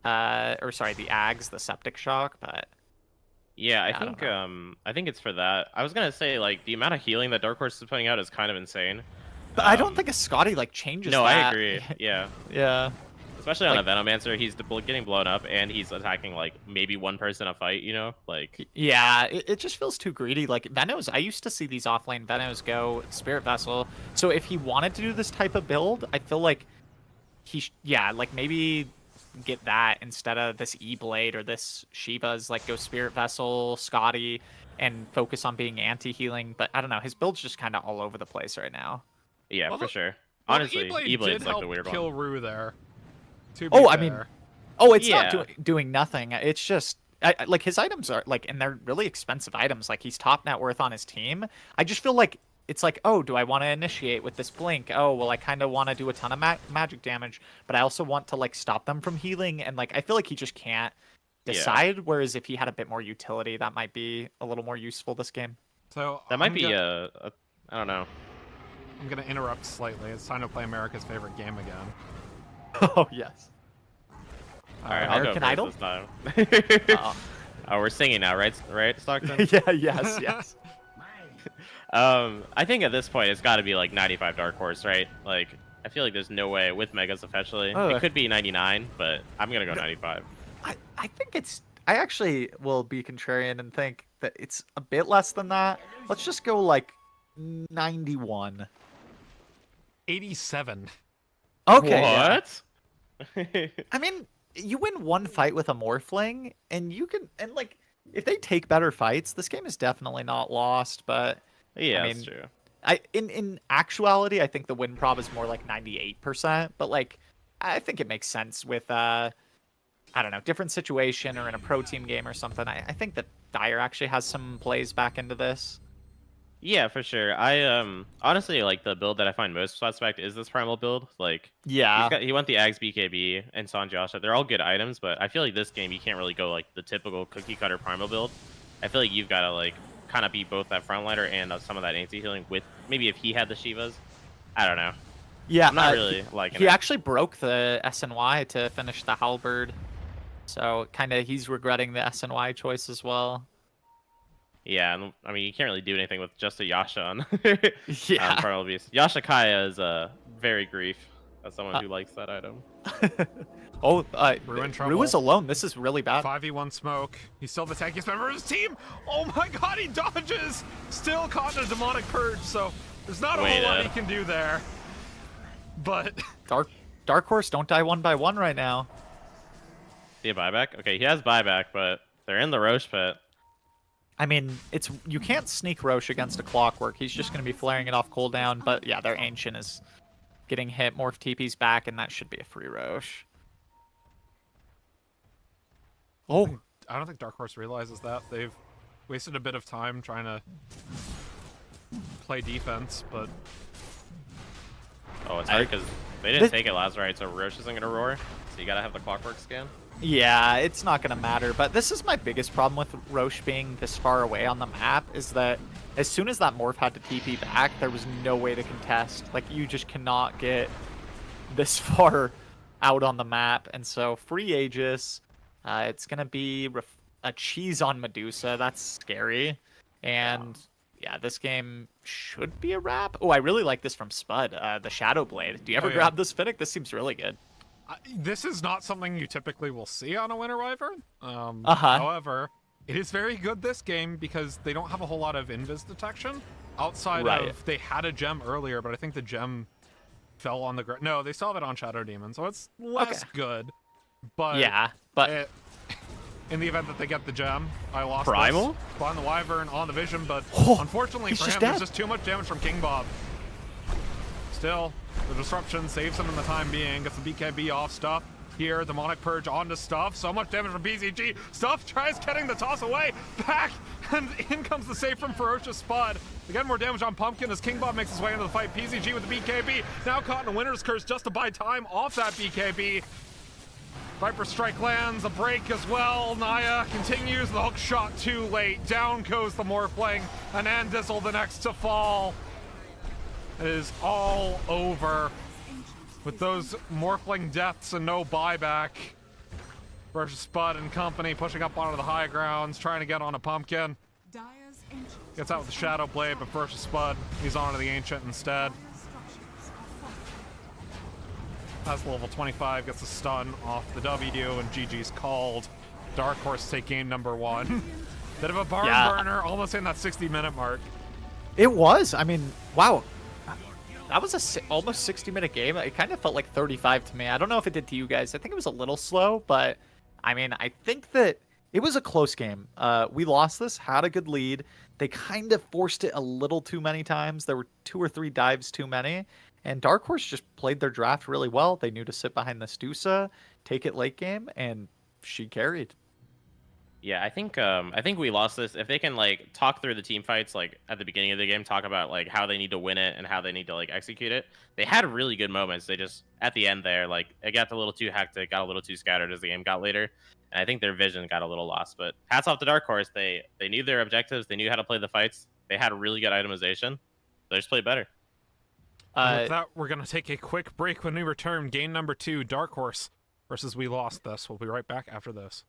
Or sorry, the Ags, the Septic Shock, but... Yeah, I I think it's for that. I was gonna say, like, the amount of healing that Dark Horse is putting out is kind of insane. But I don't think a Scotty, like, changes No, that. I agree. Yeah. Yeah. Especially on Like- a Venomancer, he's getting blown up, and he's attacking, like, maybe one person a fight, you know? Like, Yeah, it just feels too greedy. Like, Venos, I used to see these offlane Venos go Spirit Vessel. So if he wanted to do this type of build, I feel like yeah, like, maybe get that instead of this E-Blade or this Shiva's, like, go Spirit Vessel, Scotty, and focus on being anti-healing. But I don't know, his build's just kind of all over the place right now. yeah, Well, for sure. Well, Honestly, E-Blade E-Blade's did like help the weird kill one. Rue there. To be Oh, I mean, fair. Oh, it's Yeah. not doing nothing. It's just like his items are like, and they're really expensive items. Like, he's top net worth on his team. I just feel like it's like, oh, do I want to initiate with this blink? Oh, well, I kind of want to do a ton of magic damage, but I also want to, like, stop them from healing. And, like, I feel like he just can't decide. Whereas if he had a bit more utility, that might be a little more useful this game. So That might I'm be gonna, I don't know. I'm gonna interrupt slightly. It's time to play America's favorite game again. Oh yes. All right, I'll go American first Idol? this time. Oh. Oh, we're singing now, right, Stockton? Yeah. Yes. I think at this point it's got to be like 95 Dark Horse, right? Like, I feel like there's no way with Megas especially. Oh. It could be 99, but I'm gonna go 95. I think it's. I actually will be contrarian and think that it's a bit less than that. Let's just go like 91. 87. Okay. yeah. What? I mean, you win one fight with a Morphling, and you can, and like, if they take better fights, this game is definitely not lost. But Yeah, I that's mean, true. in actuality, I think the win prob is more like 98%. But like, I think it makes sense with I don't know, different situation or in a pro team game or something. I think that Dyer actually has some plays back into this. Yeah, for sure. I honestly like the build that I find most suspect is this Primal build. Like, Yeah. he went the Ags BKB and Sanjasha. They're all good items, but I feel like this game you can't really go like the typical cookie cutter Primal build. I feel like you've got to like kind of be both that frontliner and some of that anti-healing with maybe if he had the Shivas. I don't know. Yeah, I'm not really liking he it. actually broke the SNY to finish the Halberd. So kind of he's regretting the SNY choice as well. Yeah, and I mean you can't really do anything with just a Yasha on Yeah. Primal Beast. Yasha Kaya is very grief as someone who likes that item. Oh, Rue in Rue is trouble. alone. This is really bad. 5v1 smoke. He's still the tankiest member of his team. Oh my god, he dodges. Still caught in a demonic purge, so there's not a whole lot he can do there. But Dark Horse, don't die one by one right now. See a buyback? Okay, he has buyback, but they're in the Roche pit. I mean, you can't sneak Roche against a Clockwork. He's just going to be flaring it off cooldown. But yeah, their Ancient is getting hit. Morph TP's back, and that should be a free Roche. Oh, I don't think Dark Horse realizes that. They've wasted a bit of time trying to play defense, but Oh, it's hard because they didn't take it last right, so Roche isn't gonna roar. So you gotta have the Clockwork scan. yeah, it's not going to matter. But this is my biggest problem with Roche being this far away on the map, is that as soon as that Morph had to TP back, there was no way to contest. Like, you just cannot get this far out on the map. And so, free Aegis, it's going to be a cheese on Medusa. That's scary. And yeah, this game should be a wrap. Oh, I really like this from Spud, the Shadow Blade. Do you ever yeah. grab this, Finnick? This seems really good. this is not something you typically will see on a Winter Wyvern. Uh-huh. However, It is very good this game because they don't have a whole lot of invis detection outside Right. of they had a gem earlier, but I think the gem fell on the ground. No, they still have it on Shadow Demon, so it's less good. But Yeah, but in the event that they get the gem, I lost Primal? this on the Wyvern on the Vision, but Oh, unfortunately he's for just him, there's dead. just too much damage from King Bob. Still, the disruption saves him in the time being. Gets the BKB off Stuff. Here, Demonic Purge onto Stuff. So much damage from BZG. Stuff tries getting the toss away. Back, and in comes the save from Ferocious Spud. Again, more damage on Pumpkin as King Bob makes his way into the fight. PZG with the BKB. Now caught in a Winter's Curse just to buy time off that BKB. Viper Strike lands, a break as well. Naya continues, the hook shot too late. Down goes the Morphling, and Andizzle the next to fall. It is all over with those Morphling deaths and no buyback. Versus Spud and company pushing up onto the high grounds, trying to get on a Pumpkin. Dire's ancient Gets out with the Shadow Blade, but versus Spud, he's onto the Ancient instead. structures are falling. Has level 25, gets a stun off the W, and GG's called. Dark Horse take game number 1. Bit of a barn burner, almost in that 60-minute mark. it was. I mean, wow. That was a almost 60-minute game. It kind of felt like 35 to me. I don't know if it did to you guys. I think it was a little slow, but I mean, I think that it was a close game. We lost this, had a good lead. They kind of forced it a little too many times. There were 2 or 3 dives too many. And Dark Horse just played their draft really well. They knew to sit behind the Stusa, take it late game, and she carried. Yeah, I think we lost this. If they can like talk through the team fights like at the beginning of the game, talk about like how they need to win it and how they need to like execute it. They had really good moments. They just at the end there, like it got a little too hectic, got a little too scattered as the game got later. And I think their vision got a little lost. But hats off to Dark Horse. They knew their objectives, they knew how to play the fights, they had really good itemization. They just played better. And with that, we're going to take a quick break. When we return, game number 2, Dark Horse versus We Lost This. We'll be right back after this.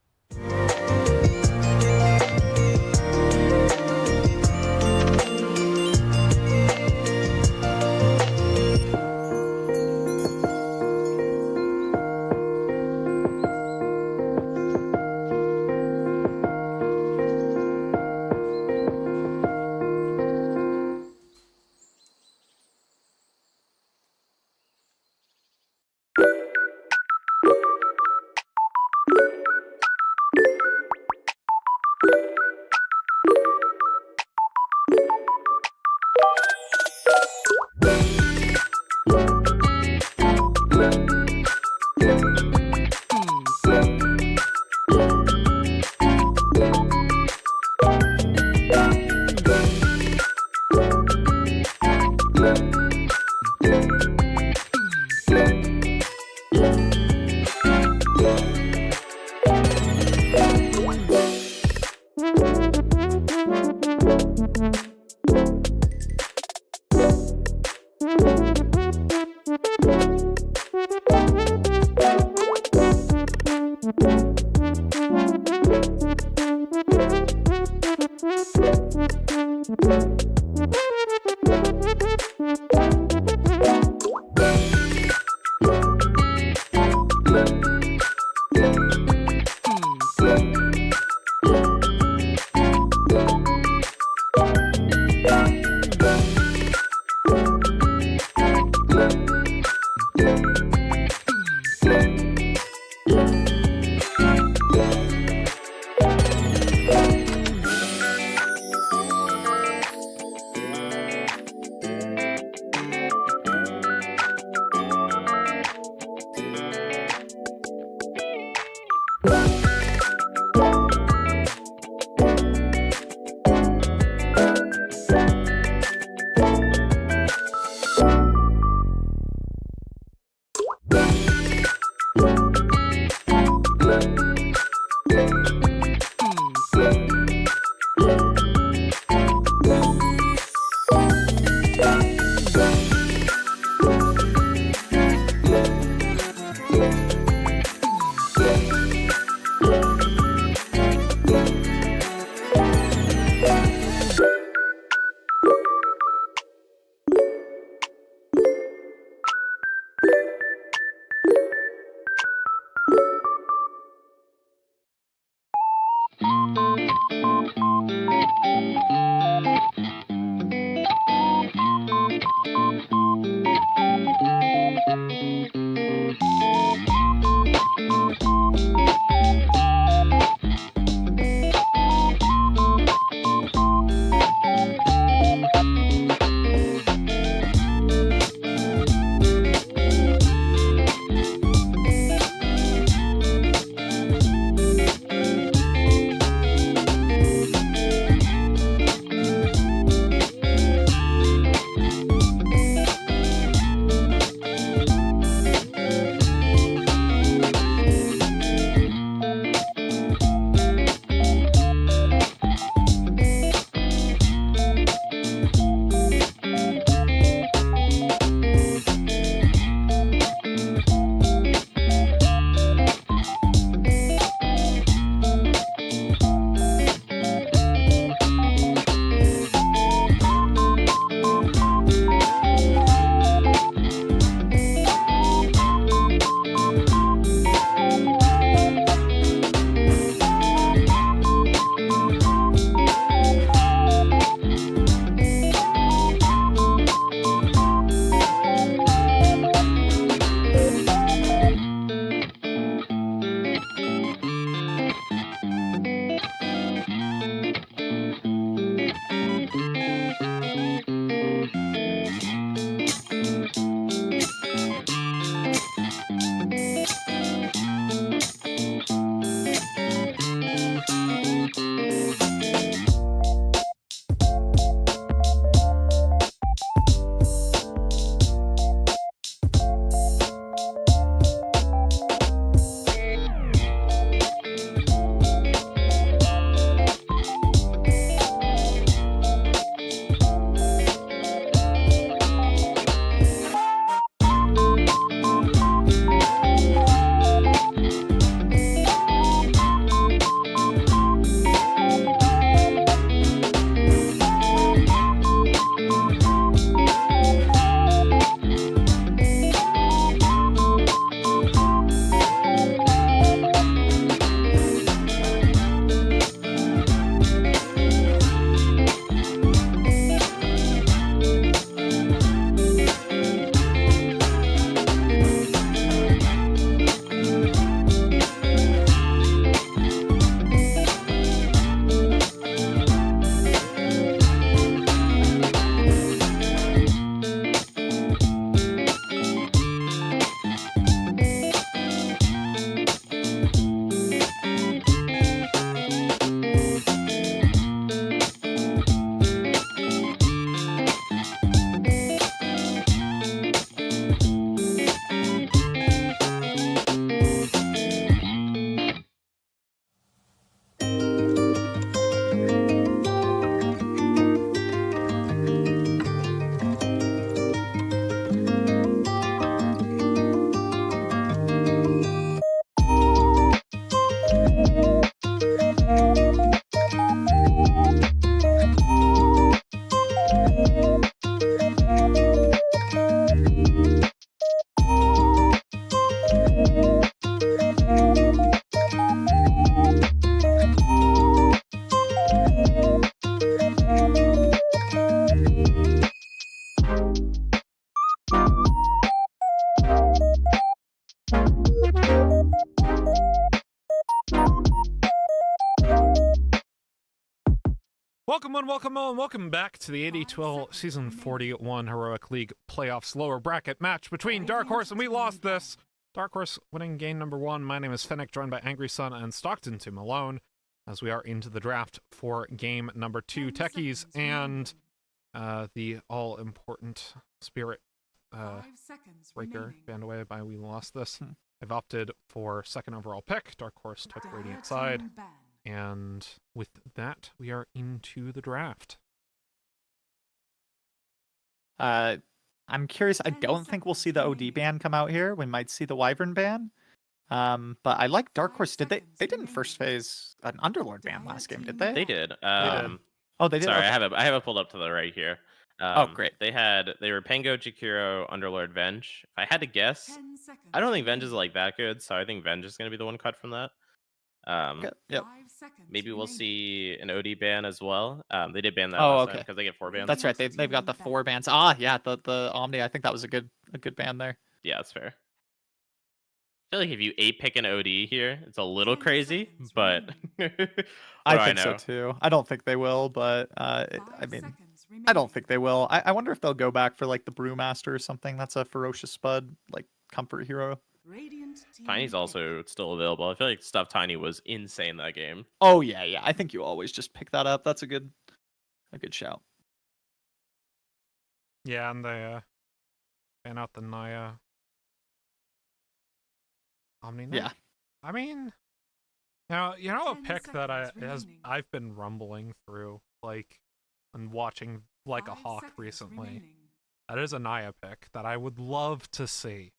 Welcome on, welcome on, welcome back to the AD2L Season 41 Heroic League Playoffs lower bracket match between Dark Horse and WeLostThis. Dark Horse winning game number 1. My name is Finnick, joined by Angry Sun and Stockton to Malone, as we are into the draft for game number 2. Techies and the all-important Spirit Breaker banned away by WeLostThis. I've opted for second overall pick. Dark Horse took Radiant side. And with that, we are into the draft. I'm curious. I don't think we'll see the OD ban come out here. We might see the Wyvern ban. But I like Dark Horse. Did they? They didn't first phase an Underlord ban last game, did they? They did. Oh, they did. Sorry, Okay. I have it pulled up to the right here. Oh, great. They were Pango, Jakiro, Underlord, Venge. If I had to guess, I don't think Venge is like that good, so I think Venge is going to be the one cut from that. Yep. Maybe we'll see an OD ban as well. They did ban that Oh, last time okay. because they get 4 bans. That's right. They've got the 4 bans. Ah, yeah. The Omni. I think that was a good ban there. Yeah, that's fair. I feel like if you 8-pick an OD here, it's a little crazy, but I think so too. I don't think they will, but I mean, I don't think they will. I wonder if they'll go back for like the Brewmaster or something. That's a ferocious Spud, like comfort hero. Tiny's also still available. I feel like Stuff Tiny was insane that game. Oh yeah. I think you always just pick that up. That's a good shout. Yeah, and they ban out the Naya Omni. Yeah. I mean, you know a pick that I've been rumbling through, like, and watching like a hawk recently. That is a Naya pick that I would love to see.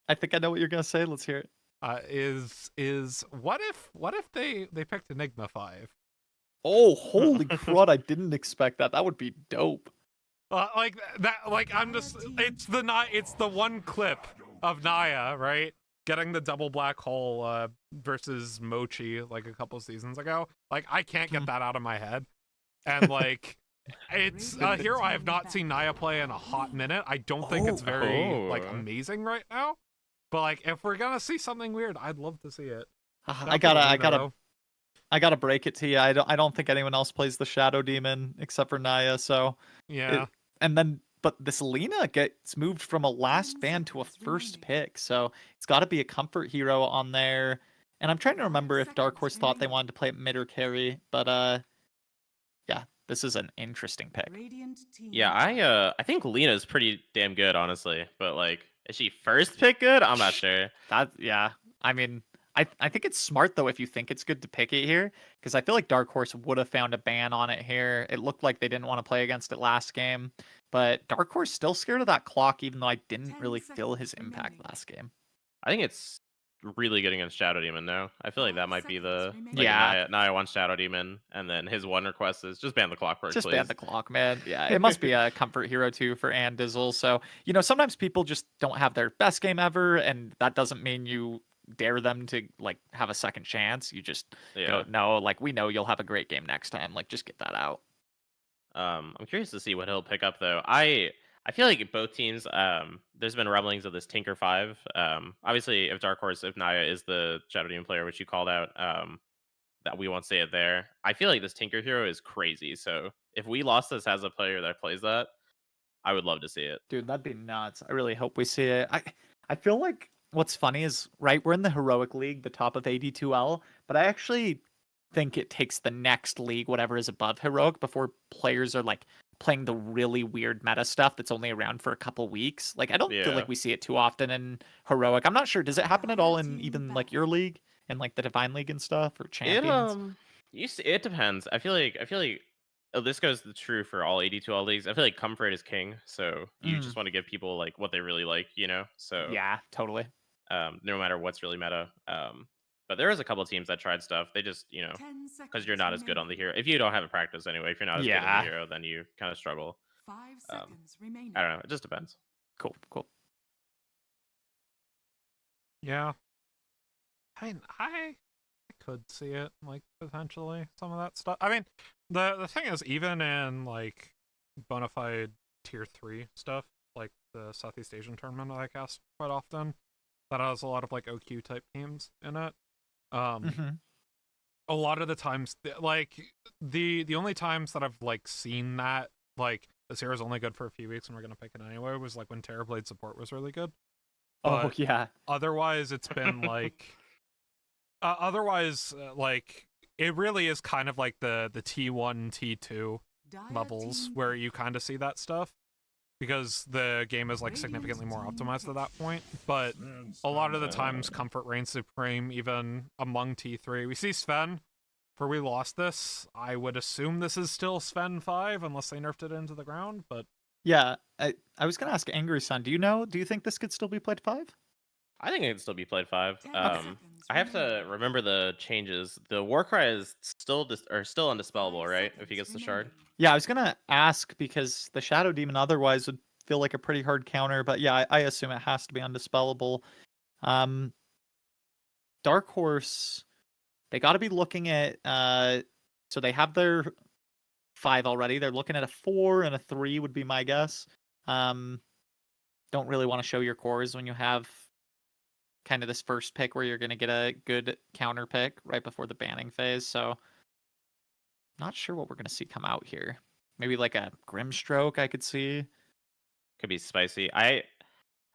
I think I know what you're gonna say. Let's hear it. Is what if they picked Enigma 5? Oh, holy crud! I didn't expect that. That would be dope. Like that. Like I'm just. It's the one clip of Naya, right? Getting the double black hole versus Mochi like a couple seasons ago. Like I can't get that out of my head. And like it's a hero I have not seen Naya play in a hot minute. I don't think it's very like amazing right now. But like if we're gonna see something weird, I'd love to see it. I gotta break it to you. I don't think anyone else plays the Shadow Demon except for Naya. So yeah. But this Lina gets moved from a last ban to a first pick, so it's got to be a comfort hero on there. And I'm trying to remember if Dark Horse thought they wanted to play it mid or carry, but yeah, this is an interesting pick. Yeah, I think Lena's pretty damn good, honestly. But like, is she first pick good? I'm not sure. Yeah. I mean, I think it's smart though if you think it's good to pick it here, because I feel like Dark Horse would have found a ban on it here. It looked like they didn't want to play against it last game, but Dark Horse still scared of that clock, even though I didn't really feel his impact last game. I think it's really good against Shadow Demon now. I feel like that might be the Naya wants Shadow Demon, and then his one request is just ban the clockwork. Just please. ban the clock, man. Yeah, it must be a comfort hero too for Dizzle. So sometimes people just don't have their best game ever, and that doesn't mean you dare them to like have a second chance. You just no, like we know you'll have a great game next time. Like just get that out. I'm curious to see what he'll pick up though. I feel like both teams, there's been rumblings of this Tinker 5. Obviously if Naya is the Shadow Demon player, which you called out, that we won't say it there. I feel like this Tinker hero is crazy. So if WeLostThis has a player that plays that, I would love to see it. Dude, that'd be nuts. I really hope we see it. I feel like what's funny is, right, we're in the Heroic League, the top of AD2L, but I actually think it takes the next league, whatever is above Heroic, before players are like playing the really weird meta stuff that's only around for a couple weeks. Like I don't feel like we see it too often in Heroic. I'm not sure. Does it happen at all in even like your league and like the Divine League and stuff, or Champions? It depends. I feel like this goes true for all AD2L leagues. I feel like comfort is king, so you just want to give people like what they really like, So yeah, totally. No matter what's really meta. But there is a couple of teams that tried stuff. They just, because you're not as good on the hero. If you don't have a practice anyway, if you're not as good on the hero, then you kind of struggle. 5 seconds remaining. I don't know. It just depends. Cool. Yeah. I mean, I could see it, like, potentially, some of that stuff. I mean, the thing is, even in, like, bona fide tier 3 stuff, like the Southeast Asian tournament that I cast quite often, that has a lot of, like, OQ type teams in it. a lot of the times, the only times that I've like seen that like this hero's only good for a few weeks and we're gonna pick it anyway was like when Terrorblade support was really good. Oh But yeah. otherwise, it's been like, like it really is kind of like the T1 T2 levels where you kind of see that stuff because the game is like significantly more optimized at that point. But a lot of the times, comfort reigns supreme even among T3. We see Sven. For We Lost This, I would assume this is still Sven 5 unless they nerfed it into the ground, but Yeah, I was gonna ask Angry Sun. Do you know? Do you think this could still be played 5? I think it can still be played 5. 10 I seconds have to remaining. remember the changes. The Warcry is still still undispellable, 5 right? If he seconds gets the shard. remaining. Yeah, I was gonna ask because the Shadow Demon otherwise would feel like a pretty hard counter, but yeah, I assume it has to be undispellable. Um, Dark Horse, they got to be looking at so they have their 5 already. They're looking at a 4 and a 3 would be my guess. Don't really want to show your cores when you have kind of this first pick where you're going to get a good counter pick right before the banning phase. So not sure what we're going to see come out here. Maybe like a Grimstroke I could see. Could be spicy. I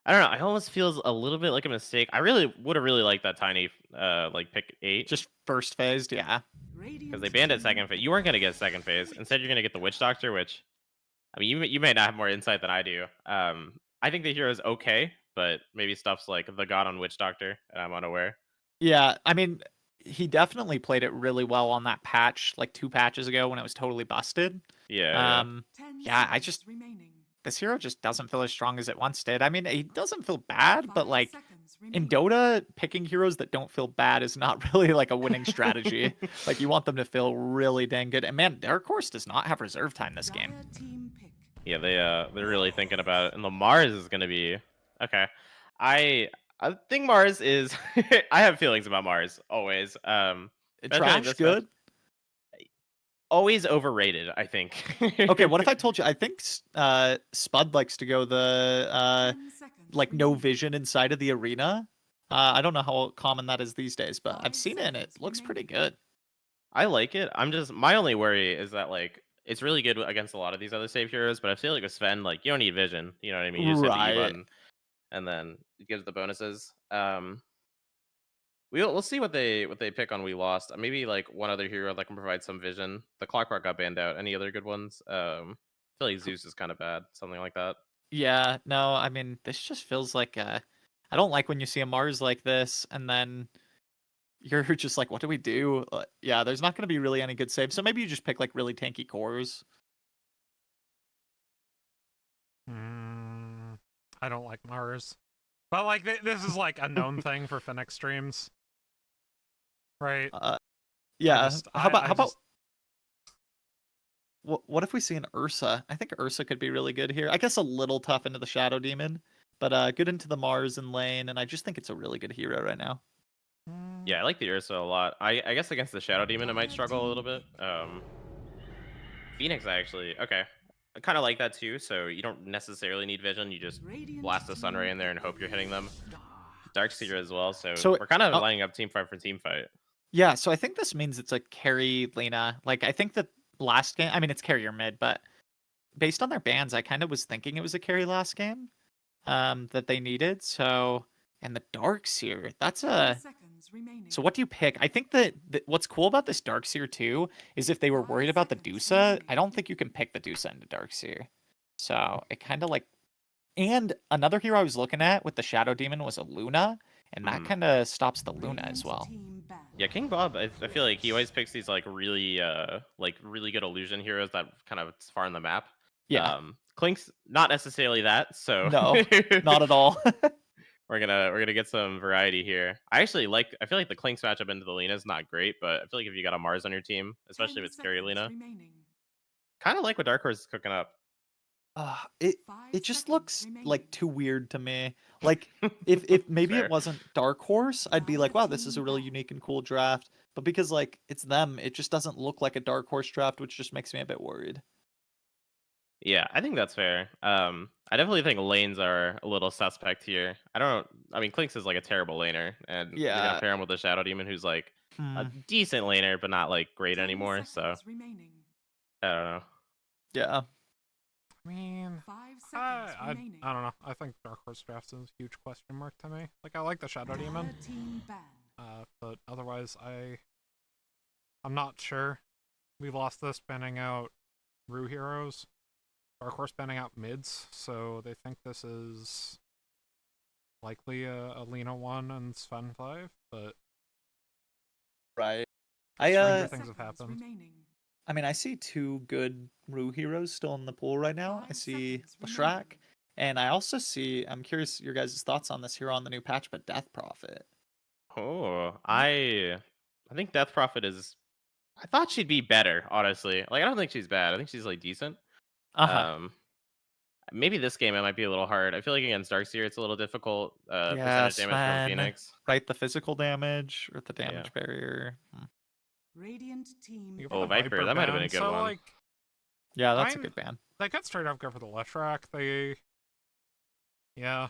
don't know. I almost feels a little bit like a mistake. I really would have really liked that tiny like pick 8 Just first phased, yeah. because they banned it second phase. You weren't gonna get second phase. Instead, you're gonna get the Witch Doctor, which I mean, you may not have more insight than I do. I think the hero is okay, but maybe stuff's like the God on Witch Doctor, and I'm unaware. Yeah, I mean, he definitely played it really well on that patch like 2 patches ago when it was totally busted. Yeah. Yeah, I just this hero just doesn't feel as strong as it once did. I mean, he doesn't feel bad, but like in Dota, picking heroes that don't feel bad is not really like a winning strategy. Like you want them to feel really dang good. And man, Dark Horse does not have reserve time this game. Yeah, they're really thinking about it, and the Mars is gonna be okay. I think Mars is. I have feelings about Mars always. Especially Trash, this good. Always overrated, I think. Okay, what if I told you? I think Spud likes to go the like no vision inside of the arena. I don't know how common that is these days, but I've seen it and it looks pretty good. I like it. I'm just my only worry is that like it's really good against a lot of these other save heroes, but I feel like with Sven, like you don't need vision. You know what I mean? You just hit the E Right. button, and then it gives the bonuses. We'll see what they pick on We Lost. Maybe like one other hero that can provide some vision. The Clockwork got banned out. Any other good ones? I feel like Zeus is kind of bad. Something like that. Yeah, no, I mean, this just feels like I don't like when you see a Mars like this and then you're just like, what do we do? Yeah, there's not going to be really any good saves. So maybe you just pick like really tanky cores. I don't like Mars. But like this is like a known thing for Fennec streams. Right? Yeah. How about just... what if we see an Ursa? I think Ursa could be really good here. I guess a little tough into the Shadow Demon, but good into the Mars and lane, and I just think it's a really good hero right now. Yeah, I like the Ursa a lot. I guess against the Shadow Demon, it might struggle a little bit. Phoenix, okay. I kind of like that too. So you don't necessarily need vision. You just blast the Sunray in there and hope you're hitting them. Darkseer as well. So we're kind of lining up team fight for team fight. Yeah, so I think this means it's like carry Lena. Like I think that last game, I mean it's carrier mid, but based on their bans, I kind of was thinking it was a carry last game that they needed. So and the Darkseer, that's a so what do you pick? I think that what's cool about this Darkseer too is if they were worried about the Dusa, I don't think you can pick the Dusa into Darkseer. So it kind of like, and another hero I was looking at with the Shadow Demon was a Luna, and that kind of stops the Luna as well. Yeah, King Bob, I feel like he always picks these like really good illusion heroes that kind of far on the map. Yeah. Klink's not necessarily that, so no, not at all. we're gonna get some variety here. I feel like the Klink's matchup into the Lena is not great, but I feel like if you got a Mars on your team, especially if it's carry Lena, kind of like what Dark Horse is cooking up. It just looks like too weird to me. Like if maybe it wasn't Dark Horse, I'd be like, wow, this is a really unique and cool draft. But because like it's them, it just doesn't look like a Dark Horse draft, which just makes me a bit worried. Yeah, I think that's fair. I definitely think lanes are a little suspect here. I mean, Klinks is like a terrible laner, and you're gonna pair him with a Shadow Demon who's like a decent laner, but not like great 10 anymore. So seconds remaining. I don't know. Yeah. I mean, 5 seconds remaining. I don't know. I think Dark Horse Drafts is a huge question mark to me. Like, I like the Shadow Demon, Red team ban. but otherwise, I'm not sure. We lost this banning out Rue heroes. Dark Horse banning out mids, so they think this is likely a Lena 1 and Sven 5, but Right. stranger things have happened. Remaining. I mean, I see 2 good Rue heroes still in the pool right now. I 5 see seconds Leshrac, remaining. and I also see, I'm curious your guys' thoughts on this hero on the new patch, but Death Prophet. Oh, I think Death Prophet is. I thought she'd be better, honestly. Like I don't think she's bad. I think she's like decent. Uh-huh. Maybe this game it might be a little hard. I feel like against Darkseer it's a little difficult. Yeah, Percentage damage from Sven, Phoenix. right? The physical damage or the Yeah. damage barrier. Radiant team. You Oh, put a Viper, that might have been a ban, good so, one. Like, Yeah, that's a I'm- good ban. they could straight up go for the Leshrac. Yeah.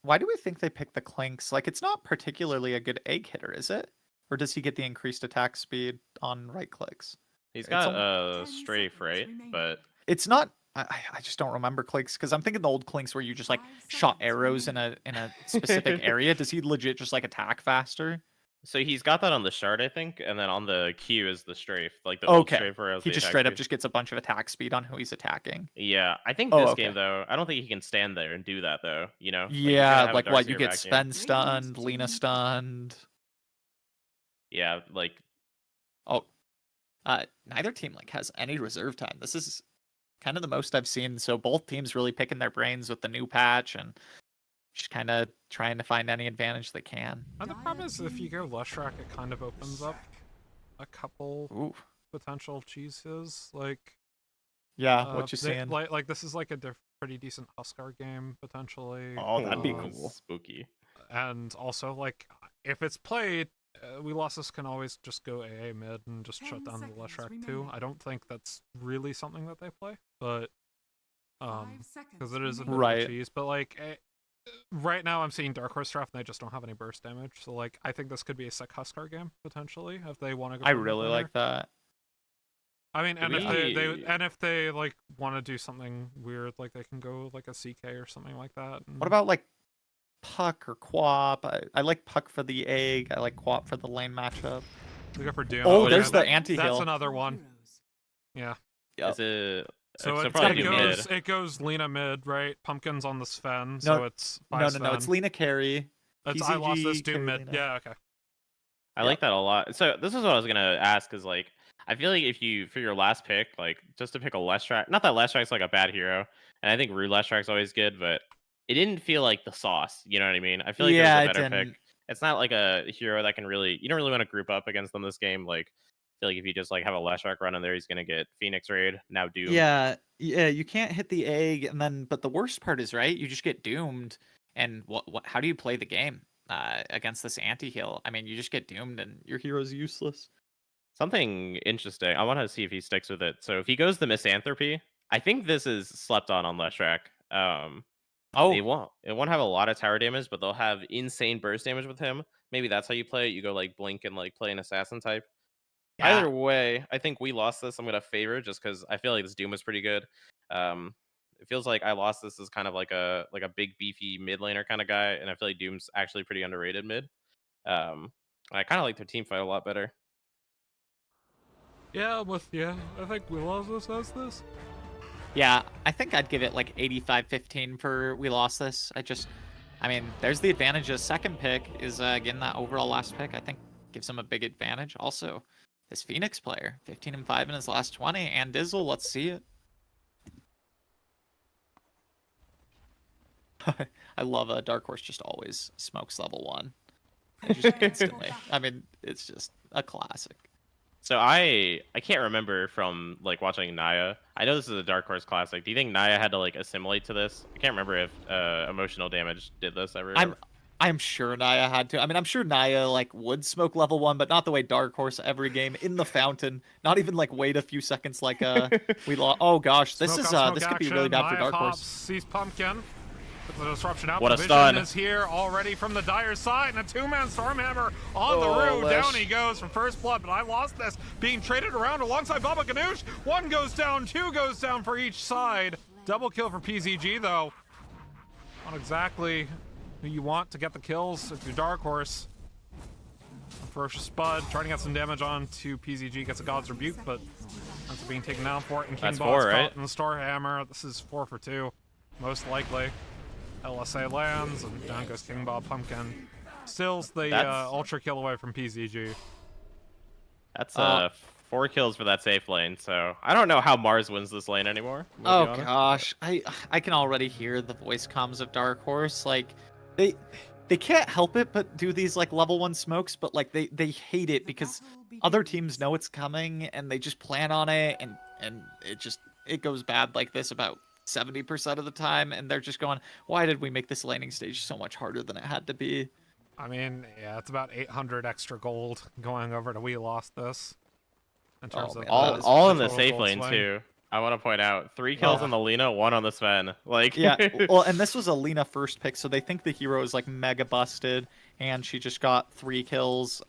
Why do we think they picked the Clinks? Like, it's not particularly a good egg hitter, is it? Or does he get the increased attack speed on right clicks? He's It's got only 10 strafe, seconds right? remaining. But It's not. I just don't remember Clinks because I'm thinking the old Clinks where you just like 5 shot seconds arrows in a specific area. Does he legit just like attack faster? so he's got that on the shard, I think, and then on the Q is the strafe, like the old Okay. strafe where He just straight up just gets a bunch of attack speed on who he's attacking. Yeah, I think Oh, this okay. game though, I don't think he can stand there and do that though. You know? He's gonna Yeah, have a like what you Darkseer get vacuum. Sven stunned, team Lena stunned. Yeah, like Oh, neither team like has any reserve time. This is kind of the most I've seen. So both teams really picking their brains with the new patch and just kind of trying to find any advantage they can. And the problem is if you go Leshrac, it kind of opens up a couple Ooh, potential cheeses. Like, yeah, what you they- seeing? Like this is like a pretty decent Huskar game potentially. Oh, that'd be uh, cool. Spooky. And also, like, if it's played, WeLostThis can always just go AA mid and just 10 shut down the seconds Leshrac too. remaining. I don't think that's really something that they play, but 5 because seconds it is a bit remaining. Right. of a cheese. But like, right now I'm seeing Dark Horse draft and they just don't have any burst damage. So like, I think this could be a sick Huskar game potentially if they want to go. I for mid really laner. like that. I mean, and we- if they like want to do something weird, like they can go like a CK or something like that. What about like Puck or Quap? I like Puck for the egg. I like Quap for the lane matchup. we go for Doom? Oh, yeah, there's the That's anti-heal. another one. Heroes. Yeah. Is it So so it probably gotta do be mid. mid. It goes Lena mid, right? Pumpkin's on the Sven, No, so it's No, Sven. it's Lena carry. It's I lost this PCG, Doom mid. Carolina. Yeah, okay. I like that a lot. So this is what I was gonna ask is like I feel like if you for your last pick, like just to pick a Leshrac, not that Leshrac's like a bad hero, and I think Rue Leshrac's always good, but it didn't feel like the sauce. You know what I mean? I feel like Yeah, there's it a better didn't. pick. It's not like a hero that can really you don't really want to group up against them this game. Like I feel like if you just like have a Leshrac run in there, he's gonna get Phoenix Raid, now Doom. Yeah, you can't hit the egg, and then but the worst part is right, you just get doomed. And what how do you play the game against this anti-heal? I mean, you just get doomed, and your hero's useless. Something interesting. I want to see if he sticks with it. So if he goes the Misanthropy, I think this is slept on Leshrac. Oh, It won't have a lot of tower damage, but they'll have insane burst damage with him. Maybe that's how you play it. You go like Blink and like play an assassin type. yeah. Either way, I think we lost this. I'm gonna favor just because I feel like this Doom is pretty good. It feels like I lost this as kind of like a big beefy mid laner kind of guy, and I feel like Doom's actually pretty underrated mid. I kind of like their team fight a lot better. Yeah, I think WeLostThis has this. Yeah, I think I'd give it like 85-15 for WeLostThis. I mean, there's the advantage of second pick is getting that overall last pick. I think gives him a big advantage. Also, this Phoenix player, 15-5 in his last 20, and Dizzle, let's see it. I love Dark Horse just always smokes level 1. Just instantly. I mean, it's just a classic. So I can't remember from like watching Naya. I know this is a Dark Horse classic. Do you think Naya had to like assimilate to this? I can't remember if emotional damage did this ever. I'm sure Naya had to. I mean, I'm sure Naya like would smoke level 1, but not the way Dark Horse every game in the fountain. Not even like wait a few seconds like we lost. Oh gosh, this Smoke is on smoke this could be action. really bad for Naya Dark pops, Horse. sees Pumpkin. The disruption out. What The a vision stun. is here already from the Dire side, and a two-man Stormhammer on the roof. Lesh. Down he goes for first blood, but I lost this. Being traded around alongside Baba Ganoush. One goes down, two goes down for each side. Double kill for PZG though. Not exactly who you want to get the kills if you're Dark Horse. Ferocious Spud trying to get some damage on to PZG, gets a God's Rebuke, but that's being taken down for it. And King That's Bob's 4, right? caught in the Starhammer. This is 4 for 2, most likely. LSA lands, and down goes King Bob Pumpkin. Stills the That's- ultra kill away from PZG. That's 4 kills for that safe lane. So I don't know how Mars wins this lane anymore. I'm gonna Oh be honest. gosh, I can already hear the voice comms of Dark Horse. Like they can't help it but do these like level 1 smokes, but like they hate it because other teams know it's coming and they just plan on it, and it goes bad like this about 70% of the time, and they're just going, why did we make this laning stage so much harder than it had to be? I mean, yeah, it's about 800 extra gold going over to WeLostThis. In terms of man, All, that is all in the total safe gold lane swing. too. I want to point out 3 kills on the Lina, 1 on the Sven. Like Yeah, well, and this was a Lina first pick, so they think the hero is like mega busted, and she just got 3 kills.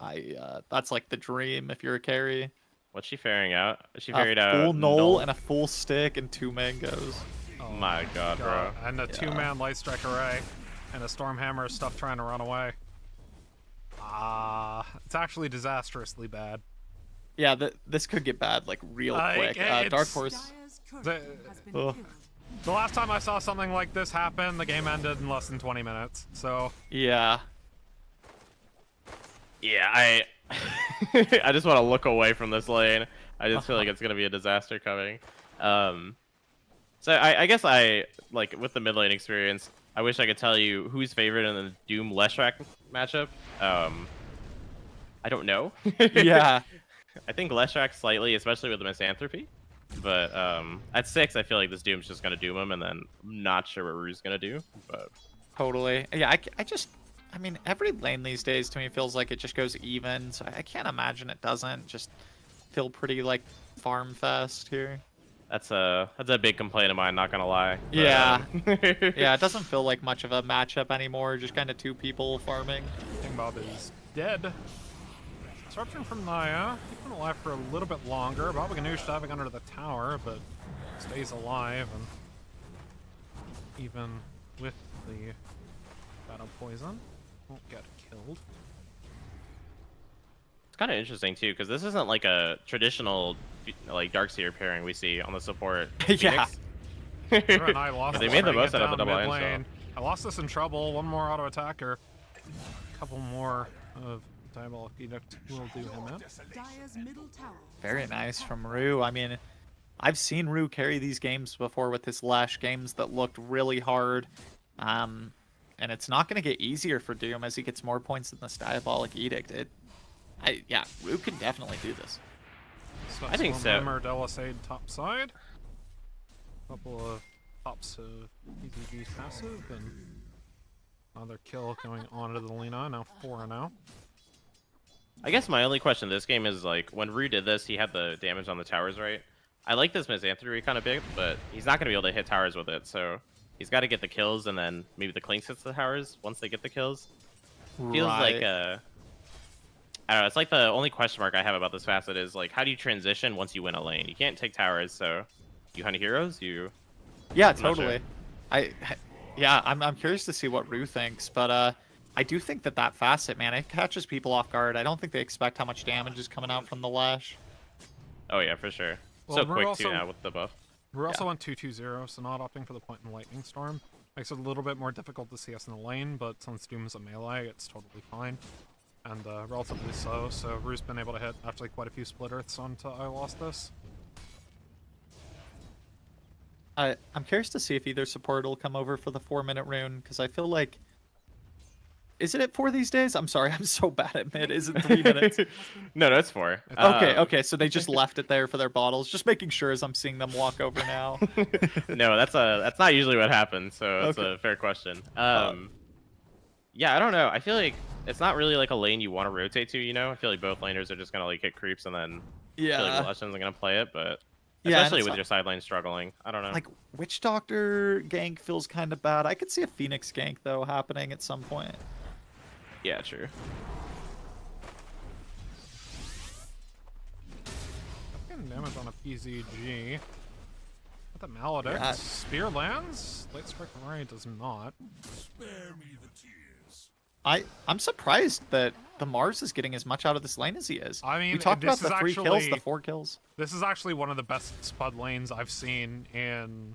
That's like the dream if you're a carry. what's she ferrying out? She A ferried out full null Null. and a full stick and 2 mangoes. Oh My God, bro. And a two-man light strike array, and a Stormhammer stuff trying to run away. It's actually disastrously bad. Yeah, this could get bad like real quick. Dark it's- Horse. The- Ugh. The last time I saw something like this happen, the game ended in less than 20 minutes. So Yeah. Yeah, I I just want to look away from this lane. I just feel like it's gonna be a disaster coming. So I guess I like with the mid lane experience. I wish I could tell you who's favorite in the Doom Leshrac matchup. I don't know. Yeah. I think Leshrac slightly, especially with the Misanthropy. But at 6, I feel like this Doom's just gonna doom him, and then I'm not sure what Rue's gonna do. But Totally. Yeah, I mean, every lane these days to me feels like it just goes even, so I can't imagine it doesn't. Just feel pretty like farm fest here. that's a big complaint of mine. Not gonna lie. But, Yeah. Yeah, it doesn't feel like much of a matchup anymore. Just kind of 2 people farming. King Bob is dead. Disruption from Naya, keeping alive for a little bit longer. Baba Ganoush diving under the tower, but stays alive, and even with the battle poison, won't get killed. It's kind of interesting too, because this isn't like a traditional like Darkseer pairing we see on the support. Yeah. Phoenix. Sure, and I lost They this, made the bringing most it out of the down double mid end shot. lane. I lost this in trouble. One more auto attacker. A couple more of Diabolic Edict will do him in. Dire's middle tower. Very nice from Rue. I mean, I've seen Rue carry these games before with his Lash games that looked really hard. And it's not going to get easier for Doom as he gets more points than this Diabolic Edict. Yeah, Rue can definitely do this. I think so. Stormhammer, Delisade top side. Couple of pops of PZG's passive, and another kill going on to the Lina. Now 4-0. I guess my only question this game is like when Rue did this, he had the damage on the towers, right? I like this Misanthropy kind of big, but he's not gonna be able to hit towers with it, so he's got to get the kills, and then maybe the Clinks hits the towers once they get the kills. Feels like I don't know. It's like the only question mark I have about this facet is like, how do you transition once you win a lane? You can't take towers, so you hunt heroes. Yeah, not sure. totally. Yeah, I'm curious to see what Rue thinks, but I do think that facet, man, it catches people off guard. I don't think they expect how much damage is coming out from the Lash. Oh yeah, for sure. Well, So Rue quick also- too now with the buff. We're also on 2-2-0, so not opting for the point in Lightning Storm. Makes it a little bit more difficult to see us in the lane, but since Doom is a melee, it's totally fine. And relatively slow, so Rue's been able to hit actually quite a few split earths onto I Lost This. I'm curious to see if either support will come over for the 4-minute rune, because I feel like... Is it at 4 these days? I'm sorry, I'm so bad at mid. Is it 3 minutes? No, it's 4. Okay, so they just left it there for their bottles. Just making sure as I'm seeing them walk over now. No, that's not usually what happens, so it's Okay. a fair question. Yeah, I don't know. I feel like it's not really like a lane you want to rotate to, you know? I feel like both laners are just gonna like hit creeps and then I feel like Yeah. Lushens are gonna play it, but Yeah, and Especially it's with not- your side lane struggling. I don't know. Like, Witch Doctor gank feels kind of bad. I could see a Phoenix gank, though, happening at some point. Yeah, true. Getting damage on a PZG. With the Maledict. Yeah. Spear lands. Light Strike Array does not. I'm surprised that the Mars is getting as much out of this lane as he is. I mean, we talked this about the is 3 kills, actually- the 4 kills. This is actually one of the best Spud lanes I've seen in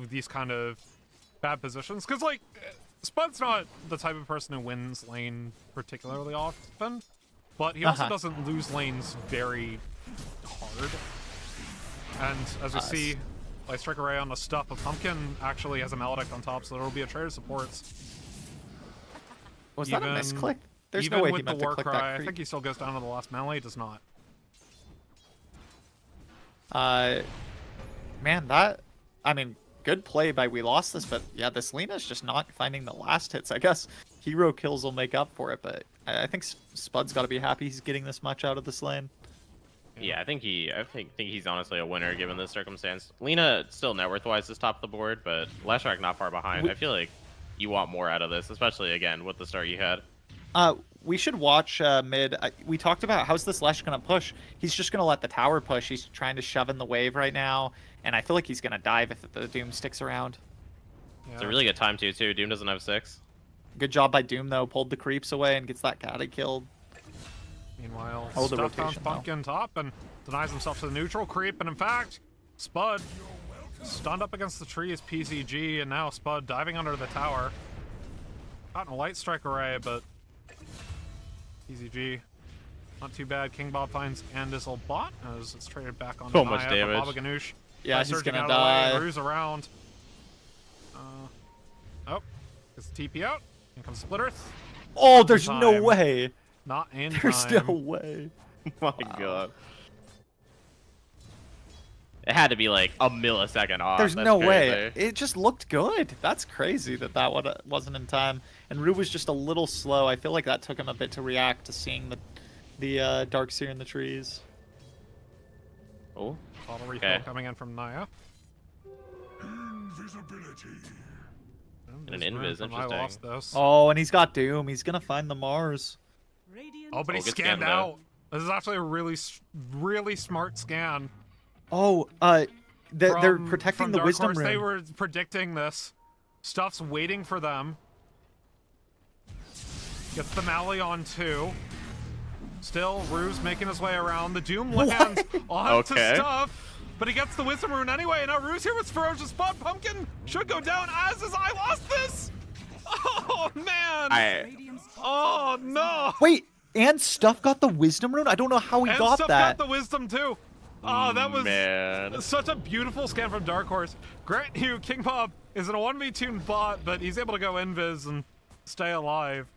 these kind of bad positions. Because, like, Spud's not the type of person who wins lane particularly often, but he also doesn't lose lanes very hard. And as we see, Light Strike Array on the stuff, a Pumpkin actually has a Maledict on top, so there will be a trade of supports. Was that a misclick? There's even no way with he the meant to click Warcry, that I creep. think he still goes down to the last melee. Does not. Man, that... I mean, good play by WeLostThis, but yeah, this Lena's just not finding the last hits. I guess hero kills will make up for it, but I think Spud's got to be happy he's getting this much out of this lane. Yeah, I think he's honestly a winner given this circumstance. Lena still net worth wise is top of the board, but Leshrac not far behind. I feel like you want more out of this, especially again with the start you had. We should watch mid. We talked about how's this Lesh gonna push. He's just gonna let the tower push. He's trying to shove in the wave right now, and I feel like he's gonna dive if the Doom sticks around. Yeah. It's a really good time too. Doom doesn't have 6. Good job by Doom though. Pulled the creeps away and gets that caddy killed. Meanwhile, Oh, the Stuff found rotation, though. Pumpkin top and denies himself to the neutral creep, and in fact, Spud stunned up against the tree is PCG, and now Spud diving under the tower. Gotten a Light Strike Array, but PCG not too bad. King Bob finds Andisel bot as it's traded back on So much Naya, damage. Baba Ganoush Yeah, he's surging gonna out of the way, die. Ruse around. Oh, gets the TP out. In comes Split Earth. Oh, there's no Time. way. Not in There's time. no way. My God. It had to be like a millisecond off. There's That's no way. crazy. It just looked good. That's crazy that one wasn't in time. And Rue was just a little slow. I feel like that took him a bit to react to seeing the Darkseer in the trees. Oh, Bottle refill Okay. coming in from Naya. And an There's room invis, from interesting. WeLostThis. Oh, and he's got Doom. He's gonna find the Mars. Radiant Oh, but he good scanned scan, though. out. This is actually a really smart scan. Oh, they're protecting from the Dark Wisdom Horse. Rune. They were predicting this. Stuff's waiting for them. Gets the Mally on 2. Still, Ruse making his way around. The Doom lands onto Okay. Stuff, but he gets the Wisdom Rune anyway. Now Ruse here with Ferocious Spot. Pumpkin should go down, as is WeLostThis. Oh, man. Radiant's Oh, no. Wait, and Stuff got the Wisdom Rune? I don't know how he And got Stuff that. got the Wisdom, too. Oh, that was man. such a beautiful scan from Dark Horse. Grant you, King Bob is in a 1v2 bot, but he's able to go invis and stay alive.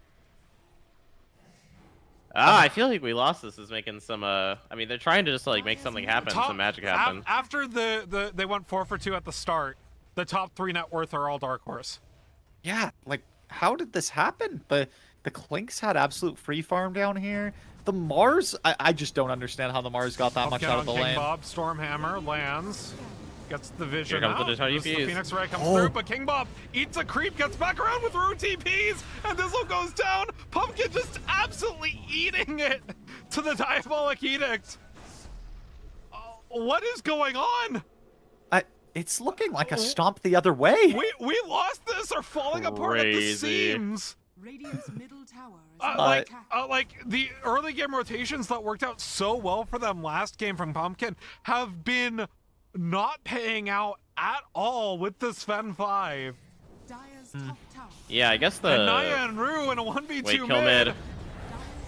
I feel like WeLostThis is making some. I mean, they're trying to just like make something happen, some magic happen. After they went 4 for 2 at the start, the top 3 net worth are all Dark Horse. Yeah, like, how did this happen? The Clinks had absolute free farm down here. The Mars, I just don't understand how the Mars got that much Pumpkin out on of the King lane. Bob, Stormhammer lands, gets the vision Here comes out. the Detroit This is TPs. Phoenix Ray comes Oh. through, but King Bob eats a creep, gets back around with Rune TPs, and Dizzle goes down. Pumpkin just absolutely eating it to the Diabolic Edict. What is going on? It's looking like a stomp the other way. We lost this or falling apart at the Crazy. seams. Radiant's middle tower is Like the early game rotations that worked out so well for them last game from Pumpkin have been not paying out at all with this Fen 5. Dire's top tower. Yeah, I guess And Naya the and Rue in a 1v2 wait, kill mid. mid. Dire's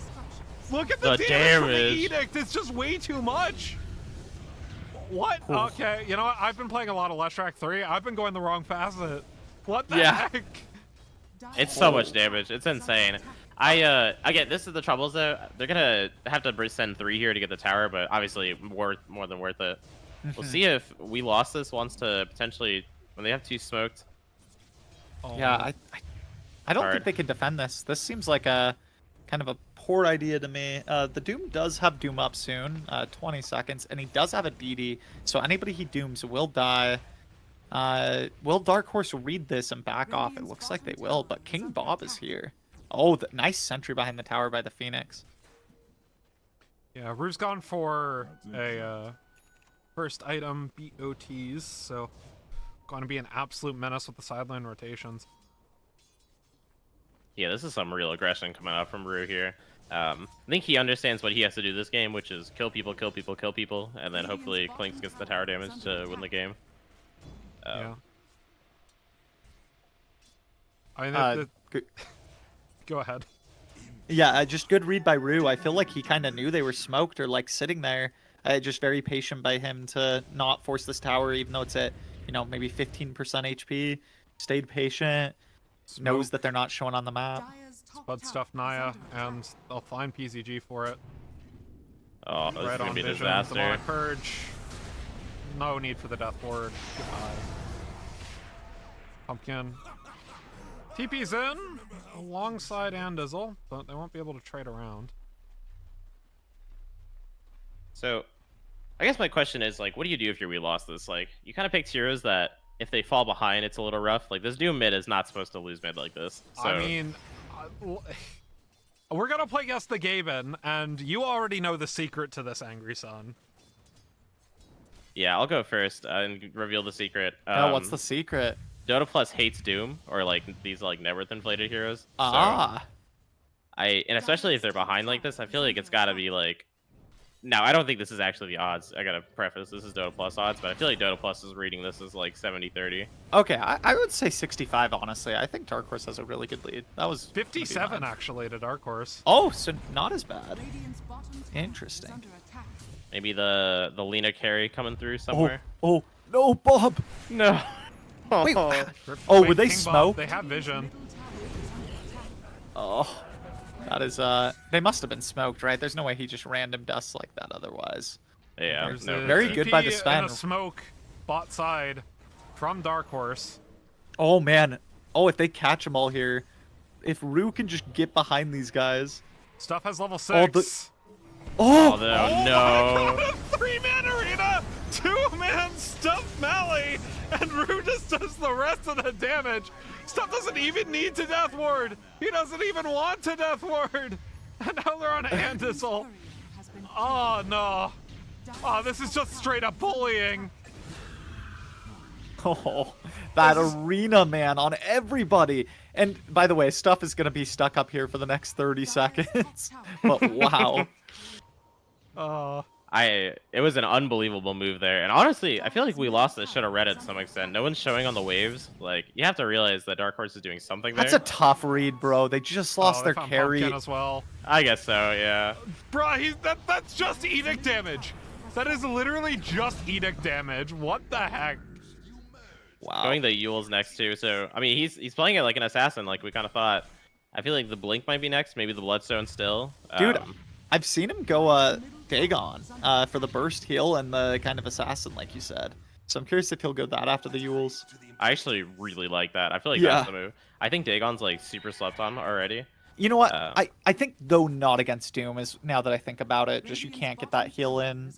structures. Look at the The damage from the damage. Edict. It's just way too much. What? Okay, you know what? I've been playing a lot of Leshrac 3. I've been going the wrong facet. What the Yeah. heck? It's so much damage. It's insane. Again, this is the troubles though. They're gonna have to send 3 here to get the tower, but obviously more than worth it. We'll see if WeLostThis wants to potentially when they have 2 smoked. Oh, Yeah, I don't think Hard. they can defend this. This seems like a kind of a poor idea to me. The Doom does have Doom up soon, 20 seconds, and he does have a DD, so anybody he dooms will die. Will Dark Horse read this and back off? It looks like they will, but King Bob is here. Oh, the nice sentry behind the tower by the Phoenix. Yeah, Rue's gone for a first item BOTs, so going to be an absolute menace with the sideline rotations. Yeah, this is some real aggression coming out from Rue here. I think he understands what he has to do this game, which is kill people, kill people, kill people, and then hopefully Clinks gets the tower damage to win the game. Yeah. I mean, go ahead. Yeah, just good read by Rue. I feel like he kind of knew they were smoked or like sitting there. Just very patient by him to not force this tower, even though it's at, you know, maybe 15% HP. Stayed patient. Knows that they're not showing on the map. Spud stuff Naya, and they'll find PZG for it. Oh, this is Right gonna on be a vision, disaster. demonic purge. No need for the death ward. Goodbye. Pumpkin. TP's in alongside Andizzle, but they won't be able to trade around. So, I guess my question is, like, what do you do if we lost this? Like, you kind of picked heroes that, if they fall behind, it's a little rough. Like, this Doom mid is not supposed to lose mid like this. So... I mean, we're gonna play Guess the Gaben, and you already know the secret to this, Angry Son. Yeah, I'll go first and reveal the secret. Oh, what's the secret? Dota Plus hates Doom, or like these like net worth inflated heroes. Ah. So and especially if they're behind like this, I feel like it's gotta be like. Now, I don't think this is actually the odds. I gotta preface, this is Dota Plus odds, but I feel like Dota Plus is reading this as like 70-30. Okay, I would say 65, honestly. I think Dark Horse has a really good lead. That was 57 actually to Dark Horse. Oh, so not as bad. Radiant's bottom tower Interesting. is under attack. Maybe the Lena carry coming through somewhere. Oh, no, Bob. No. Wait, Oh. oh, Wait, were they King Bob, smoked? They have vision. Middle tower is under attack. Oh, that is, they must have been smoked, right? There's no way he just random dusts like that otherwise. Yeah. There's No. the Very good by the TP Sven. and a smoke bot side from Dark Horse. Oh, man. Oh, if they catch them all here. If Rue can just get behind these guys. Stuff has level 6. Oh, the- Oh, Oh! no. A 3-man arena! 2-man Stuff Mally! And Rue just does the rest of the damage. Stuff doesn't even need to Death Ward. He doesn't even want to Death Ward. And now they're on Andizzle. Courier has been Oh, no. Oh, this is just straight up bullying. Oh, that arena, man, on everybody. And by the way, Stuff is going to be stuck up here for the next 30 seconds. But wow. It was an unbelievable move there, and honestly, I feel like we lost this. Should have read it to some extent. No one's showing on the waves. Like, you have to realize that Dark Horse is doing something there. That's a tough read, bro. They just lost They their found carry. Pumpkin as well. I guess so, yeah. Bruh, that's just Edict damage. That is literally just Edict damage. What the heck? Wow. Going the Yule's next too. So I mean, he's playing it like an assassin, like we kind of thought. I feel like the Blink might be next, maybe the Bloodstone still. Dude, I've seen him go Dagon for the burst heal and the kind of assassin, like you said. So I'm curious if he'll go that after the Yules. I actually really like that. I feel like Yeah. that's the move. I think Dagon's like super slept on already. You know what? Uh, I think though not against Doom is now that I think about it. Just you can't get that heal in.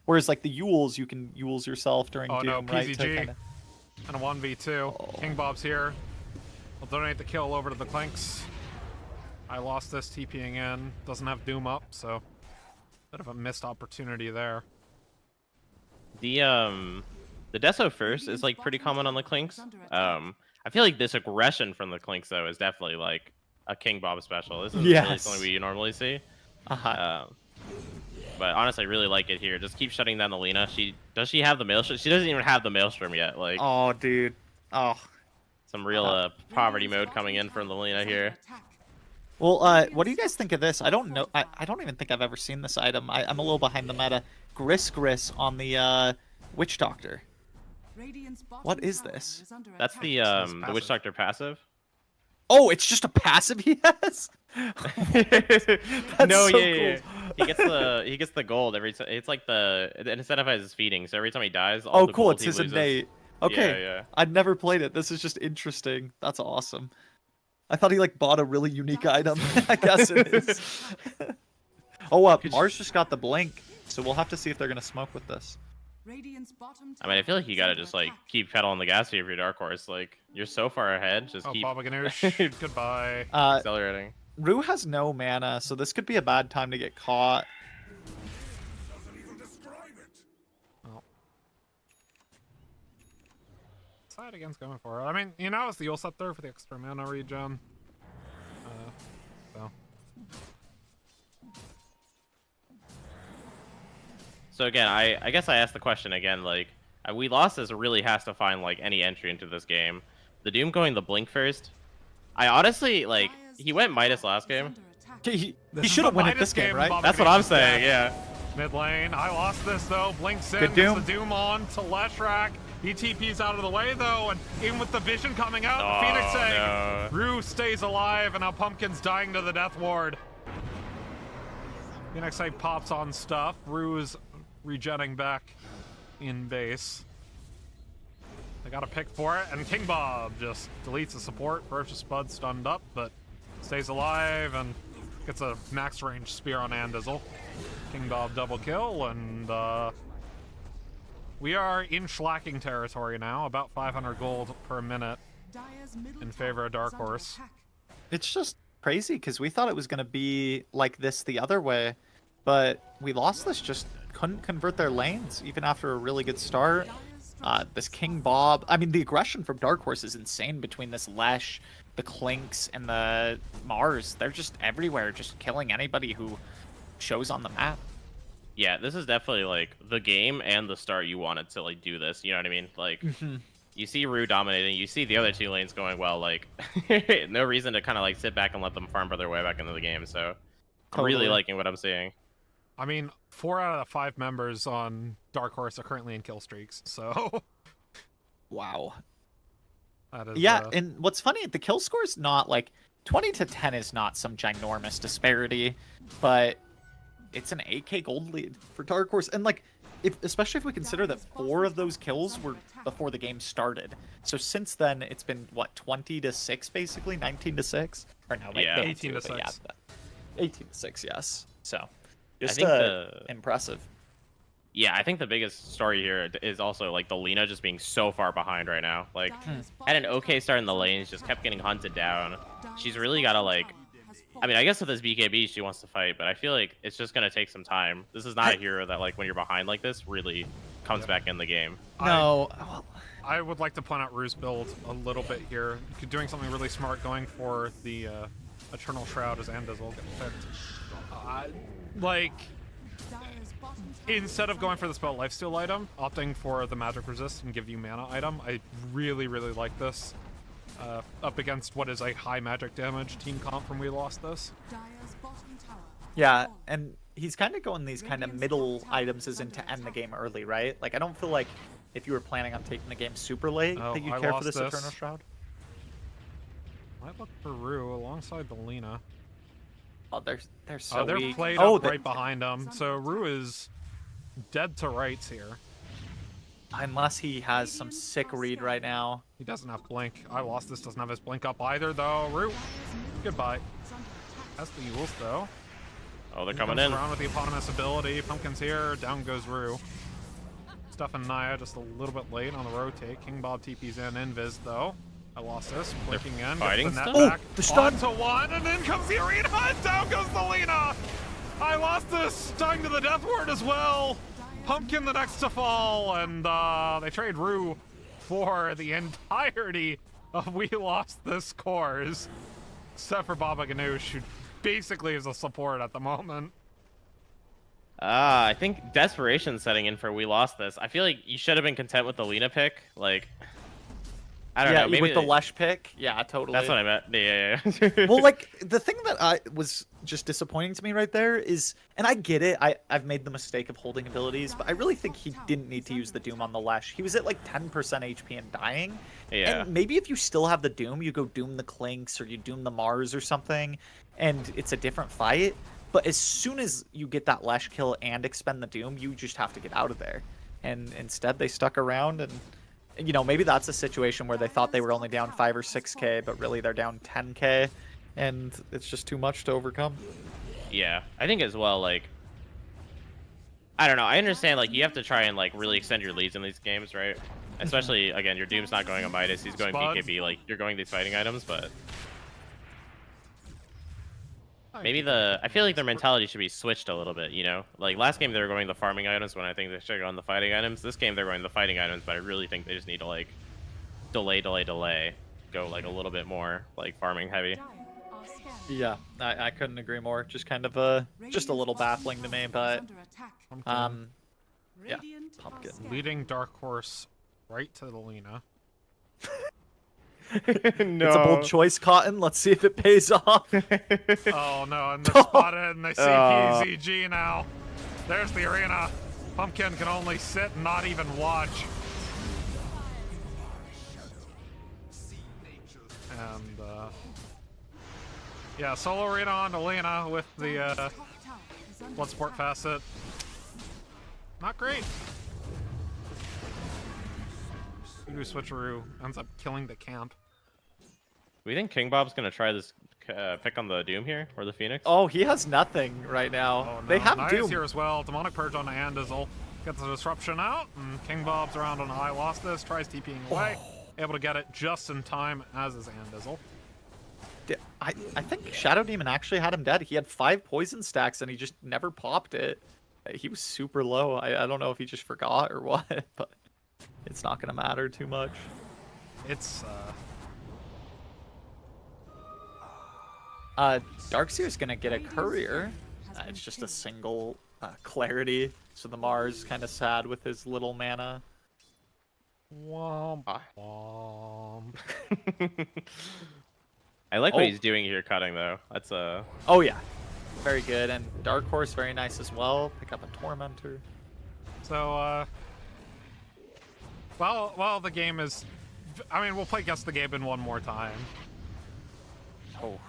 Whereas like the Yules, you can Yules yourself during Oh no, Doom, right? To PZG. kinda... And a 1v2. King Bob's here. I'll donate the kill over to the Clinks. I lost this TPing in. Doesn't have Doom up, so bit of a missed opportunity there. The Deso first is like pretty common on the Clinks. I feel like this aggression from the Clinks though is definitely like a King Bob special. This is really Yes. something we normally see. Uh-huh. But honestly, I really like it here. Just keep shutting down the Lena. Does she have the Maelstrom? She doesn't even have the Maelstrom yet. Like Oh, dude. Oh. some real poverty mode coming in from the Lena here. Well, what do you guys think of this? I don't know. I don't even think I've ever seen this item. I'm a little behind the meta. Gris on the Witch Doctor. What is this? That's the Witch Doctor passive. Oh, it's just a passive he has? That's No, so yeah. cool. He gets the gold every time. It's like it incentivizes feeding. So every time he dies, all Oh, the cool. gold It's he his loses. innate. Okay. Yeah. I'd never played it. This is just interesting. That's awesome. I thought he like bought a really unique item. I guess it is. Oh, Mars just got the blink, so we'll have to see if they're gonna smoke with this. Radiant's bottom I mean, I feel like tower you gotta is under just like attack. keep pedal on the gas here if you're Dark Horse. Like you're so far ahead, just Oh, keep Baba Ganoush. Goodbye. accelerating. Rue has no mana, so this could be a bad time to get caught. Oh. Side against going for it. I mean, you know, it's the Yule Scepter for the extra mana regen. So. So again, I guess I asked the question again. Like WeLostThis really has to find like any entry into this game. The Doom going the blink first. I honestly like he went Midas last game. He This is should have the won it Midas this game, right? Baba That's what I'm Ganoush. saying. Yeah. Mid lane, I lost this though. Blinks in, Good gets Doom. the Doom on to Leshrac. ETP's out of the way though, and even with the vision coming out, the Phoenix Egg, no. Rue stays alive, and now Pumpkin's dying to the Death Ward. Phoenix Egg pops on stuff. Rue is regenning back in base. They got a pick for it, and King Bob just deletes the support. Ferocious Spud stunned up, but stays alive and gets a max range spear on Andizzle. King Bob double kill, and we are in Schlacking territory now, about 500 gold per minute Dire's middle in favor of tower Dark is under Horse. attack. It's just crazy because we thought it was gonna be like this the other way, but WeLostThis just couldn't convert their lanes even after a really good start. This King Bob, I mean, the aggression from Dark Horse is insane between this Lesh, the Clinks, and the Mars. They're just everywhere, just killing anybody who shows on the map. Yeah, this is definitely like the game and the start you wanted to like do this. You know what I mean? Like you see Rue dominating, you see the other two lanes going well. Like no reason to kind of like sit back and let them farm their way back into the game. So I'm really Totally. liking what I'm seeing. I mean, 4 out of the 5 members on Dark Horse are currently in kill streaks, so Wow. that is Yeah, and what's funny, the kill score is not like 20 to 10 is not some ginormous disparity, but it's an 8k gold lead for Dark Horse, and like, especially if we consider that 4 of those kills were before the game started. So since then, it's been what 20 to 6 basically, 19 to 6, or no, like, Yeah. no, 18 to but yeah, 6. 18 to 6, yes. So just think impressive. Yeah, I think the biggest story here is also like the Lina just being so far behind right now. Like had an okay start in the lanes, just kept getting hunted down. She's really got to like, I mean, I guess with this BKB she wants to fight, but I feel like it's just gonna take some time. This is not a hero that like when you're behind like this really comes back in the game. No, well, I would like to point out Rue's build a little bit here. Doing something really smart, going for the Eternal Shroud as Andizzle gets picked. Like, Dire's bottom tower instead of going for the spell lifesteal item, opting for the magic resist and give you mana item, I really, really like this. Up against what is a high magic damage team comp from WeLostThis. Dire's bottom tower. yeah, and he's kind of going these kind of middle items as in to end the game early, right? Like, I don't feel like if you were planning on taking the game super late, Oh, that you'd I care for lost this this. Eternal Shroud. Might look for Rue alongside the Lina. Oh, they're so They're weak. played Oh, up right behind them, so Rue is dead to rights here. unless he has some sick read right now. He doesn't have blink. WeLostThis doesn't have his blink up either, though. Rue, goodbye. That's the Yules, though. Oh, they're He coming comes in. around with the eponymous ability. Pumpkin's here. Down goes Rue. Stuff and Naya just a little bit late on the rotate. King Bob TP's in. Invis, though. WeLostThis blinking in. fighting Gets the net still? back. The stun! On to one, and then comes the arena, and down goes the Lina! WeLostThis dying to the Death Ward as well. Pumpkin the next to fall, and they trade Rue for the entirety of WeLostThis cores, except for Baba Ganoush, who basically is a support at the moment. I think desperation setting in for WeLostThis. I feel like you should have been content with the Lina pick. Like, I don't Yeah, know. Maybe with the Lesh pick. Yeah, totally. That's what I meant. Yeah. Well, like, the thing that I was just disappointing to me right there is, and I get it, I've made the mistake of holding abilities, but I really think he didn't need to use the Doom on the Lesh. He was at like 10% HP and dying. Yeah. And maybe if you still have the Doom, you go Doom the Clinks or you Doom the Mars or something, and it's a different fight. But as soon as you get that Lesh kill and expend the Doom, you just have to get out of there. And instead, they stuck around, and you know, maybe that's a situation where they thought they were only down 5 or 6k, but really they're down 10k, and it's just too much to overcome. Yeah, I think as well, like, I don't know. I understand, like, you have to try and, like, really extend your leads in these games, right? Especially, again, your Doom's not going on Midas. He's going Spud. BKB. Like, you're going these fighting items, but maybe I feel like their mentality should be switched a little bit, you know? Like, last game they were going the farming items when I think they should go on the fighting items. This game they're going the fighting items, but I really think they just need to, like, delay. Go, like, a little bit more, like, farming heavy. Dire are scanning. Yeah, I couldn't agree more. Just kind of just a little baffling to me, but Under attack. yeah, Radiant are pumpkin. scanning. Leading Dark Horse right to the Lena. No. It's a bold choice, Cotton. Let's see if it pays off. Oh no, and they're spotted and they see PZG now. There's the arena. Pumpkin can only sit and not even watch. And yeah, solo arena on to Lena with the Top tower is under blood sport attack. facet. Not great. Voodoo switcheroo ends up killing the camp. We think King Bob's gonna try this pick on the Doom here, or the Phoenix? Oh, he has nothing right now. Oh, no. They have Naya's Doom. here as well. Demonic Purge on Andizzle. Gets the disruption out, and King Bob's around on I Lost This. Tries TPing away. Able to get it just in time, as is Andizzle. I think Shadow Demon actually had him dead. He had 5 poison stacks and he just never popped it. He was super low. I don't know if he just forgot or what, but it's not gonna matter too much. It's Darkseer's gonna get a courier. It's just a single clarity, so the Mars kind of sad with his little mana. womp Ah. womp. I like what Oh. he's doing here, cutting though. That's Oh yeah, very good. And Dark Horse very nice as well. Pick up a Tormentor. So well, the game is. I mean, we'll play Guess the Game in one more time. Oh.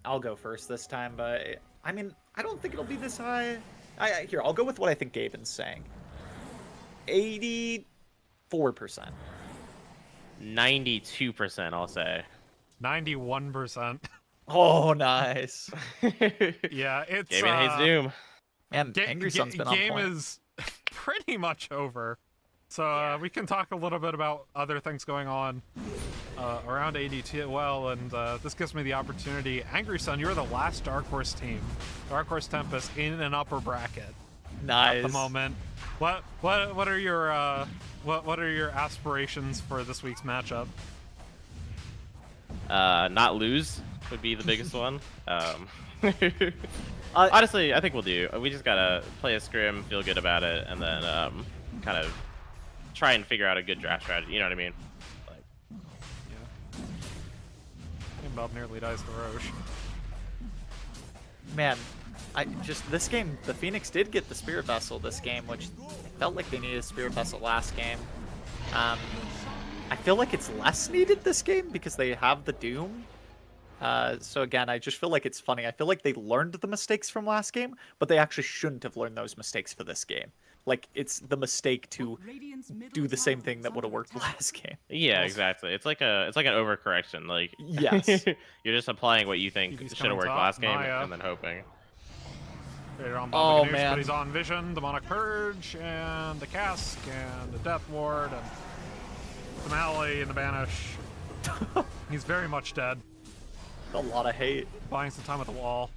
I'll go first this time, but I mean, I don't think it'll be this high. Here, I'll go with what I think Gaben's saying. 84%. 92%, I'll say. 91%. Oh, nice. Yeah, it's Gaben hates Doom. And Angry Sun's been on game point. is pretty much over. So we can talk a little bit about other things going on around AD2L, and this gives me the opportunity. Angry Sun, you're the last Dark Horse team. Dark Horse Tempest in an upper bracket Nice. at the moment. What are your what are your aspirations for this week's matchup? Not lose would be the biggest one. Honestly, I think we'll do. We just gotta play a scrim, feel good about it, and then kind of try and figure out a good draft strategy. You know what I mean? Like, Yeah. King Bob nearly dies to Roche. Man, this game, the Phoenix did get the Spirit Vessel this game, which it felt like they needed a Spirit Vessel last game. I feel like it's less needed this game because they have the Doom. So again, I just feel like it's funny. I feel like they learned the mistakes from last game, but they actually shouldn't have learned those mistakes for this game. Like, it's the mistake to Radiant's middle do the same tower thing is that would have under worked attack. last game. yeah, exactly. It's like an overcorrection. Like, Yes. you're just applying what you think He's should have coming worked top, last game, Naya. and then hoping. They're on Oh, Baba Ganoush, man. but he's on Vision, Demonic Purge, and the Cask, and the Death Ward, and the Mally, and the Banish. He's very much dead. A lot of hate. Buying some time at the wall.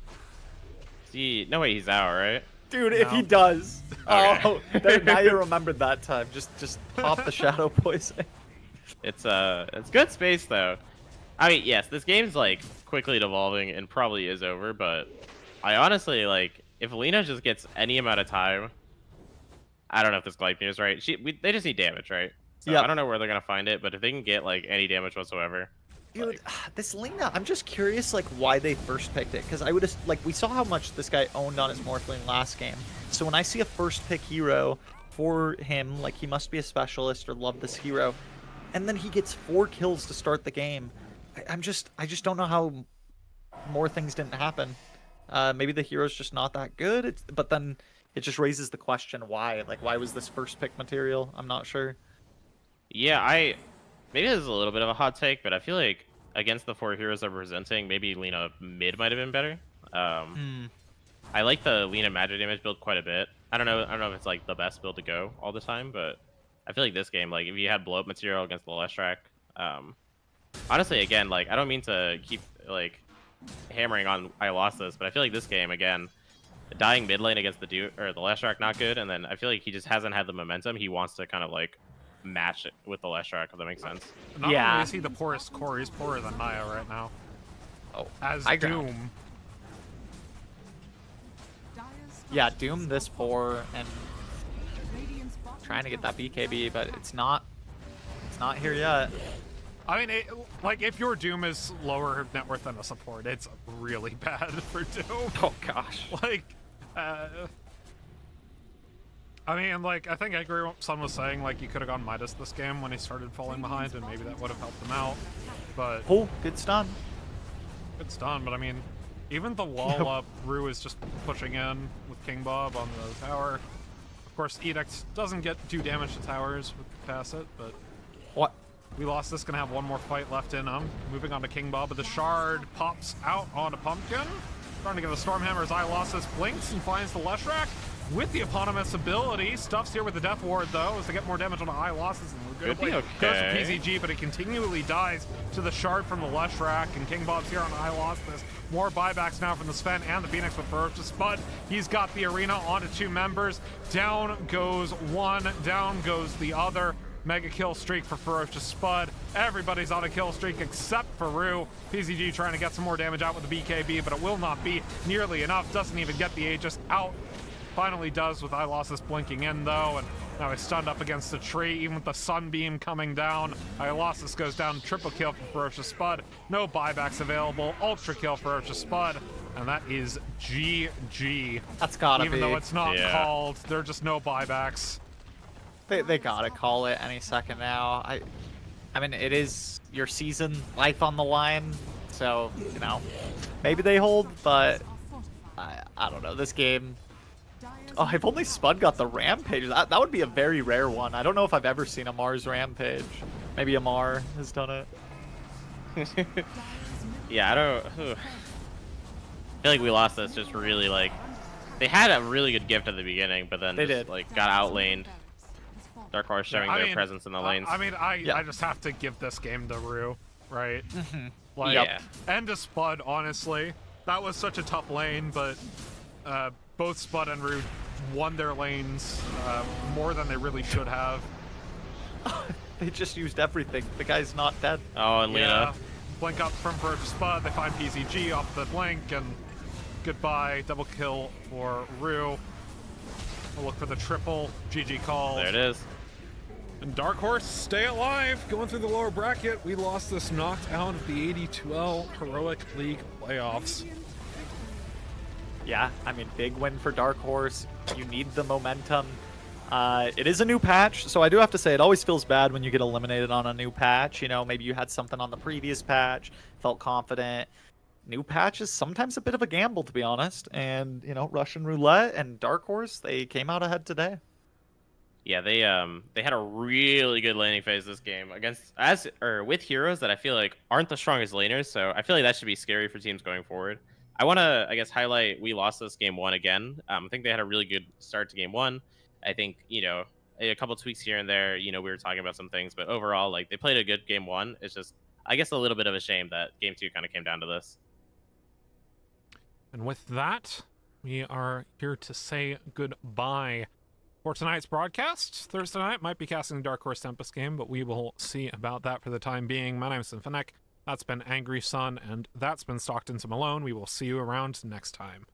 See, no way he's out, right? Dude, if he No. does. Okay. Oh, now you remembered that time. Just pop the Shadow Poison. It's good space though. I mean, yes, this game's like quickly devolving and probably is over, but I honestly like if Lena just gets any amount of time. I don't know if this Gleipnir is right. They just need damage, right? So Yeah. I don't know where they're gonna find it, but if they can get like any damage whatsoever, Dude, this Lena, I'm just curious, like, why they first picked it. Because I would have, like, we saw how much this guy owned on his Morphling last game. So when I see a first pick hero for him, like, he must be a specialist or love this hero. And then he gets 4 kills to start the game. I just don't know how more things didn't happen. Maybe the hero's just not that good. But then it just raises the question why. Like, why was this first pick material? I'm not sure. Yeah, maybe this is a little bit of a hot take, but I feel like against the 4 heroes I'm presenting, maybe Lena mid might have been better. I like the Lena magic damage build quite a bit. I don't know if it's like the best build to go all the time, but I feel like this game, like if you had blow up material against the Leshrac, honestly, again, like I don't mean to keep like hammering on I lost this, but I feel like this game again, dying mid lane against the Leshrac not good, and then I feel like he just hasn't had the momentum. He wants to kind of like match it with the Leshrac, if that makes sense. Not Yeah. only is he the poorest core, he's poorer than Naya right now. Oh, As high ground. Doom. Yeah, Doom this poor and trying to get that BKB, but it's not here yet. I mean, like, if your Doom is lower net worth than a support, it's really bad for Doom. Oh gosh. Like, I mean, like, I think Angry Sun was saying, like, you could have gone Midas this game when he started falling behind, and maybe that would have helped him out. But Oh, good stun. it's done. But I mean, even the wall up, Rue is just pushing in with King Bob on the tower. Of course, Edict doesn't do damage to towers with Facet, but What? We Lost This, gonna have one more fight left in him. Moving on to King Bob, but the shard pops out onto Pumpkin. Trying to get the Stormhammer as I Lost This blinks and finds the Leshrac with the eponymous ability. Stuffs here with the Death Ward though, as to get more damage on the I Losses, and we're Could be goes to okay. PZG, but he continually dies to the shard from the Leshrac, and King Bob's here on I Lost This. More buybacks now from the Sven and the Phoenix with Ferocious Spud. He's got the arena onto 2 members. Down goes one, down goes the other. Mega kill streak for Ferocious Spud. Everybody's on a kill streak except for Rue. PZG trying to get some more damage out with the BKB, but it will not be nearly enough. Doesn't even get the Aegis out. Finally does with I Lost This blinking in though, and now he's stunned up against the tree, even with the sunbeam coming down. I Lost This goes down, triple kill for Ferocious Spud. No buybacks available, ultra kill for Ferocious Spud, and that is GG. That's gotta Even be. though it's not Yeah. called, there are just no buybacks. They gotta call it any second now. I mean, it is your season, life on the line, so you know, maybe they hold, but I don't know. This game. Oh, if only Spud got the Rampage. That would be a very rare one. I don't know if I've ever seen a Mars Rampage. Maybe Amar has done it. Yeah, I don't. I feel like We Lost This just really like they had a really good gift at the beginning, but then They just, did. like got outlaned. Dark Horse showing I their mean, presence in the lanes. I just have to give this game to Rue, right? Like, Yeah. and to Spud, honestly. That was such a tough lane, but both Spud and Rue won their lanes more than they really should have. They just used everything. The guy's not dead. Oh, and Lena. Yeah. Blink up from Ferocious Spud. They find PZG off the blink, and goodbye. Double kill for Rue. We'll look for the triple. GG call. There it is. And Dark Horse, stay alive. Going through the lower bracket. We Lost This, knocked out of the AD2L Heroic League playoffs. Yeah, I mean, big win for Dark Horse. You need the momentum. It is a new patch, so I do have to say it always feels bad when you get eliminated on a new patch. You know, maybe you had something on the previous patch, felt confident. New patch is sometimes a bit of a gamble, to be honest. And, you know, Russian Roulette and Dark Horse, they came out ahead today. Yeah, they had a really good laning phase this game against with heroes that I feel like aren't the strongest laners, so I feel like that should be scary for teams going forward. I want to, I guess, highlight We Lost This game 1 again. I think they had a really good start to game 1. I think, you know, a couple tweaks here and there, you know, we were talking about some things, but overall, like, they played a good game 1. It's just, I guess, a little bit of a shame that game 2 kind of came down to this. And with that, we are here to say goodbye for tonight's broadcast. Thursday night might be casting the Dark Horse Tempest game, but we will see about that for the time being. My name is Sinfinek. That's been Angry Sun, and that's been Stockton to Malone. We will see you around next time.